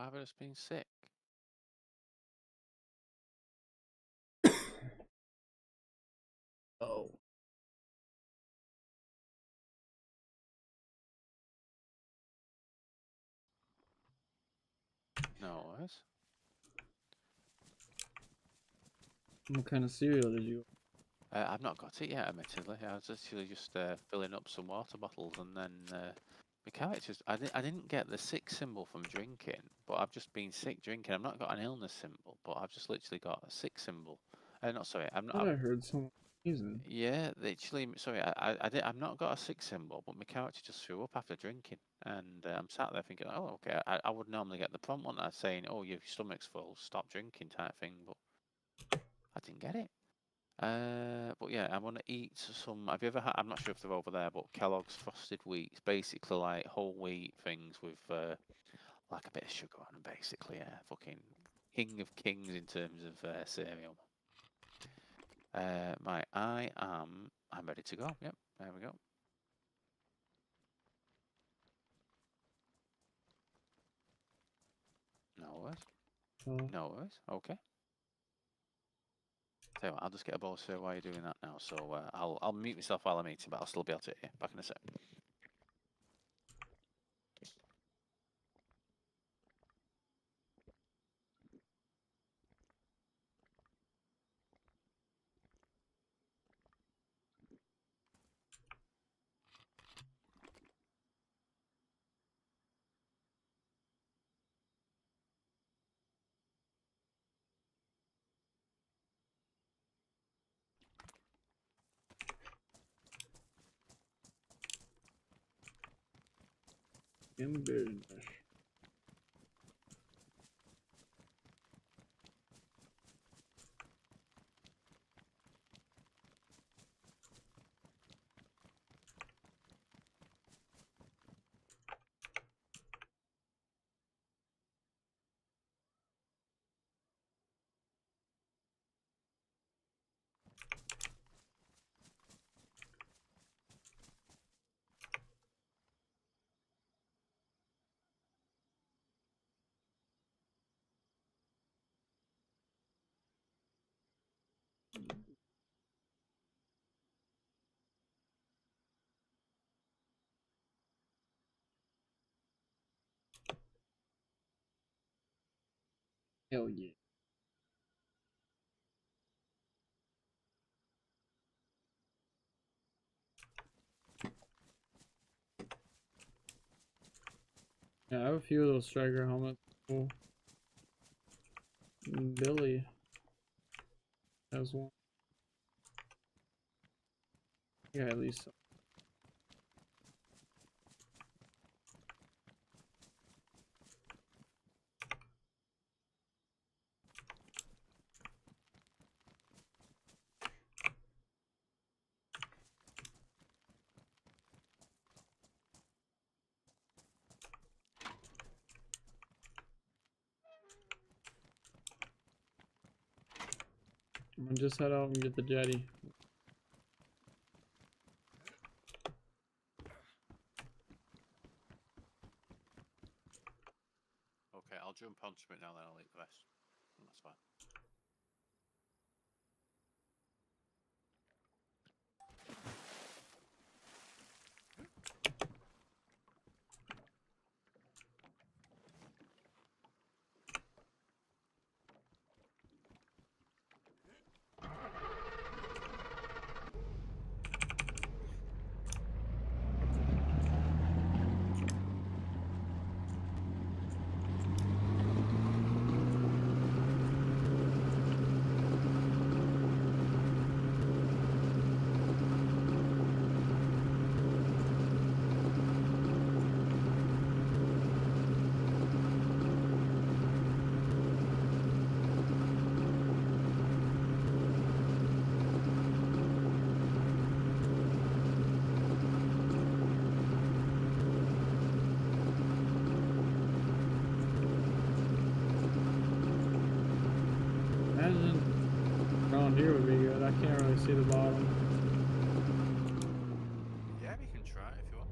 Why have I just been sick? Oh. No worries. What kind of cereal did you? I've not got it yet, admittedly. I was actually just filling up some water bottles, and then my characters. I didn't get the sick symbol from drinking, but I've just been sick drinking. I've not got an illness symbol, but I've just literally got a sick symbol. Not sorry. I'm I not. thought I heard someone sneezing. Yeah, literally. Sorry, I've not got a sick symbol, but my character just threw up after drinking, and I'm sat there thinking, oh, okay. I would normally get the prompt one saying, oh, your stomach's full, stop drinking, type thing, but I didn't get it. But yeah, I want to eat some. Have you ever had? I'm not sure if they're over there, but Kellogg's Frosted Wheat, basically like whole wheat things with like a bit of sugar on them. Basically, yeah, fucking king of kings in terms of cereal. I'm ready to go. Yep, there we go. No worries. No worries. Okay. Tell you what, I'll just get a bowl of cereal while you're doing that now. So I'll mute myself while I'm eating, but I'll still be able to hear. Back in a sec. Embedded. Hell yeah. Yeah, I have a few of those striker helmets. Cool. Billy has one. Yeah, at least. I'm gonna just head out and get the jetty. Okay, I'll jump onto it now, then I'll eat the rest. That's fine. Imagine around here would be good. I can't really see the bottom. Yeah, we can try it if you want.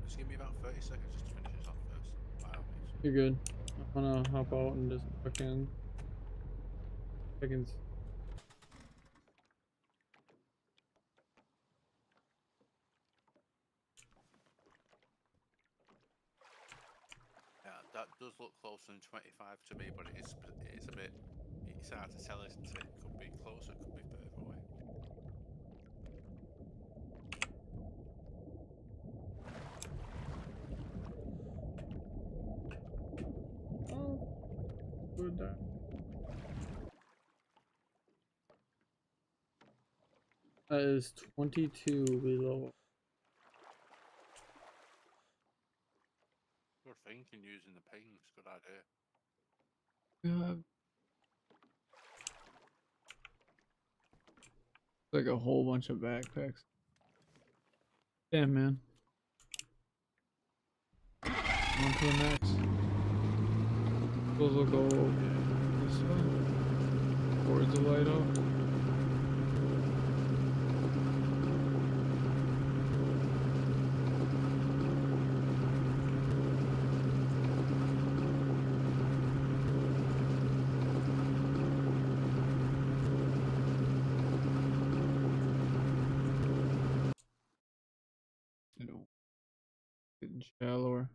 Just give me about 30 seconds just to finish this off first. By all means. You're good. I'm gonna hop out and just fucking seconds. Yeah, that does look closer than 25 to me, but it's a bit. It's hard to tell, isn't it? Could be closer, could be further away. Oh, good. That is 22 below. Good thinking using the pings. Good idea. God. Like a whole bunch of backpacks. Damn, man. On to the next. Those will go this way. Towards the light up. You know, getting shallower.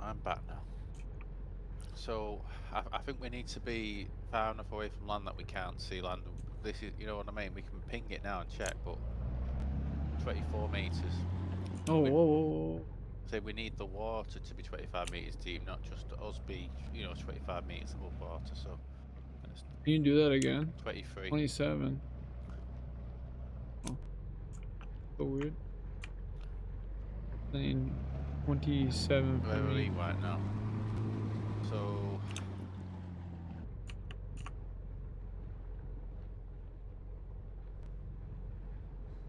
I'm back now. So I think we need to be far enough away from land that we can't see land. This is, you know what I mean. We can ping it now and check, but 24 meters. Oh, whoa, whoa, whoa. Say we need the water to be 25 meters deep, not just us be, 25 meters above water. So you can do that again. 23. 27. Oh, so weird. Saying 27 for Where are me. we right now? So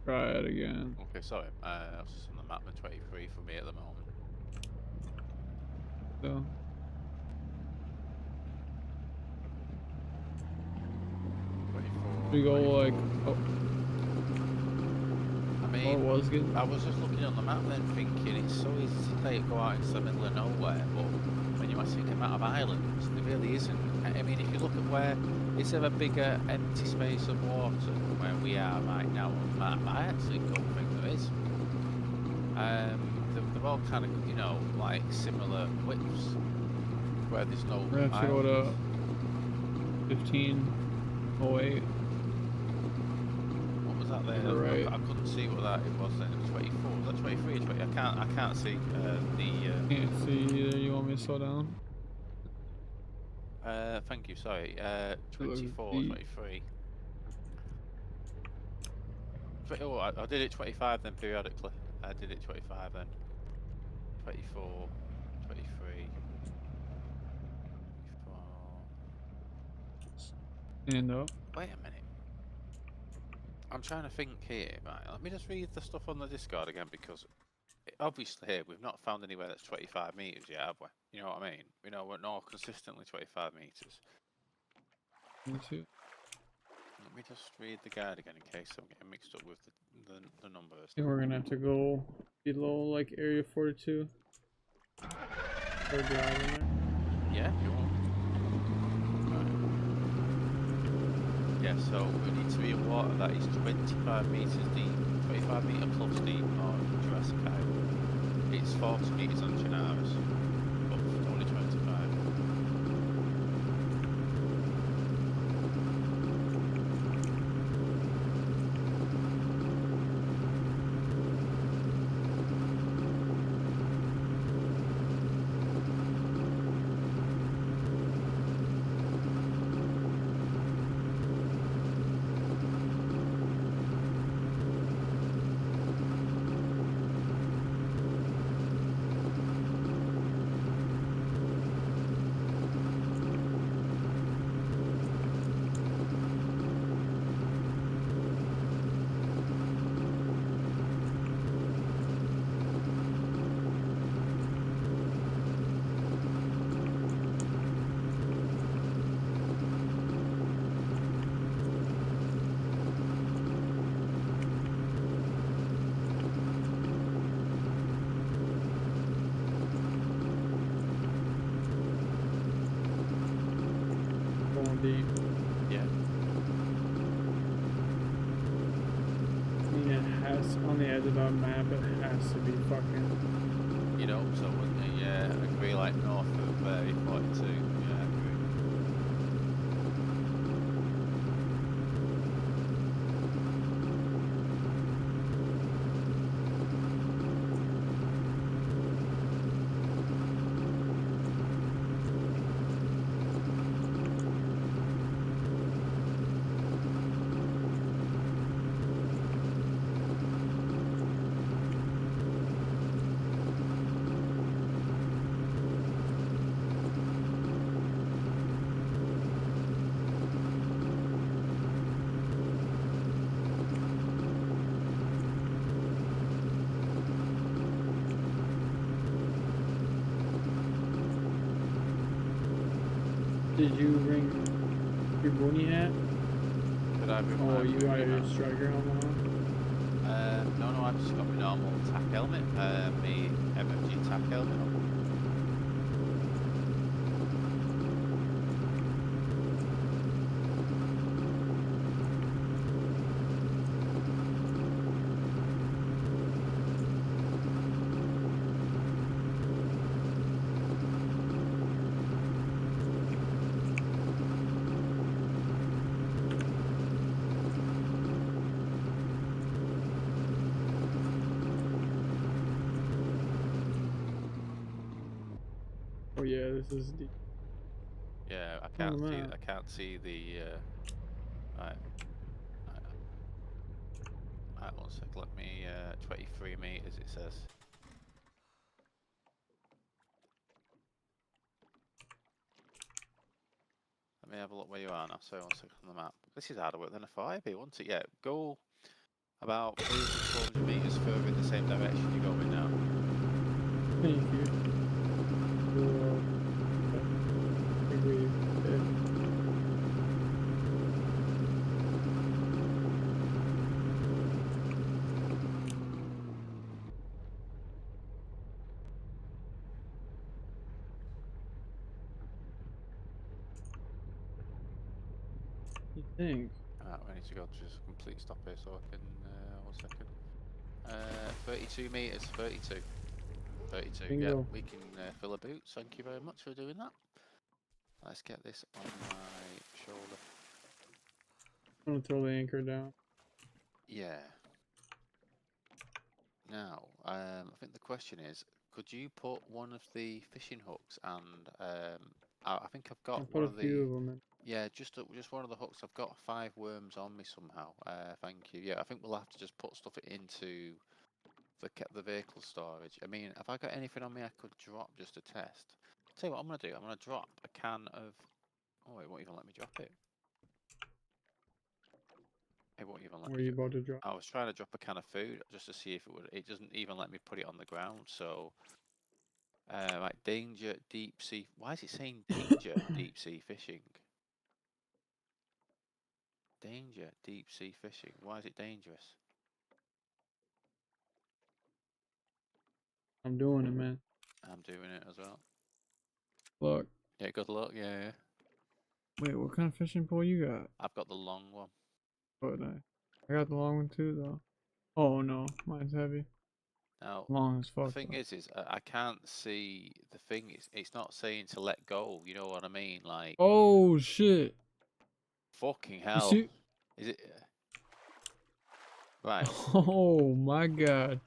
Try it again. okay, sorry. That's just on the map. 23 for me at the moment. So. We go like, oh. I mean, it was good. I was just looking on the map then thinking it's so easy to say go out into the middle of nowhere, but when you actually think about of islands, there really isn't. I mean, if you look at where, is there a bigger empty space of water than where we are right now on the map? I actually don't think there is. They're all kind of, like similar widths where there's no We're gonna have to go to 1508. What was that there? Right. I couldn't see what that it was then. It was 24. Was that 23 or 20? I can't see the. Can't see either. You want me to slow down? Thank you. Sorry. 24, 23. Oh, I did it 25 then periodically. I did it 25 then. 24, 23. 24. Stand up. Wait a minute. I'm trying to think here. Right, let me just read the stuff on the Discord again because obviously here we've not found anywhere that's 25 meters yet, have we? You know what I mean? We know we're not consistently 25 meters. Me too. Let me just read the guide again in case I'm getting mixed up with the numbers. I think we're gonna have to go below like area 42. Or the island there. Yeah, if you want. Right. Yeah, so we need to be in water that is 25 meters deep, 25 meter plus deep on Jurassic Island. It's 40 meters on Chinaris, but only 25. Yes, on the edge of that map, it has to be fucking. You'd hope so, wouldn't you? Yeah, I agree. Like north of 42. Yeah, I agree. Did you bring your boonie hat? Did I bring Oh, my you got boonie your hat? striker helmet on? No, I've just got my normal tack helmet, my MMG tack helmet on. Oh yeah, this is the. Yeah, I On can't the see. map. I can't see the. Right, right, right. 1 sec. Let me. 23 meters. It says. Let me have a look where you are now. Sorry, 1 second on the map. This is harder work than a 5, wasn't it? Yeah, go about 300 to 400 meters further in the same direction you're going now. Thank you. I think we did. You think? Right, we need to go to just a complete stop here so I can. 1 second. 32 meters. 32. 32. Yeah, Bingo. we can fill a boot. Thank you very much for doing that. Let's get this on my shoulder. I'm gonna throw the anchor down. Yeah. Now, I think the question is, could you put one of the fishing hooks and I think I've I'll got put one a of few the of them in. yeah, just one of the hooks. I've got 5 worms on me somehow. Thank you. Yeah, I think we'll have to just put stuff into the vehicle storage. I mean, have I got anything on me I could drop just to test? Tell you what I'm gonna do. I'm gonna drop a can of. Oh, it won't even let me drop it. It won't even let Where me. are you about to drop? I was trying to drop a can of food just to see if it would. It doesn't even let me put it on the ground. So, like danger deep sea. Why is it saying danger deep sea fishing? Danger deep sea fishing. Why is it dangerous? I'm doing it, man. I'm doing it as well. Look. Yeah, good luck. Yeah. Wait, what kind of fishing pole you got? I've got the long one. Oh, nice. I got the long one too, though. Oh no, mine's heavy. Now, Long as the fuck. thing Though. is I can't see the thing. It's not saying to let go. You know what I mean? Like, Oh shit! fucking You hell. see? Is it? Right. Oh my god.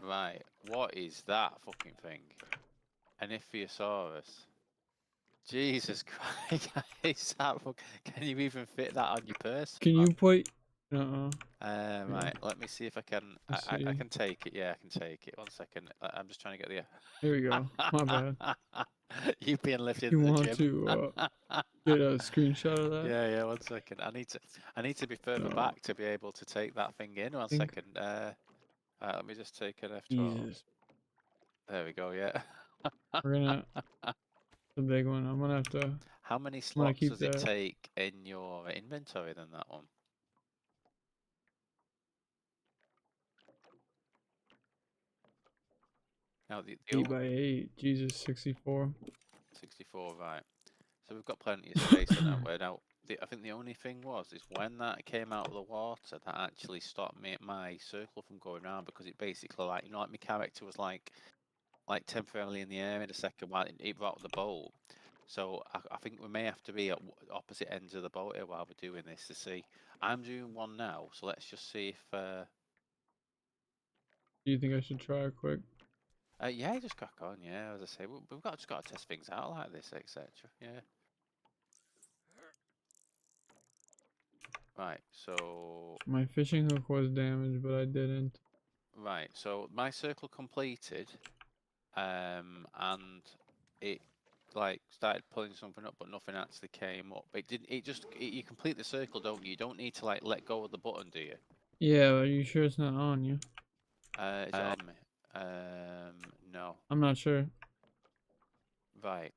Right. What is that fucking thing? An Ichthyosaurus. Jesus Christ. Is that can you even fit that on your person, Can man? you put? Right, let me see if I can. Let's I see. can take it. Yeah, I can take it. 1 second. I'm just trying to get the. Here we go. My bad. You've been lifted You at the want gym. to get a screenshot of that? Yeah, 1 second. I need to be further No. back to be able to take that thing in. 1 Think. second. Let me just take an F12. Jesus. There we go. Yeah. We're gonna the big one. I'm gonna have to. How many I'm gonna slots keep does it that. take in your inventory than that one? Now the 8x8. Jesus, 64. 64, right. So we've got plenty of space in, haven't we? Now, I think the only thing is when that came out of the water, that actually stopped my circle from going around, because it basically, like, you know, like my character was like temporarily in the air in a second while it brought the boat. So I think we may have to be at opposite ends of the boat here while we're doing this to see. I'm doing one now, so let's just see if. Do you think I should try quick? Yeah, just crack on. Yeah, as I say, we've just got to test things out like this, etc. Yeah. Right. So. My fishing hook was damaged, but I didn't. Right. So my circle completed, and it like started pulling something up, but nothing actually came up. It didn't. You complete the circle, don't you? You don't need to like let go of the button, do you? Yeah, are you sure it's not on you? Is it on me? No. I'm not sure. Right.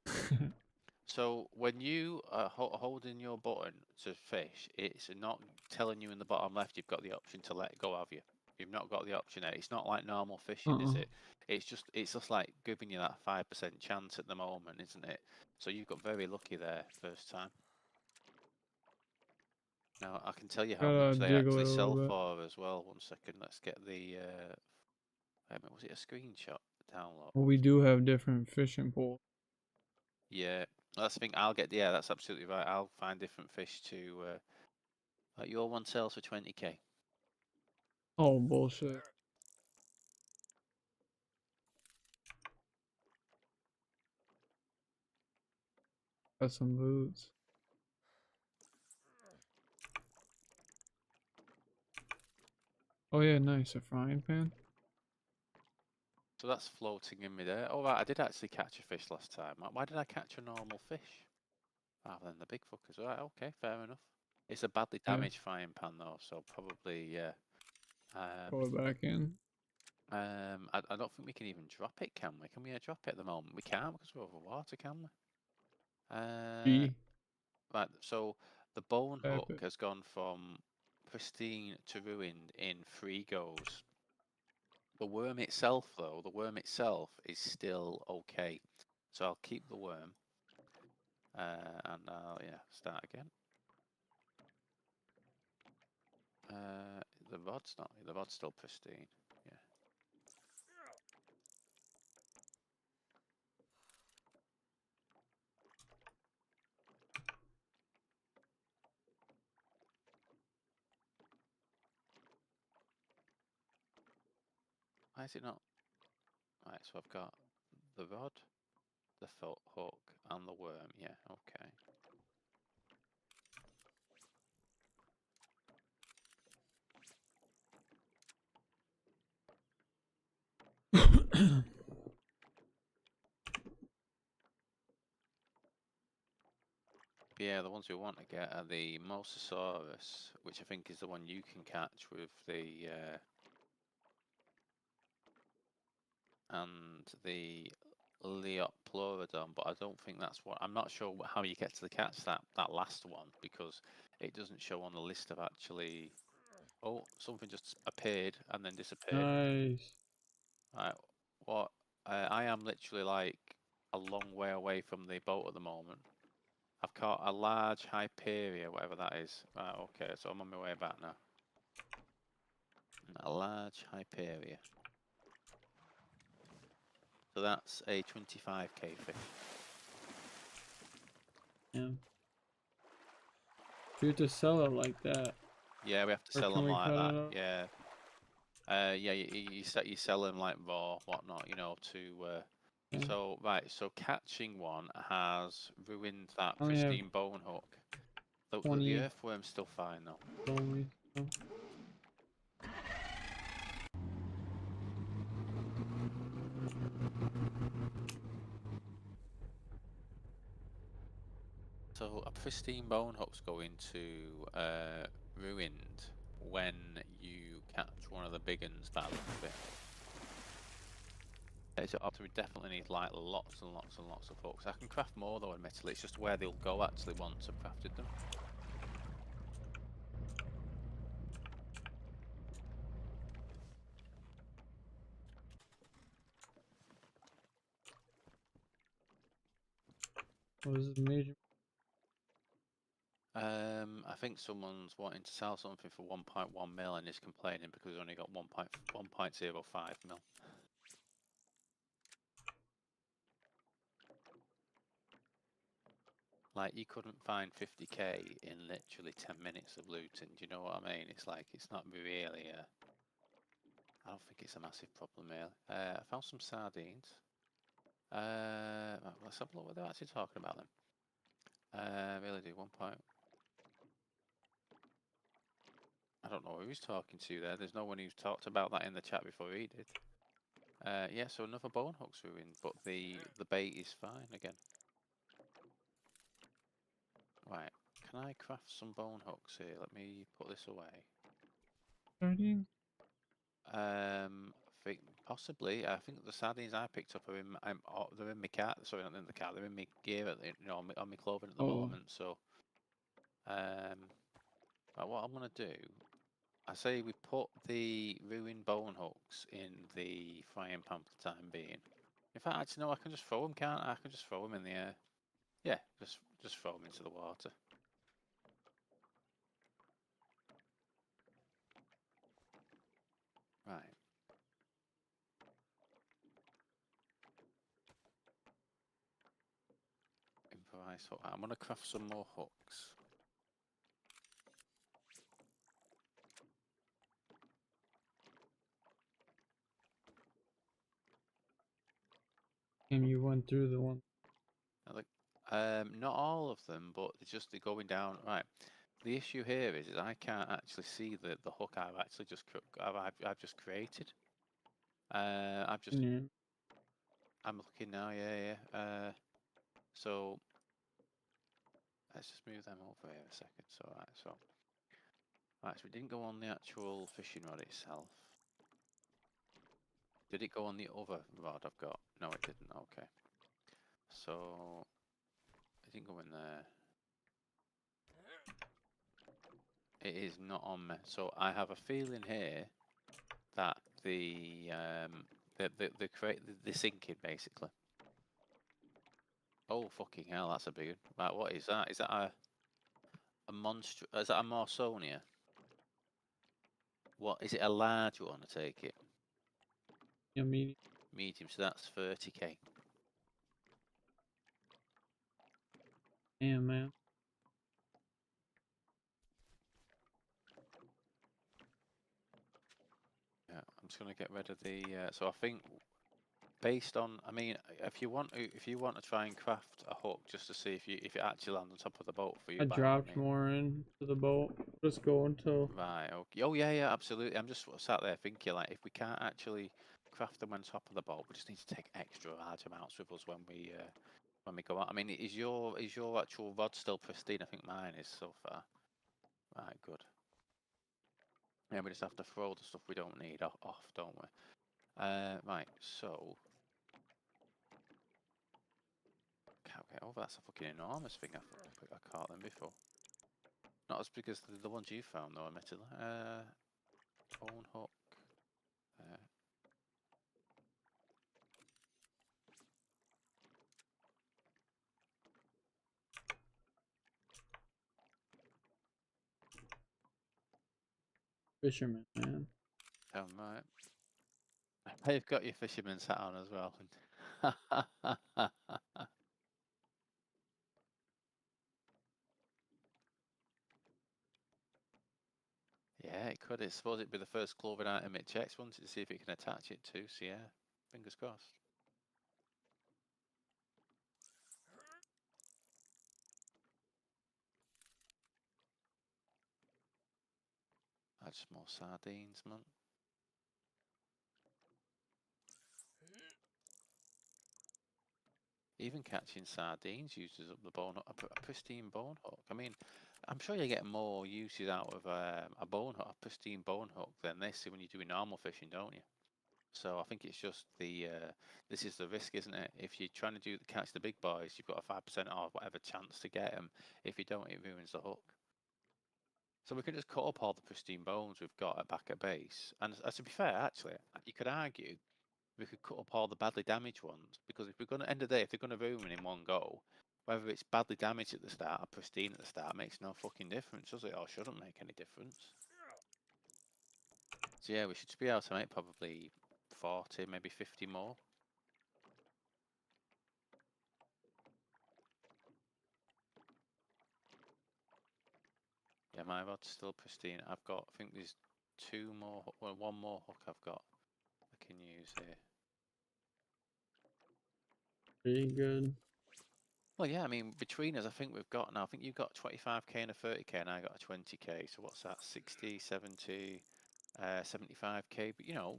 So when you are holding your button to fish, it's not telling you in the bottom left you've got the option to let go, have you? You've not got the option there. It's not like normal fishing, is it? It's just like giving you that 5% chance at the moment, isn't it? So you've got very lucky there first time. Now I can tell you how Gotta much they jiggle actually it a sell little bit. for as well. One second, let's get the. Was it a screenshot download? Well, we do have different fishing poles. Yeah, that's the thing. I'll get. Yeah, that's absolutely right. I'll find different fish to. Like your one sells for 20k. Oh, bullshit. Got some boots. Oh yeah, nice. A frying pan? So that's floating in midair. Oh right, I did actually catch a fish last time. Why did I catch a normal fish rather than the big fuckers? Right, okay, fair enough. It's a badly Yeah. damaged frying pan though, so probably yeah. Pull it back in. I don't think we can even drop it, can we? Can we drop it at the moment? We can't because we're over water, can we? G. Right, so the bone Tap hook it. has gone from pristine to ruined in 3 goes. The worm itself, though, is still okay. So I'll keep the worm, and I'll start again. The rod's still pristine. Yeah. Why is it not? Right, so I've got the rod, the hook, and the worm. Yeah, okay. Yeah, the ones we want to get are the Mosasaurus, which I think is the one you can catch with the and the Leoplorodon, but I don't think that's what. I'm not sure how you get to the catch that last one, because it doesn't show on the list of actually. Oh, something just appeared and then disappeared. Nice. Right, what? I am literally like a long way away from the boat at the moment. I've caught a large Hyperia, whatever that is. Right, okay, so I'm on my way back now. A large Hyperia. So that's a 25k fish. Yeah. Do you have to sell it like that? Yeah, we have to Or sell can them we like cut that. it up? Yeah. Yeah, you sell them like raw, whatnot, you know, to. Yeah. So right, so catching one has ruined that I only have pristine bone hook. The 20 earthworm's still fine though. only. So. So a pristine bone hook's going to ruined when you catch one of the big uns by the look of it. So we definitely need like lots and lots and lots of hooks. I can craft more though, admittedly. It's just where they'll go actually once I've crafted them. What is the major? I think someone's wanting to sell something for 1.1 mil and is complaining because he's only got 1.05 mil. Like, you couldn't find 50k in literally 10 minutes of looting. Do you know what I mean? It's like, it's not really I don't think it's a massive problem, really. I found some sardines. Right, let's have a look what they're actually talking about then. Really do 1 point. I don't know who he's talking to there. There's no one who's talked about that in the chat before he did. Yeah, so another bone hook's ruined, but the bait is fine again. Right, can I craft some bone hooks here? Let me put this away. Sardines? Possibly. I think the sardines I picked up are in. They're in my car. Sorry, not in the car. They're in my gear. On my clothing at the moment. So, but what I'm gonna do, I say we put the ruined bone hooks in the frying pan for the time being. In fact, actually, no, I can just throw them, can't I? I can just throw them in the air. Yeah, just throw them into the water. Right. Improvise hook. I'm gonna craft some more hooks. And you went through the one. Not all of them, but they're going down. Right. The issue here is I can't actually see the hook I've actually I've just created. Yeah. I'm looking now. Yeah. So let's just move them over here a second. So right. So we didn't go on the actual fishing rod itself. Did it go on the other rod I've got? No, it didn't. Okay. So it didn't go in there. It is not on me. So I have a feeling here that the sinking basically. Oh fucking hell, that's a big one. Right, what is that? Is that a monster? Is that a Marsonia? What is it? A large one? I take it. Yeah, medium. Medium. So that's 30k. Damn, man. Yeah, I'm just gonna get rid of the. So I think based on, I mean, if you want to try and craft a hook just to see if it actually lands on top of the boat for you, I by all dropped means. more into the boat. Just go until. Right. Okay. Oh yeah, absolutely. I'm just sat there thinking like, if we can't actually craft them on top of the boat, we just need to take extra large amounts with us when we go out. I mean, is your actual rod still pristine? I think mine is so far. Right. Good. Yeah, we just have to throw the stuff we don't need off, don't we? Right. So. Can't get over. That's a fucking enormous thing. I caught them before. Not as big as the ones you found, though, admittedly. Bone hook. Fisherman, man. Right. You've got your fisherman's hat on as well. Yeah, it could. I suppose it'd be the first clothing item it checks, wouldn't it, to see if it can attach it to. So yeah, fingers crossed. That's more sardines, man. Even catching sardines uses up the bone, a pristine bone hook. I mean, I'm sure you get more uses out of a bone hook, a pristine bone hook, than this when you're doing normal fishing, don't you? So I think it's just this is the risk, isn't it? If you're trying to catch the big boys, you've got a 5% or whatever chance to get them. If you don't, it ruins the hook. So we can just cut up all the pristine bones we've got back at base. And to be fair, actually, you could argue we could cut up all the badly damaged ones, because if we're going to end of the day, if they're going to ruin in one go, Whether it's badly damaged at the start or pristine at the start makes no fucking difference, does it? Or shouldn't make any difference. So yeah, we should be able to make probably 40, maybe 50 more. Yeah, my rod's still pristine. I've got, I think there's two more, well, one more hook I've got I can use here. Pretty good. Well, yeah, I mean, between us, I think we've got now, I think you've got 25k and a 30k, and I got a 20k. So what's that? 60, 70, 75k. But you know,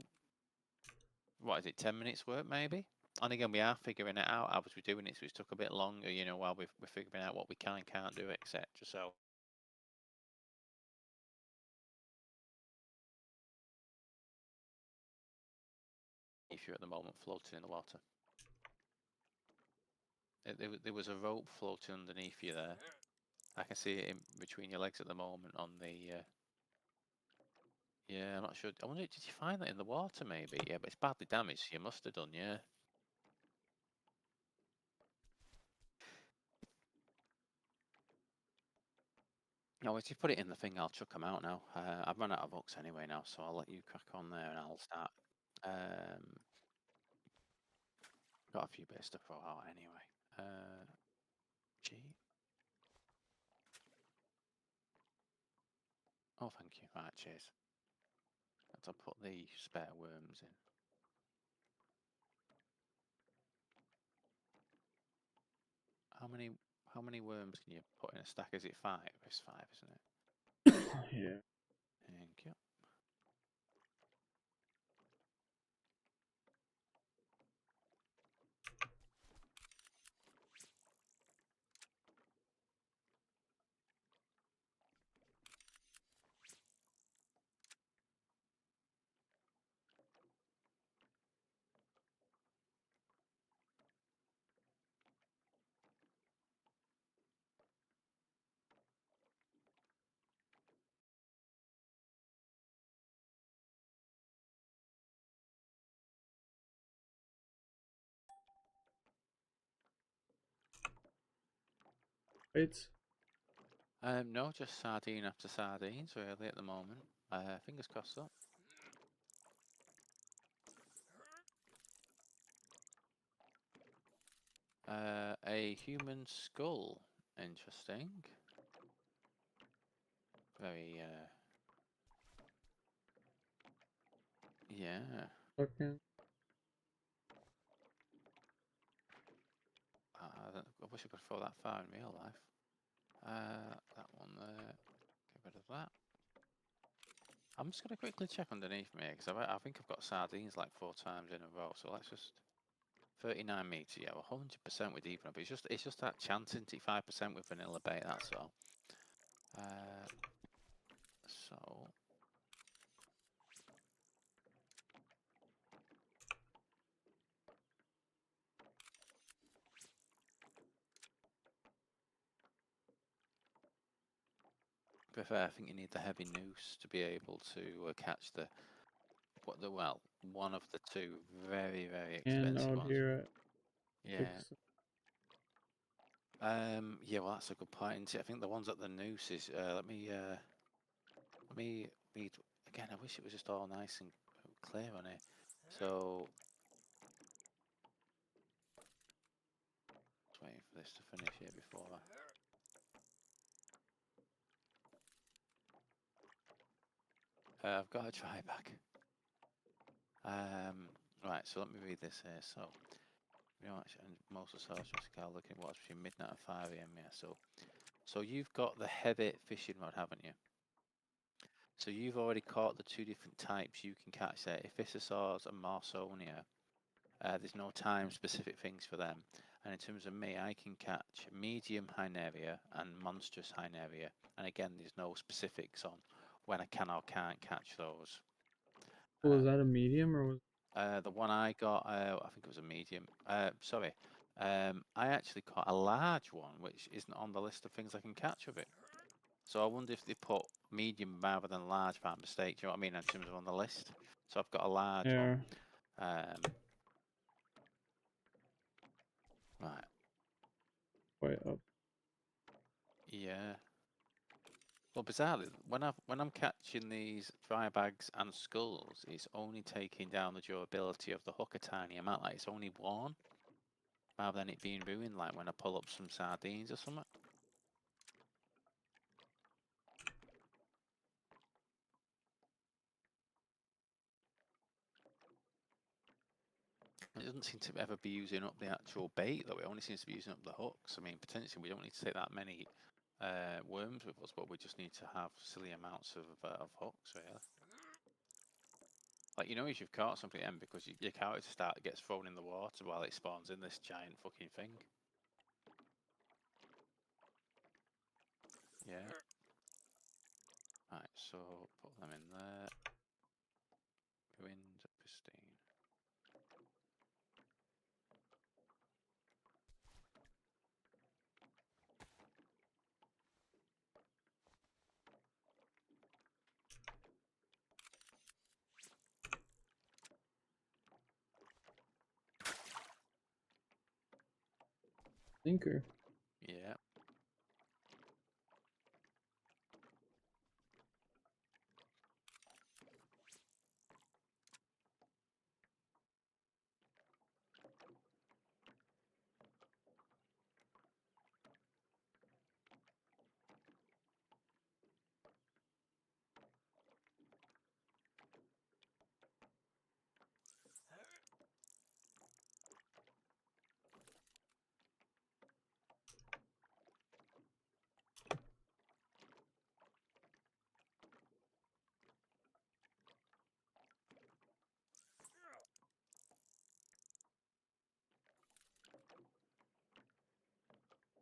what is it? 10 minutes work maybe. And again, we are figuring it out. As we're doing it, so it's took a bit longer. You know, while we're figuring out what we can and can't do, etc. So. If you're at the moment floating in the water. There was a rope floating underneath you there. I can see it in between your legs at the moment on the... yeah, I'm not sure. I wonder, did you find that in the water maybe? Yeah, but it's badly damaged, so you must have done, yeah. No, if you put it in the thing, I'll chuck them out now. I've run out of hooks anyway now, so I'll let you crack on there and I'll start. Got a few bits to throw out anyway. G. Oh, thank you. Right, cheers. I'll put the spare worms in. How many worms can you put in a stack? Is it 5? It's 5, isn't it? Yeah. Thank you. It's No, just sardine after sardines really at the moment. Fingers crossed though. A human skull. Interesting. Very, yeah. fucking. I wish I could throw that far in real life. That one there. Get rid of that. I'm just gonna quickly check underneath me because I think I've got sardines like 4 times in a row. So let's just 39 meters. Yeah, 100% with even. But it's just that chance, 5% with vanilla bait. That's all. So. To be fair, I think you need the heavy noose to be able to catch one of the 2 very, very And expensive out ones. here at Yeah. 6. Yeah, well, that's a good point. I think the ones at the noose is, let me read, again, I wish it was just all nice and clear on it. So, just waiting for this to finish here before I've got a try back. Right, so let me read this here. So, you know, and most of the stars just are looking at what's between midnight and 5 AM. Yeah, so you've got the heavy fishing rod, haven't you? So you've already caught the 2 different types you can catch there, Iphisosaurs and Marsonia. There's no time specific things for them. And in terms of me, I can catch medium Hyneria and monstrous Hyneria. And again, there's no specifics on when I can or can't catch those. Was that a medium or was? The one I got, I think it was a medium. Sorry. I actually caught a large one, which isn't on the list of things I can catch with it. So I wonder if they put medium rather than large by mistake. Do you know what I mean? In terms of on the list. So I've got a large one. Right. quite up. Yeah. Well, bizarrely, when I'm catching these dry bags and skulls, it's only taking down the durability of the hook a tiny amount. Like it's only one, rather than it being ruined. Like when I pull up some sardines or something. It doesn't seem to ever be using up the actual bait, though. It only seems to be using up the hooks. I mean, potentially we don't need to take that many worms with us, but we just need to have silly amounts of hooks, really. Like, you know, if you've caught something then because your character gets thrown in the water while it spawns in this giant fucking thing. Yeah. Right, so put them in there. Ruined, pristine. Thinker. Yeah.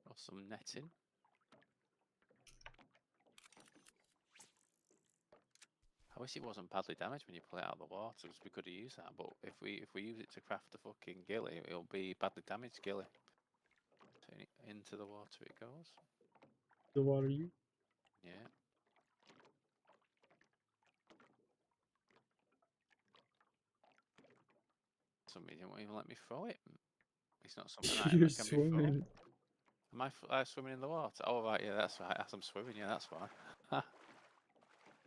Or some netting. I wish it wasn't badly damaged when you pull it out of the water, because we could have used that. But if we use it to craft the fucking ghillie, it'll be badly damaged ghillie. So into the water it goes. The water you. Yeah. Somebody didn't even let me throw it. It's not something that You're can be thrown. swimming. Am I swimming in the water? Oh right, yeah, that's right. As I'm swimming, yeah, that's fine.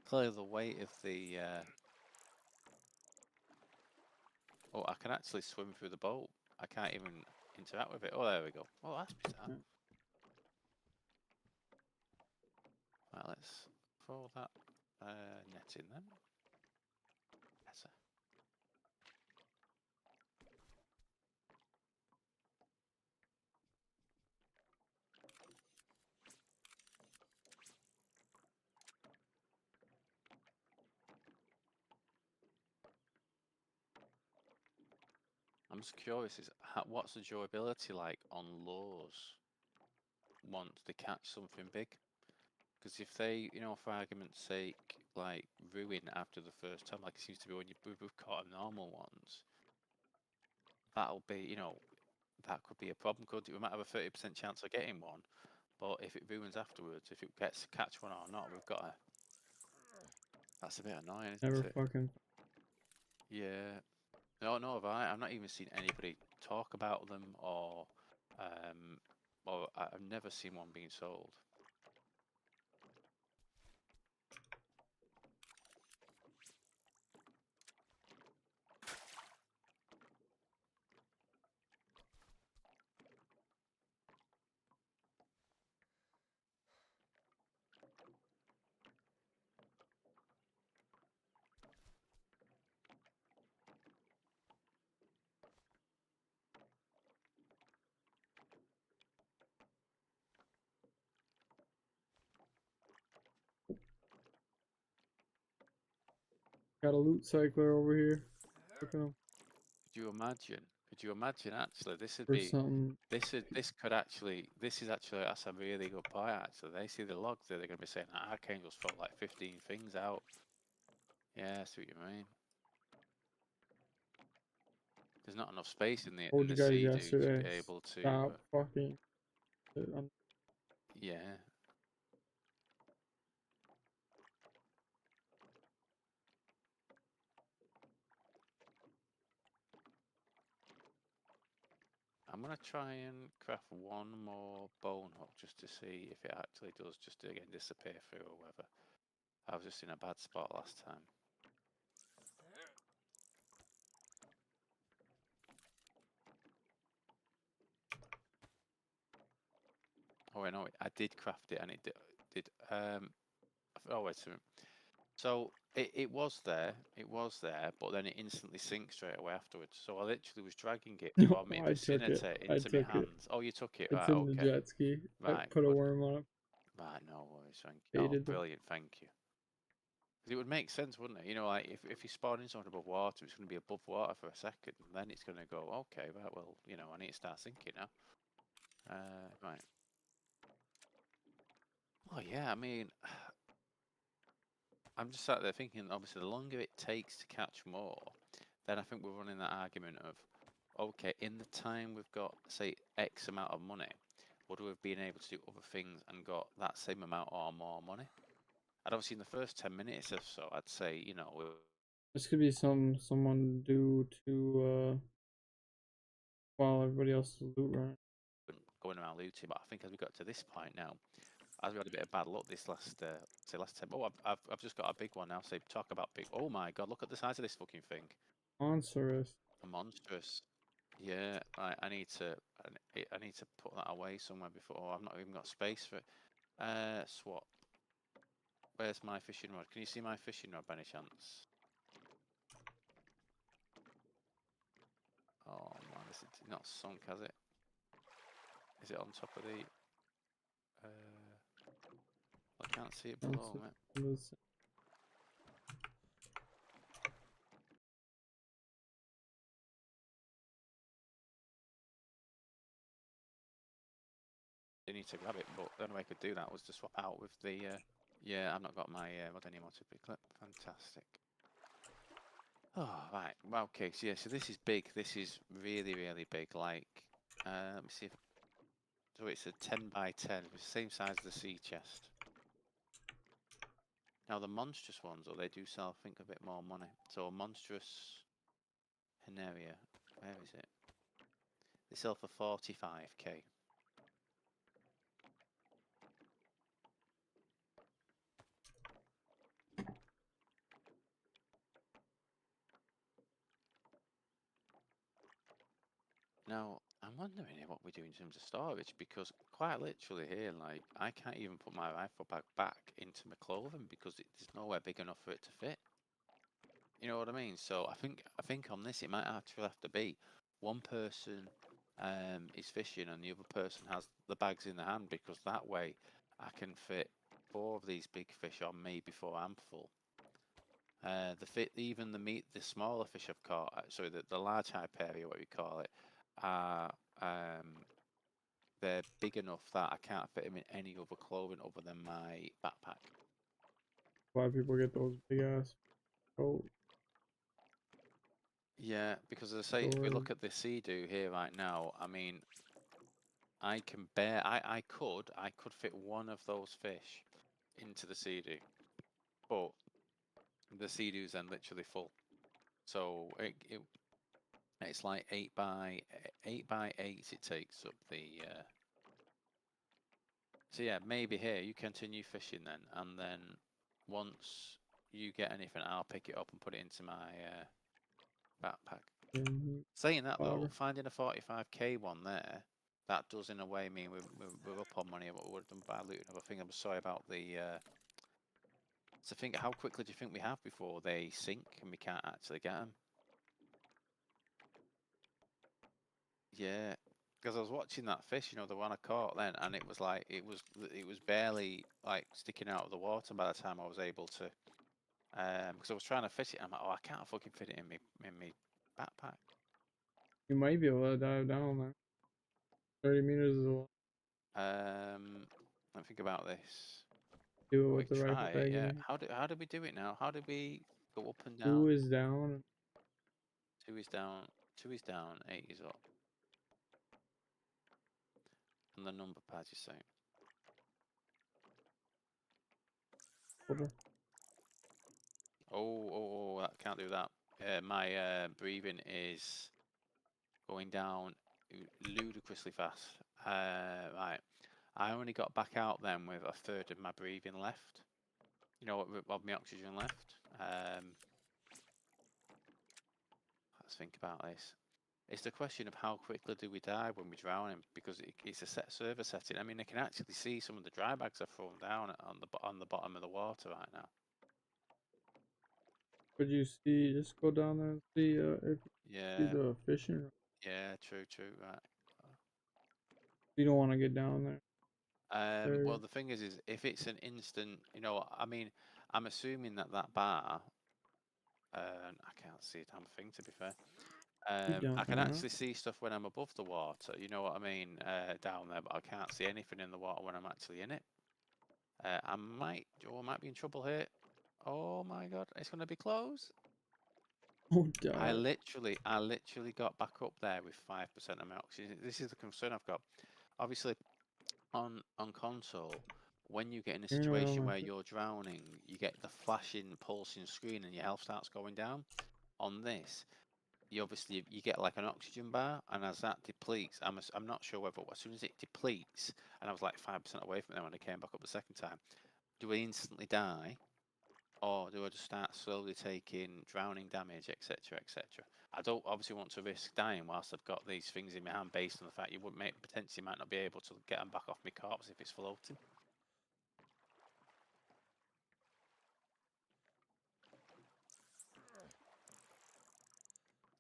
Clearly the weight of the. Oh, I can actually swim through the boat. I can't even interact with it. Oh, there we go. Oh, that's bizarre. Yeah. Right, let's throw that net in then. Better. I'm just curious, what's the durability like on lures once they catch something big? Because if they, you know, for argument's sake, like ruin after the first time, like it seems to be when we've caught normal ones, that'll be, you know, that could be a problem. Could we might have a 30% chance of getting one, but if it ruins afterwards, if it gets to catch one or not, we've got a. That's a bit annoying, Never isn't it? fucking. Yeah. No, have I? I've not even seen anybody talk about them, or I've never seen one being sold. Got a loot cycler over here. Look at him. Could you imagine? Could you imagine? Actually, Or something. this is actually that's a really good point. Actually, they see the logs there, they're going to be saying that Arcane just throw like 15 things out. Yeah, I see what you mean. There's not enough space in Told the you guys sea, dude, to yesterday. be able to. Stop fucking. Yeah. gonna try and craft one more bone hook just to see if it actually does just to again disappear through or whether I was just in a bad spot last time. Oh wait, no, I did craft it and it did. Oh wait a minute. So it was there, but then it instantly sinks straight away afterwards. So I literally was dragging it from my I took it. vicinity I into my took it. hands. Oh, you took it, It's right? in the Okay, jet ski. I right, put a good. worm on it. Right, no worries, thank you. Oh, Baited them. brilliant, thank you. 'Cause it would make sense, wouldn't it? You know, like if you're spawning something above water, it's going to be above water for a second, and then it's going to go, okay, right, well, you know, I need to start sinking now. Right. Oh yeah, I mean, I'm just sat there thinking, obviously, the longer it takes to catch more, then I think we're running that argument of, okay, in the time we've got, say, X amount of money, would we have been able to do other things and got that same amount or more money? And obviously, in the first 10 minutes or so, I'd say, you know, we're This could be someone due to while everybody else is loot running. going around looting, but I think as we got to this point now, as we had a bit of bad luck this last, say, last 10. Oh, I've just got a big one now. So talk about big. Oh my God, look at the size of this fucking thing. Monstrous. A monstrous. Yeah, I need to I need to put that away somewhere before I've not even got space for it. Swap. Where's my fishing rod? Can you see my fishing rod by any chance? Oh man, this is not sunk, has it? Is it on top of the? I can't see it below me. I need to grab it, but the only way I could do that was to swap out with the. Yeah, I've not got my rod anymore to pick up. Fantastic. Oh, right. Well, okay, so yeah, so this is big. This is really, really big. Like, let me see if. So it's a 10 by 10, it's the same size as the sea chest. Now, the monstrous ones, or they do sell, I think, a bit more money. So, a monstrous Henaria, where is it? They sell for 45k. Now, I'm wondering what we do in terms of storage because quite literally here, like, I can't even put my rifle bag back into my clothing because there's nowhere big enough for it to fit. You know what I mean? So I think on this it might actually have to be one person is fishing and the other person has the bags in the hand because that way I can fit 4 of these big fish on me before I'm full. Even the smaller fish I've caught, sorry, the large Hyperia, what we call it, are they're big enough that I can't fit them in any other clothing other than my backpack. Why people get those big ass coats? Yeah, because as I say, if we look at the Sea-Doo here right now, I mean, I could fit one of those fish into the Sea-Doo, but the Sea-Doo's then literally full. So it's like 8 by 8 it takes up the so yeah, maybe here you continue fishing then, and then once you get anything, I'll pick it up and put it into my backpack. Saying that though, finding a 45k one there, that does in a way mean we're up on money what we would have done by looting other thing. I'm sorry about the. So think, how quickly do you think we have before they sink and we can't actually get them? Yeah, because I was watching that fish, you know, the one I caught then, and it was like it was barely like sticking out of the water by the time I was able to. Because I was trying to fit it, and I'm like, oh, I can't fucking fit it in me backpack. You might be able to dive down there. 30 meters is a lot. Let me think about this. Do it with the rifle bag. Yeah. How did we do it now? How did we go up and down? 2 is down. 2 is down. 2 is down. 8 is up. And the number pad, you say? Oh, I can't do that. My breathing is going down ludicrously fast. Right, I only got back out then with a third of my breathing left. You know, of my oxygen left. Let's think about this. It's the question of how quickly do we die when we drown him, because it's a set server setting. I mean, I can actually see some of the dry bags I've thrown down on the bottom of the water right now. Could you see? Just go down there and see if you see Yeah, the fishing. yeah, true, right. You don't want to get down there. Well, the thing is if it's an instant, you know, I mean, I'm assuming that bar, I can't see a damn thing to be fair. Down I can there. actually see stuff when I'm above the water, you know what I mean, down there, but I can't see anything in the water when I'm actually in it. I might be in trouble here. Oh my god, it's gonna be close. Oh god. I literally got back up there with 5% of my oxygen. This is the concern I've got. Obviously, on console, when you get in a situation where you're drowning, you get the flashing, pulsing screen, and your health starts going down. On this, you get like an oxygen bar, and as that depletes, I'm not sure whether as soon as it depletes, and I was like 5% away from it when I came back up the second time, do I instantly die, or do I just start slowly taking drowning damage, etc., etc.? I don't obviously want to risk dying whilst I've got these things in my hand, based on the fact you potentially might not be able to get them back off my corpse if it's floating.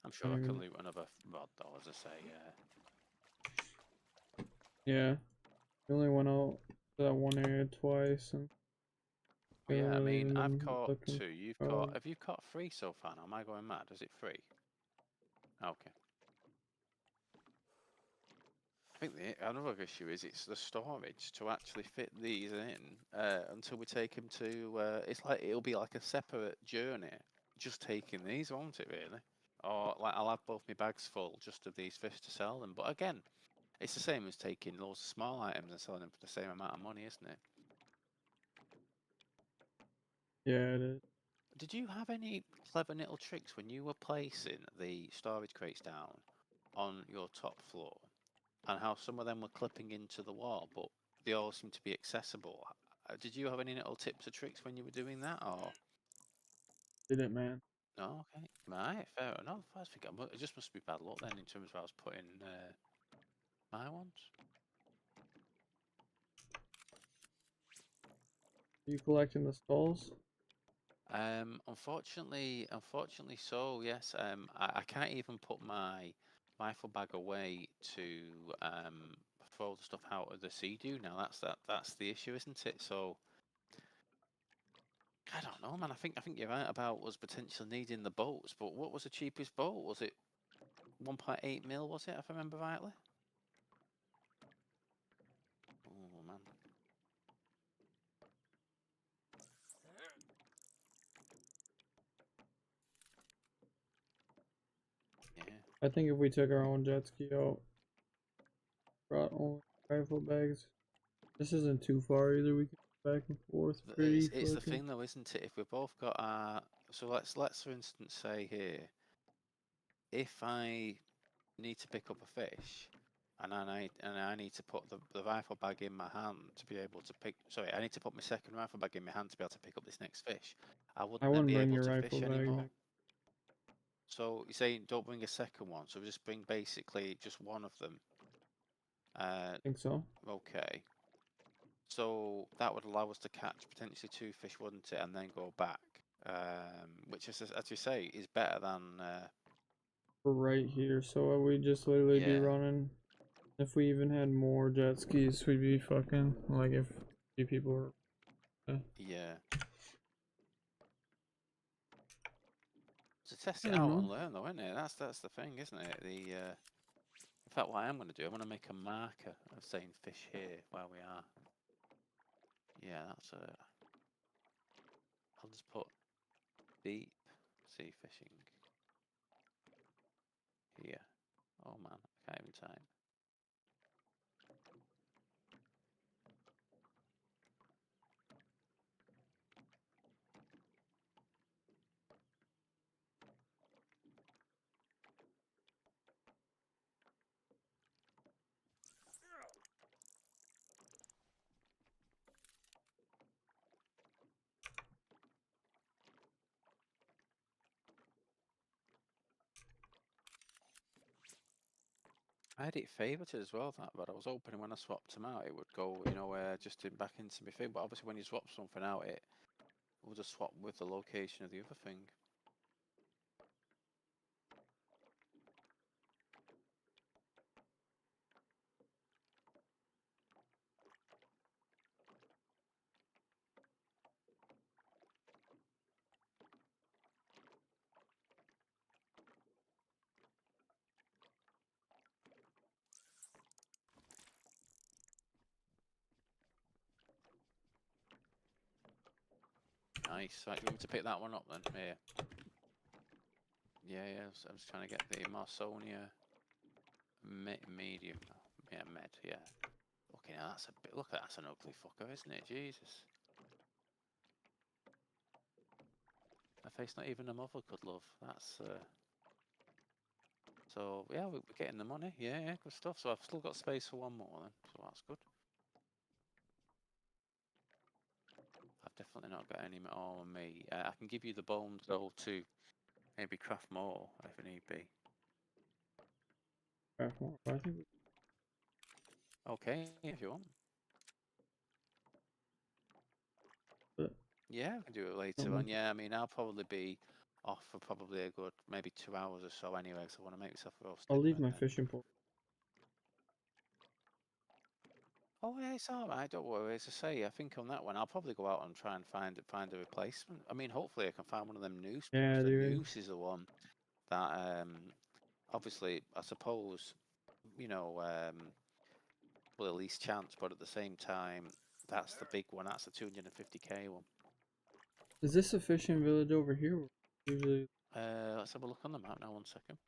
I'm sure I can loot another rod though, as I say, Yeah. We only went out to that one area twice, and Well, yeah, I really mean, I've been caught looking 2. for- Have you caught 3 so far now? Am I going mad? Is it 3? Okay. I think another issue is it's the storage to actually fit these in until we take them to. It's like it'll be like a separate journey, just taking these, won't it? Really? Or like I'll have both my bags full just of these fish to sell them. But again, it's the same as taking loads of small items and selling them for the same amount of money, isn't it? Yeah, it is. Did you have any clever little tricks when you were placing the storage crates down on your top floor, and how some of them were clipping into the wall, but they all seem to be accessible? Did you have any little tips or tricks when you were doing that, or? Did it, man? No, okay, right, fair enough. I think it just must be bad luck then in terms of where I was putting my ones. Are you collecting the skulls? Unfortunately, so yes. I can't even put my rifle bag away to throw the stuff out of the sea-doo now. That's the issue, isn't it? So I don't know, man. I think you're right about us potentially needing the boats, but what was the cheapest boat? Was it 1.8 mil? Was it, if I remember rightly? Oh man. Yeah. I think if we took our own jet ski out, brought only rifle bags, this isn't too far either. We can go back and forth pretty It's the fucking. thing though, isn't it? If we've both got our, so let's for instance say here, if I need to pick up a fish, and I need to put the rifle bag in my hand to be able to pick. Sorry, I need to put my second rifle bag in my hand to be able to pick up this next fish. I I wouldn't then wouldn't be bring able your to rifle fish bag anymore. next. So you're saying don't bring a second one, so just bring basically just one of them. I think so. Okay. So that would allow us to catch potentially 2 fish, wouldn't it, and then go back. Which is, as you say, is better than. We're right here, so we just literally be Yeah. running. If we even had more jet skis, we'd be fucking like if people were. Yeah. To test I it don't out know. and learn, though, isn't it? That's the thing, isn't it? In fact, what I am going to do, I'm going to make a marker of saying fish here where we are. Yeah, that's a. I'll just put deep sea fishing here. Oh man, I can't even type. I had it favorited as well, that, but I was hoping when I swapped them out, it would go, you know, just back into my thing. But obviously, when you swap something out, it will just swap with the location of the other thing. Nice. Right, do you want me to pick that one up then? Here. Yeah, yeah. I was trying to get the Marsonia medium. Yeah, med. Yeah. Okay, now that's a bit. Look, that's an ugly fucker, isn't it? Jesus. A face not even a mother could love. That's. So yeah, we're getting the money. Yeah, yeah, good stuff. So I've still got space for one more then. So that's good. I've definitely not got any more on me. I can give you the bones though to maybe craft more if need be. Craft more. I think Okay, if you want. but Yeah, we can do it later on. something. Yeah, I mean, I'll probably be off for probably a good maybe 2 hours or so anyway, because I want to make myself I'll roasted leave by my then. fishing pole. Oh yeah, it's alright. Don't worry. As I say, I think on that one, I'll probably go out and try and find a replacement. I mean, hopefully I can find one of them noose ones. Yeah, The dude. noose is the one that obviously I suppose you know well at least chance, but at the same time that's the big one. That's the 250k one. Is this a fishing village over here? Usually, Let's have a look on the map now. 1 second.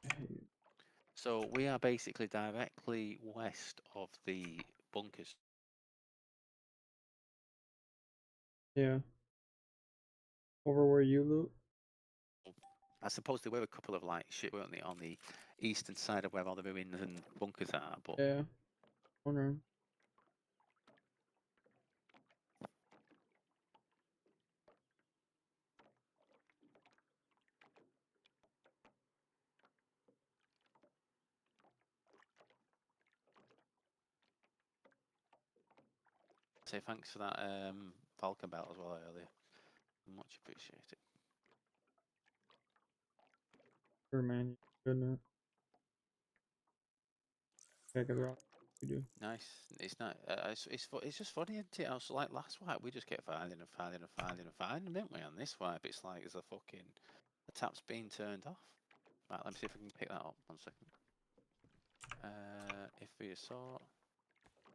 hey, So we are basically directly west of the bunkers. yeah, over where you loot. I suppose there were a couple of like shit, weren't they, on the eastern side of where all the ruins and bunkers are, but Yeah, wondering. say thanks for that Falcon belt as well earlier. Much appreciated. Sure, man. Goodness. Check it out. You do. Nice. It's not. It's just funny, isn't it? I was like last wipe, we just kept finding and finding and finding and finding, didn't we? On this wipe, it's like there's a fucking the tap's being turned off. Right, let me see if I can pick that up. 1 second. If we saw.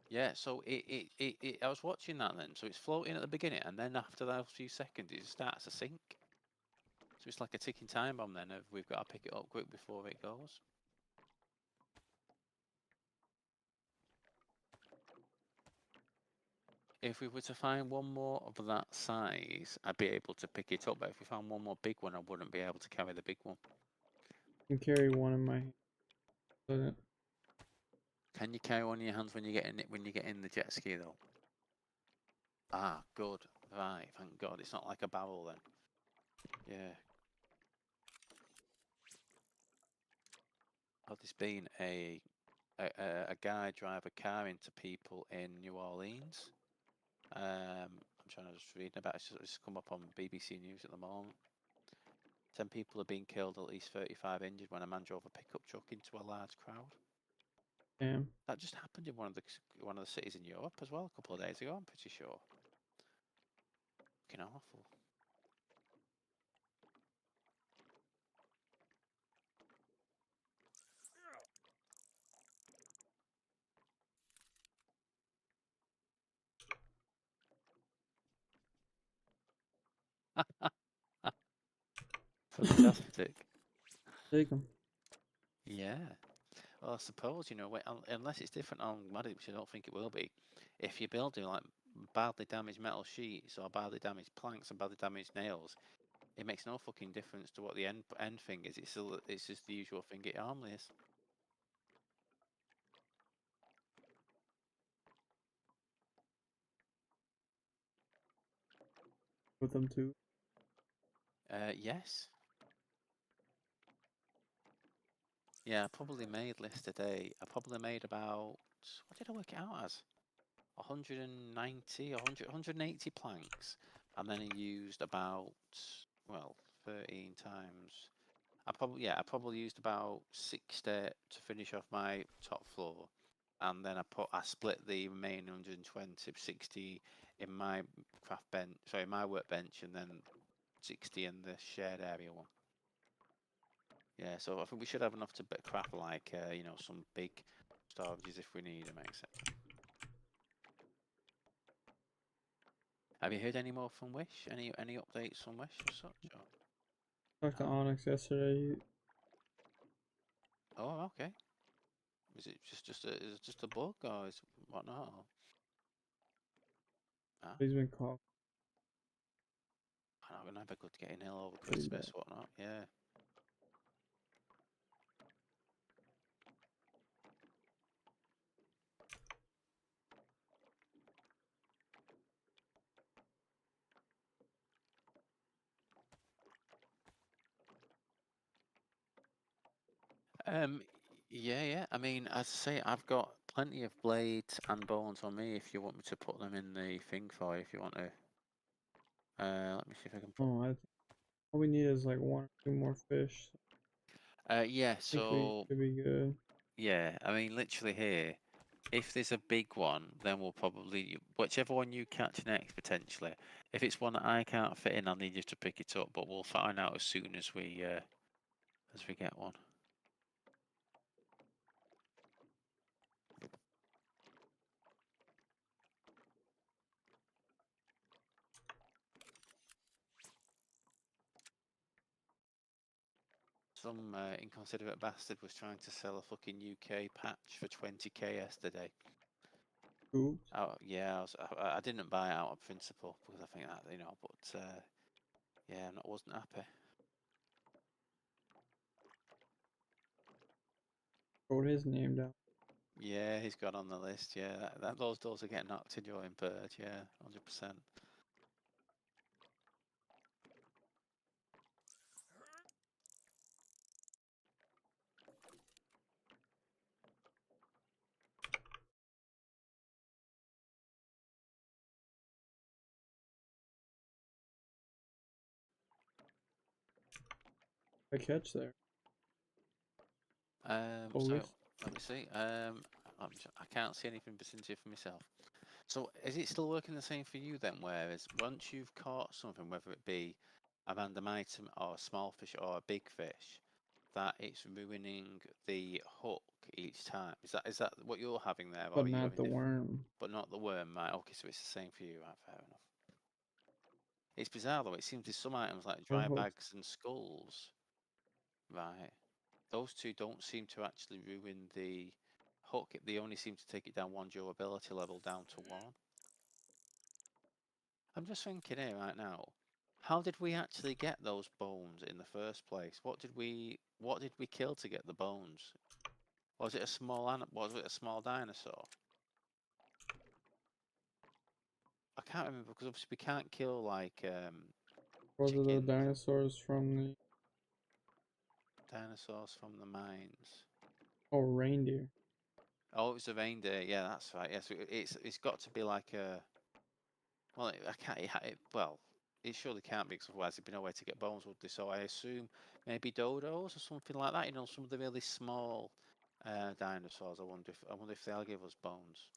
Yeah, so I was watching that then. So it's floating at the beginning, and then after those few seconds, it starts to sink. So it's like a ticking time bomb. Then of we've got to pick it up quick before it goes. If we were to find one more of that size, I'd be able to pick it up. But if we found one more big one, I wouldn't be able to carry the big one. I can carry one in my hand. But Can you carry one in your hands when you get in it when you get in the jet ski though? Ah, good. Right, thank God. It's not like a barrel then. Yeah. Well, there's been a guy drive a car into people in New Orleans. I'm trying to just read about it. It's come up on BBC News at the moment. 10 people have been killed, at least 35 injured when a man drove a pickup truck into a large crowd. damn. That just happened in one of the cities in Europe as well a couple of days ago. I'm pretty sure. Fucking awful. Fantastic. Take them. Yeah. Well, I suppose unless it's different on Reddit, which I don't think it will be. If you're building like badly damaged metal sheets or badly damaged planks and badly damaged nails, it makes no fucking difference to what the end thing is. It's just the usual thing it normally is. With them too. Yes. Yeah, I probably made list today. I probably made about, what did I work it out as? 190, 100, 180 planks. And then I used about, well, 13 times. I probably used about 60 to finish off my top floor. And then I split the remaining 120, 60 in my my workbench, and then 60 in the shared area one. Yeah, so I think we should have enough to craft like you know, some big storages if we need them, etc. Have you heard any more from Wish? Any updates from Wish or such? Or? Talked to No? Onyx yesterday. Oh, okay. Is it just a bug or is whatnot? Or? Ah, He's been caught I know, never good getting ill over pretty Christmas, bad. whatnot. Yeah. Um, yeah. I mean, as I say, I've got plenty of blades and bones on me. If you want me to put them in the thing for you, if you want to. Let me see if I can put. Oh, all we need is like 1 or 2 more fish. Yeah. I think we So should be good. yeah, I mean, literally here. If there's a big one, then we'll probably whichever one you catch next potentially. If it's one that I can't fit in, I'll need you to pick it up. But we'll find out as soon as we get one. Some inconsiderate bastard was trying to sell a fucking UK patch for 20k yesterday. Oops. Oh yeah, I didn't buy it out of principle because I think that, you know, but yeah, I wasn't happy. Wrote his name down. Yeah, he's got on the list. Yeah, those doors are getting knocked to during purge. Yeah, 100%. I catch there. So August. let me see. I can't see anything vicinity for myself. So is it still working the same for you then? Whereas once you've caught something, whether it be a random item or a small fish or a big fish, that it's ruining the hook each time. Is that what you're having there, or But are you not having the different? worm. But not the worm, right? Okay, so it's the same for you, right? Fair enough. It's bizarre though. It seems there's some items like Or dry hook. bags and skulls, right? Those two don't seem to actually ruin the hook. They only seem to take it down one durability level down to 1. I'm just thinking here right now, how did we actually get those bones in the first place? What did we kill to get the bones? Was it a was it a small dinosaur? I can't remember because obviously we can't kill like Was it the chickens, dinosaurs from the dinosaurs from the mines. reindeer? Oh, it was a reindeer. Yeah, that's right. Yes, it's got to be like a. Well, I can't. Well, it surely can't be because otherwise there'd be no way to get bones, would there? So I assume maybe dodos or something like that. You know, some of the really small dinosaurs. I wonder if they'll give us bones.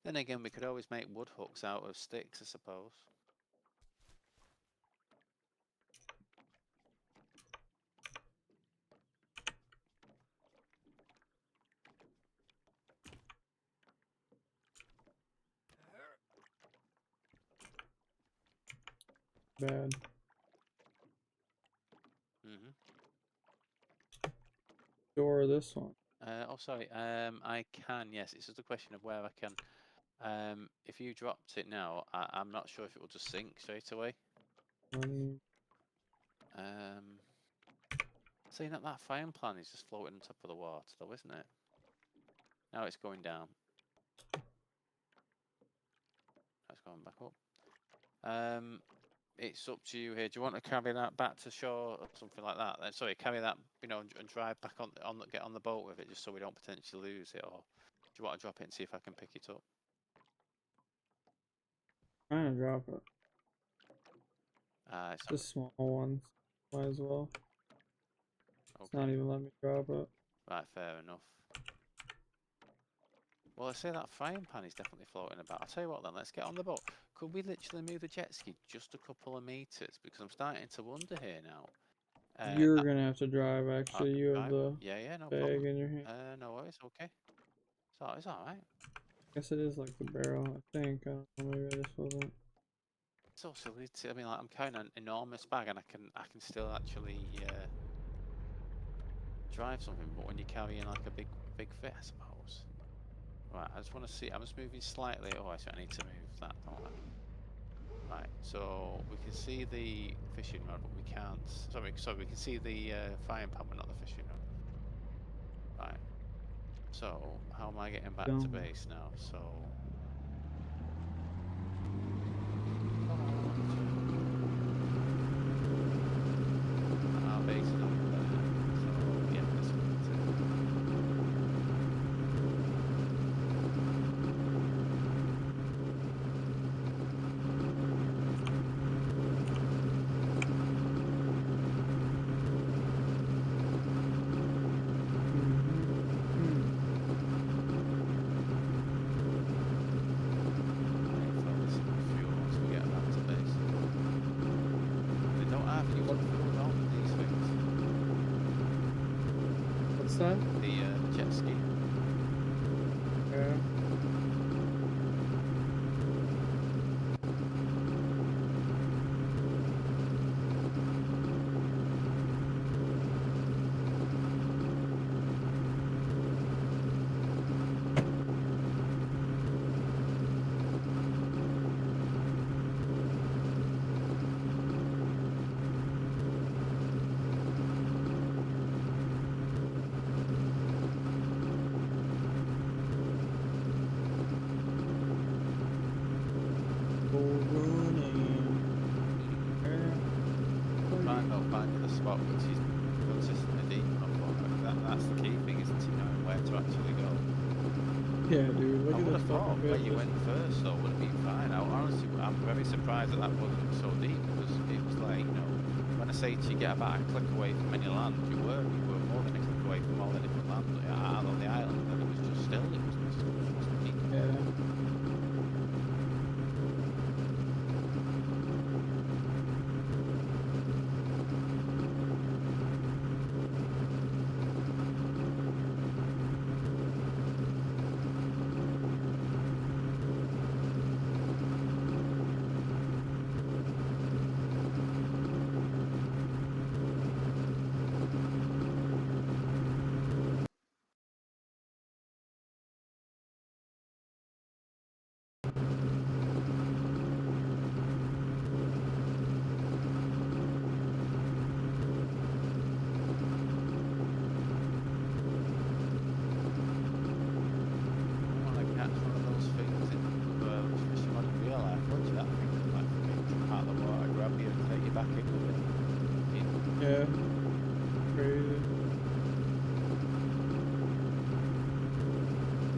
Then again, we could always make wood hooks out of sticks, I suppose. Bad. Mhm. Or this one. Oh, sorry. I can. Yes, it's just a question of where I can. If you dropped it now, I'm not sure if it will just sink straight away. One. Um, Seeing that fire plan is just floating on top of the water, though, isn't it? Now it's going down. It's going back up. it's up to you here. Do you want to carry that back to shore or something like that? Then sorry, carry that, you know, and drive back get on the boat with it, just so we don't potentially lose it. Or do you want to drop it and see if I can pick it up? Trying to drop it. It's Just small ones. Might as well. It's okay. not even letting me drop it. Right, fair enough. Well, I say that frying pan is definitely floating about. I'll tell you what then, let's get on the boat. Could we literally move the jet ski just a couple of meters? Because I'm starting to wonder here now. You're gonna have to drive, actually. You have the yeah, no bag problem. in your hand. No worries, okay. So it's alright. Guess it is like the barrel, I think. I don't know, maybe I just wasn't. It's so silly. I mean, like, I'm carrying an enormous bag, and I can still actually drive something. But when you're carrying like a big fit, I suppose. Right, I just want to see. I'm just moving slightly. Oh, I need to move that, don't I? Right, so we can see the fishing rod, but we can't. Sorry, we can see the frying pan, but not the fishing rod. Right. So how am I getting back to base now? So. Our base is over there. So yeah, this one That? the jet ski. Yeah. Finding the spot which is consistently deep enough for it. That's the key thing, isn't it? Knowing where to actually go. Yeah, dude. Look I at would this have thought fucking where you went first, though, would have been fine. Honestly, I'm very surprised that wasn't so deep, because it was like, you know, when I say to you get about a click away from any land, you were more than a click away from all the different lands out on the island, and it was just still. It wasn't deep. Yeah. Yeah. Crazy.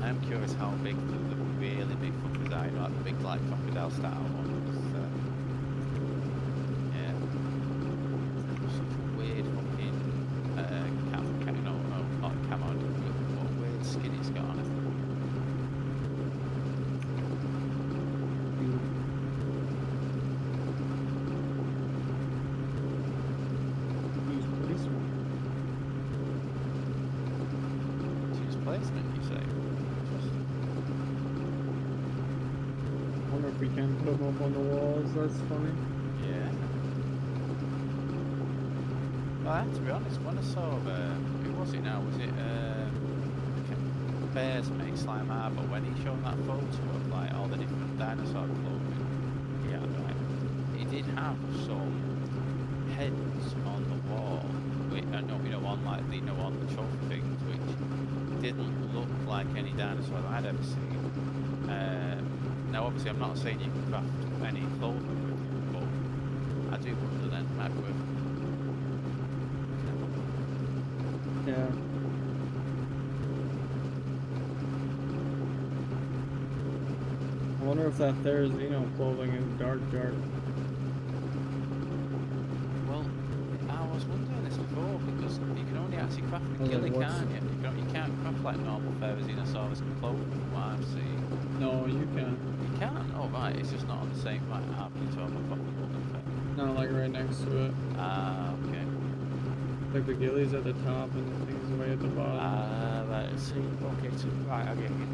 I'm curious how big the really big fuckers are, you know, like the big like crocodile style ones. Yeah. Such a weird fucking not camo, what a weird skin it's got on it. Placement, you say? Interesting. I wonder if we can put them up on the walls. That's funny. Yeah. Well, I have to be honest, when I saw who was it now? Was it Bears mate, Slime Arbor, when he showed that photo of like all the different dinosaur clothing he had, right? He did have some heads on the wall, which I know, you know, on like the, you know, on the trophy things, which didn't look like any dinosaur that I'd ever seen. Now obviously I'm not saying you can craft any clothing with them, but I do wonder then, might be worth. Yeah. I wonder if that Therizino clothing is dark. Well, I was wondering this before because you can only actually craft the Like, ghillie, what's- can't you? You can't craft like normal Therizinosaurus clothing from what I've seen. No, you can. You can? Oh right, it's just not on the same right half you to have a proper golden thing. Not like right next to it. Ah, okay. Like the gillies at the top and the things way at the bottom. Ah, right, I see. Okay, so right, I get you.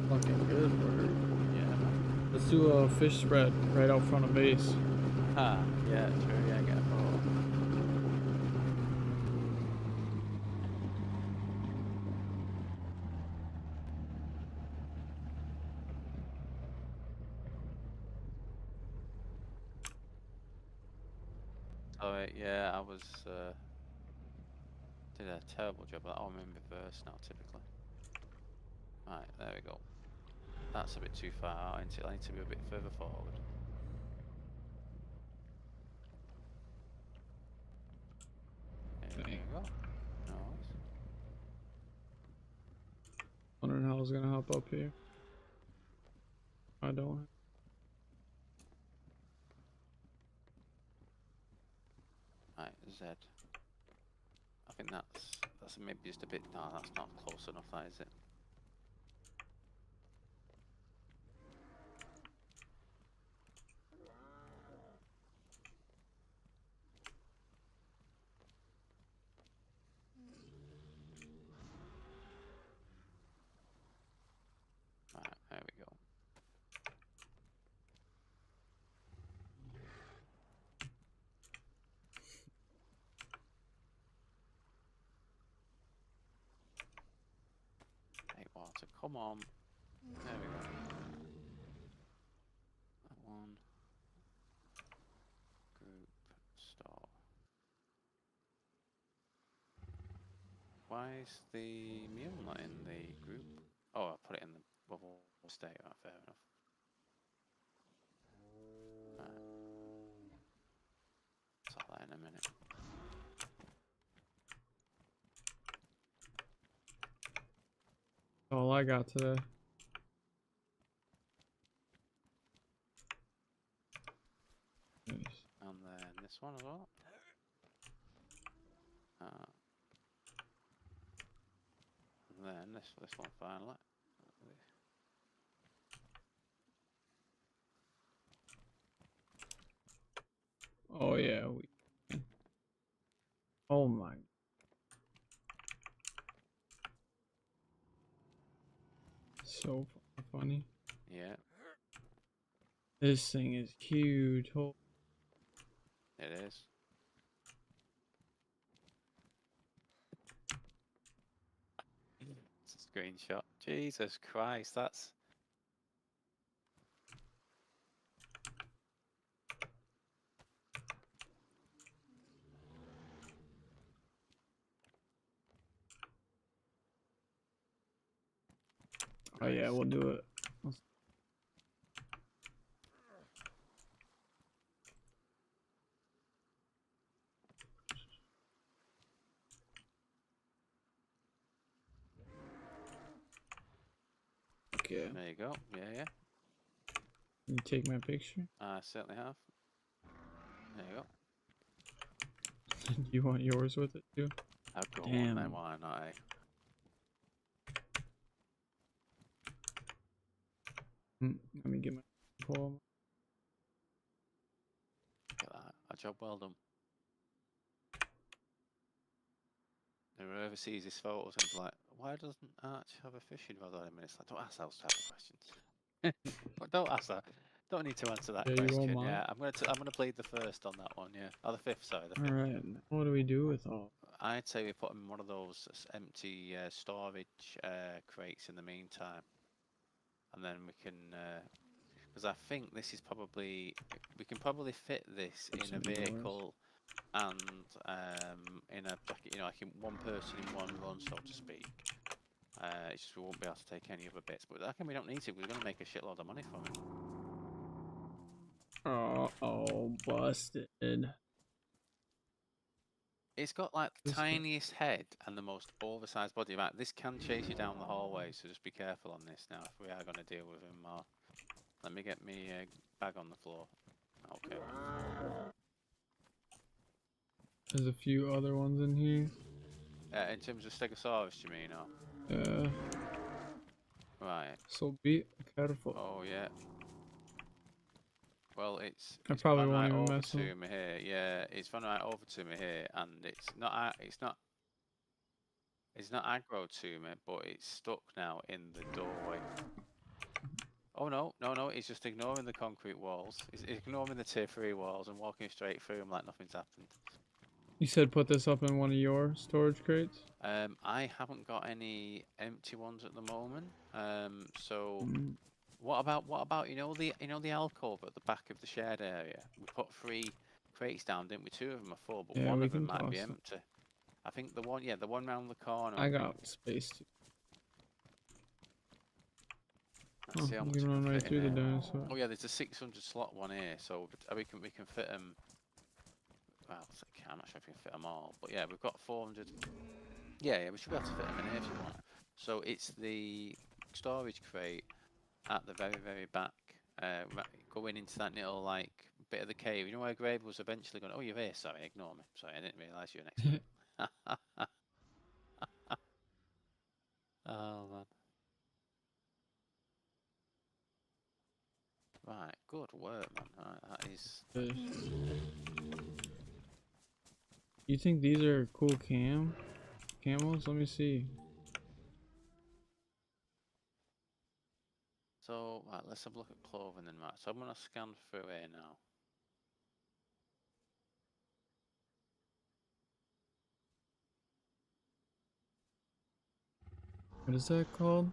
Fucking good word. Yeah, man. Let's do a fish spread right out front of base. Ah, yeah, true, yeah, I get a photo. Oh, yeah, I was, did a terrible job of that. I'm in reverse now, typically. Right, there we go. That's a bit too far out, isn't it? I need to be a bit further forward. There we go. Nice. Wondering how I was gonna hop up here. I don't. Right, Z. I think that's maybe just a bit. No, that's not close enough. That is it. Right, there we go. Hey, water, come on. There we go. That one. Group store. Why is the mule not in the group? Oh, I put it in the bubble state. Right, fair enough. Right. Sort that in a minute. All I got today. Nice. And then this one as well. And then this one finally. Oh yeah, we. Oh my. So funny. Yeah, This thing is huge. Oh. it is. It's a screenshot. Jesus Christ, that's. Oh yeah, we'll do it. Okay. There you go. Yeah, yeah. You take my picture? I certainly have. There you go. You want yours with it too? I'll go on Damn. then, why not? Let me get my call. Look at that. A job well done. Whoever sees this photo is like, why doesn't Arch have a fishing rod on him? And it's like, don't ask those type of questions. Don't ask that. Don't need to answer that Yeah, you question. won't Yeah, I'm gonna plead the first on that one. Yeah, or the fifth. Sorry, the All fifth. right. What do we do with all? I'd say we put them in one of those empty storage crates in the meantime, and then we can. Because I think this is probably we can probably fit this in a vehicle and in a like in one person in one run, so to speak. It's just we won't be able to take any other bits, but I reckon we don't need to. We're going to make a shitload of money from it. Oh, busted. It's got like the tiniest head and the most oversized body. Right, this can chase you down the hallway, so just be careful on this now if we are going to deal with him. Let me get me bag on the floor. Okay. There's a few other ones in here. In terms of Stegosaurus, you mean? Or? Yeah. Right. So be careful. Oh yeah. Well, it's I probably run won't right even over mess to with. me here. Yeah, it's run right over to me here, and it's not aggro to me, but it's stuck now in the doorway. Oh no, it's just ignoring the concrete walls. It's ignoring the tier 3 walls and walking straight through them like nothing's happened. You said put this up in one of your storage crates? I haven't got any empty ones at the moment. So what about you know the alcove at the back of the shared area? We put 3 crates down, didn't we? 2 of them are full, but Yeah, one we of them can might be toss them. empty. I think the one round the corner. I got space too. Let's see how You much can run right through the here. dinosaur. Oh yeah, there's a 600 slot one here, so we can fit them. Well, I'm not sure if we can fit them all, but yeah, we've got 400. Yeah, we should be able to fit them in here if you want. So it's the storage crate at the very back, going into that little like bit of the cave. You know where Grave was eventually going. Oh, you're here. Sorry, ignore me. Sorry, I didn't realise you were next to me. Oh man. Right, good work, man. Right, that is. You think these are cool camos? Let me see. So, right, let's have a look at clothing then, right. So I'm gonna scan through here now. What is that called?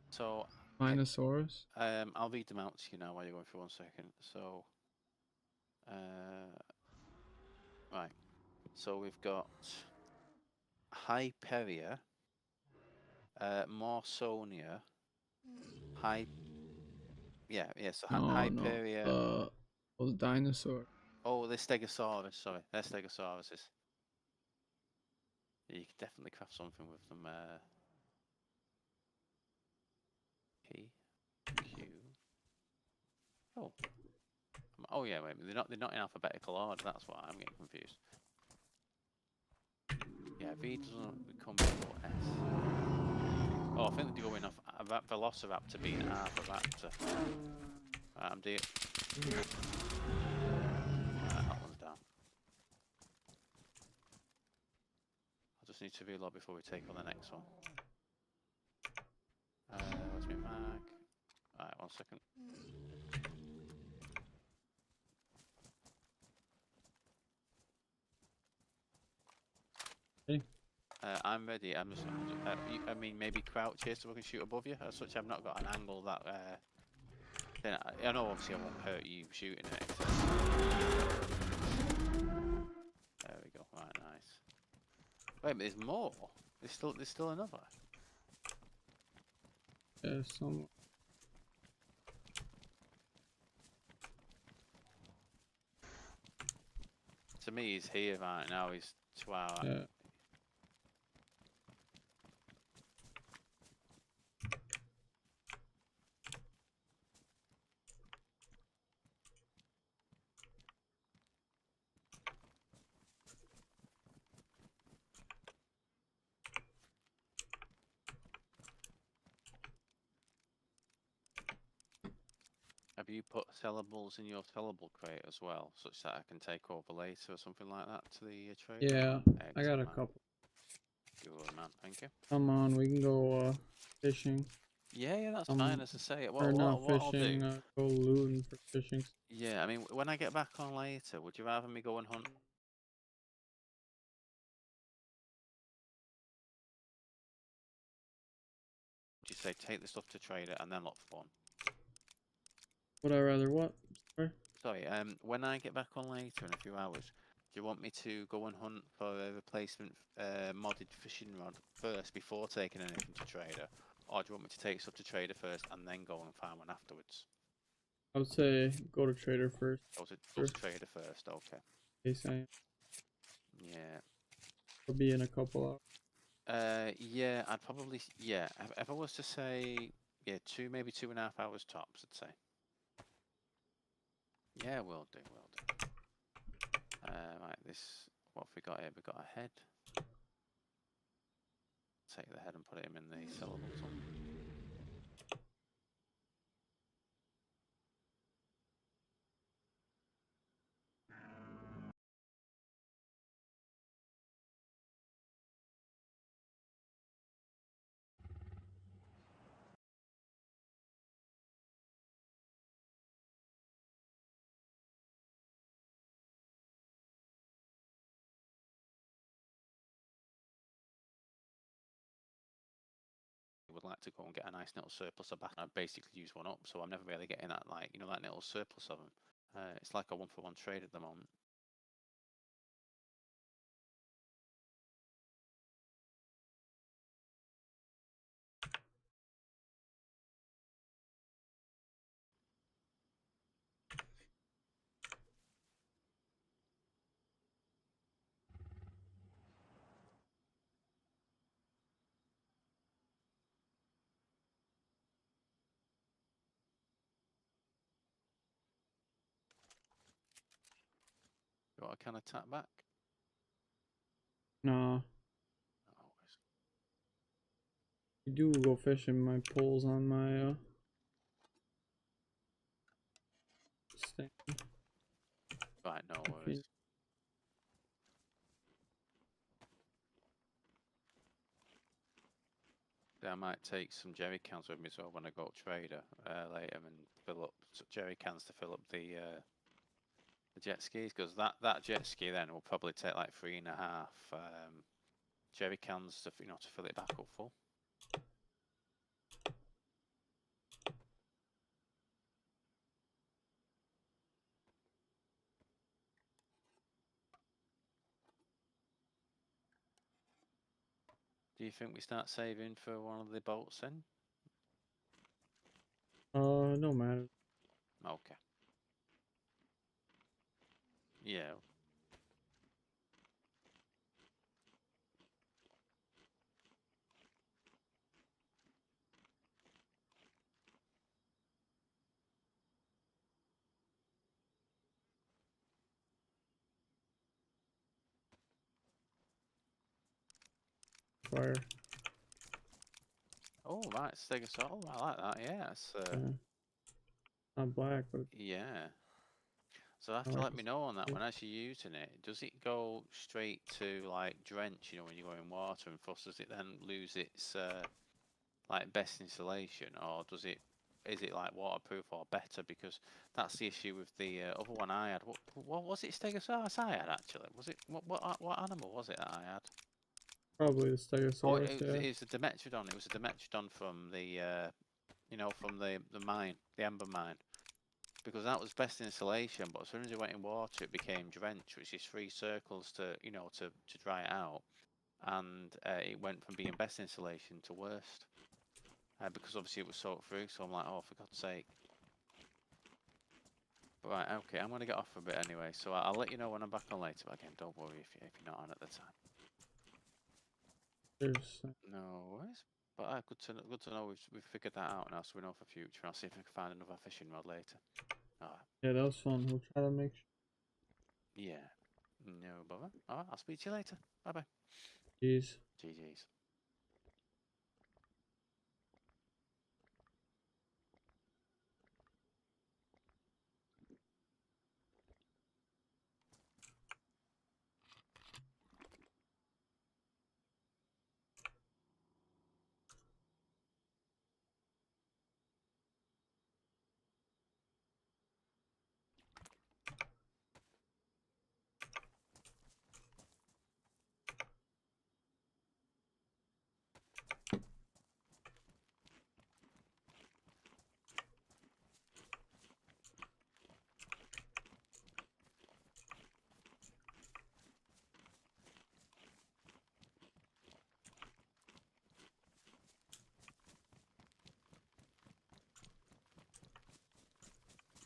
So, Spinosaurus? I'll read them out to you now while you're going for 1 second. So, right. So we've got Hyperia, Morsonia, so Hyperia. No. Those dinosaurs. Oh, they're Stegosaurus, sorry. They're Stegosauruses. Yeah, you could definitely craft something with them. P, Q. Oh. Oh yeah, wait, they're not in alphabetical order, that's why I'm getting confused. Yeah, V doesn't become before S. Oh, I think they're going off Velociraptor being Arthropter. Right, I'm deal. Right, that one's down. I just need to reload before we take on the next one. Where's my mag? Alright, 1 second. Hey. I'm ready. I'm just. I mean, maybe crouch here so we can shoot above you. As such, I've not got an angle that. Then I know obviously I won't hurt you shooting it. There we go. Right, nice. Wait, but there's more. There's still another. Yeah, some. To me, he's here right now. He's 2 hours. Yeah. Have you put sellables in your sellable crate as well, such that I can take over later or something like that to the trade? Yeah, Excellent, I got a man. couple. Good man, thank you. Come on, we can go fishing. Yeah, that's fine. As I say, Or not fishing, go looting for fishing. Yeah, I mean, when I get back on later, would you rather me go and hunt do you say take the stuff to trader and then look for one? Would I rather what? Sorry? Sorry, when I get back on later in a few hours, do you want me to go and hunt for a replacement modded fishing rod first before taking anything to trader? Or do you want me to take stuff to trader first and then go and find one afterwards? I would say go to trader first. Go to trader first, okay. Yeah. It'll be in a couple hours. Yeah, I'd probably, yeah, if I was to say, yeah, maybe 2.5 hours tops, I'd say. Yeah, will do, will do. Right, what have we got here? We've got a head. Take the head and put him in the sellable ton. Would like to go and get a nice little surplus of back. I basically use one up, so I'm never really getting that, like, you know, that little surplus of them. It's like a 1-for-1 trade at the moment. You want to kind of tap back? Nah. Always. I do go fishing. My poles on my stand. Right, no worries. I might take some jerry cans with me as well when I go trader later and fill up jerry cans to fill up the jet skis, because that jet ski then will probably take like 3.5 jerry cans to, you know, to fill it back up full. Do you think we start saving for one of the boats then? No matter. Okay. Yeah. Fire. Oh, right, Stegosaurus. Oh, I like that. Yeah, it's, Not black, but yeah. So you have I to like let me it. know on that when actually using it. Does it go straight to like drench, you know, when you go in water and fuss, does it then lose its like best insulation, or is it like waterproof or better? Because that's the issue with the other one I had. What was it, Stegosaurus I had actually? Was it what animal was it that I had? Probably the Oh, Stegosaurus, yeah. it was a Dimetrodon. It was a Dimetrodon from the you know, from the mine, the Ember mine. Because that was best insulation, but as soon as it went in water, it became drenched, which is 3 circles to, you know, to dry it out, and it went from being best insulation to worst, because obviously it was soaked through. So I'm like, oh, for God's sake. But right, okay, I'm gonna get off for a bit anyway. So I'll let you know when I'm back on later. But again, don't worry if you're not on at the time. There's No worries. But good to know we've figured that out now, so we know for future. I'll see if I can find another fishing rod later. Alright. yeah, that was fun. We'll try to make sure. Yeah. No bother. Alright, I'll speak to you later. Bye bye. Jeez. GG's.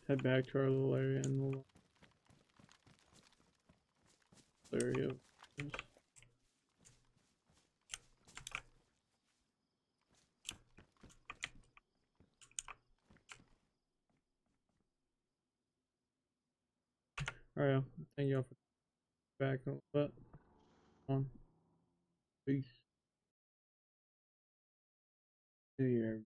head back to our little area and we'll area. Alright, thank y'all for back a little bit. Peace. See you.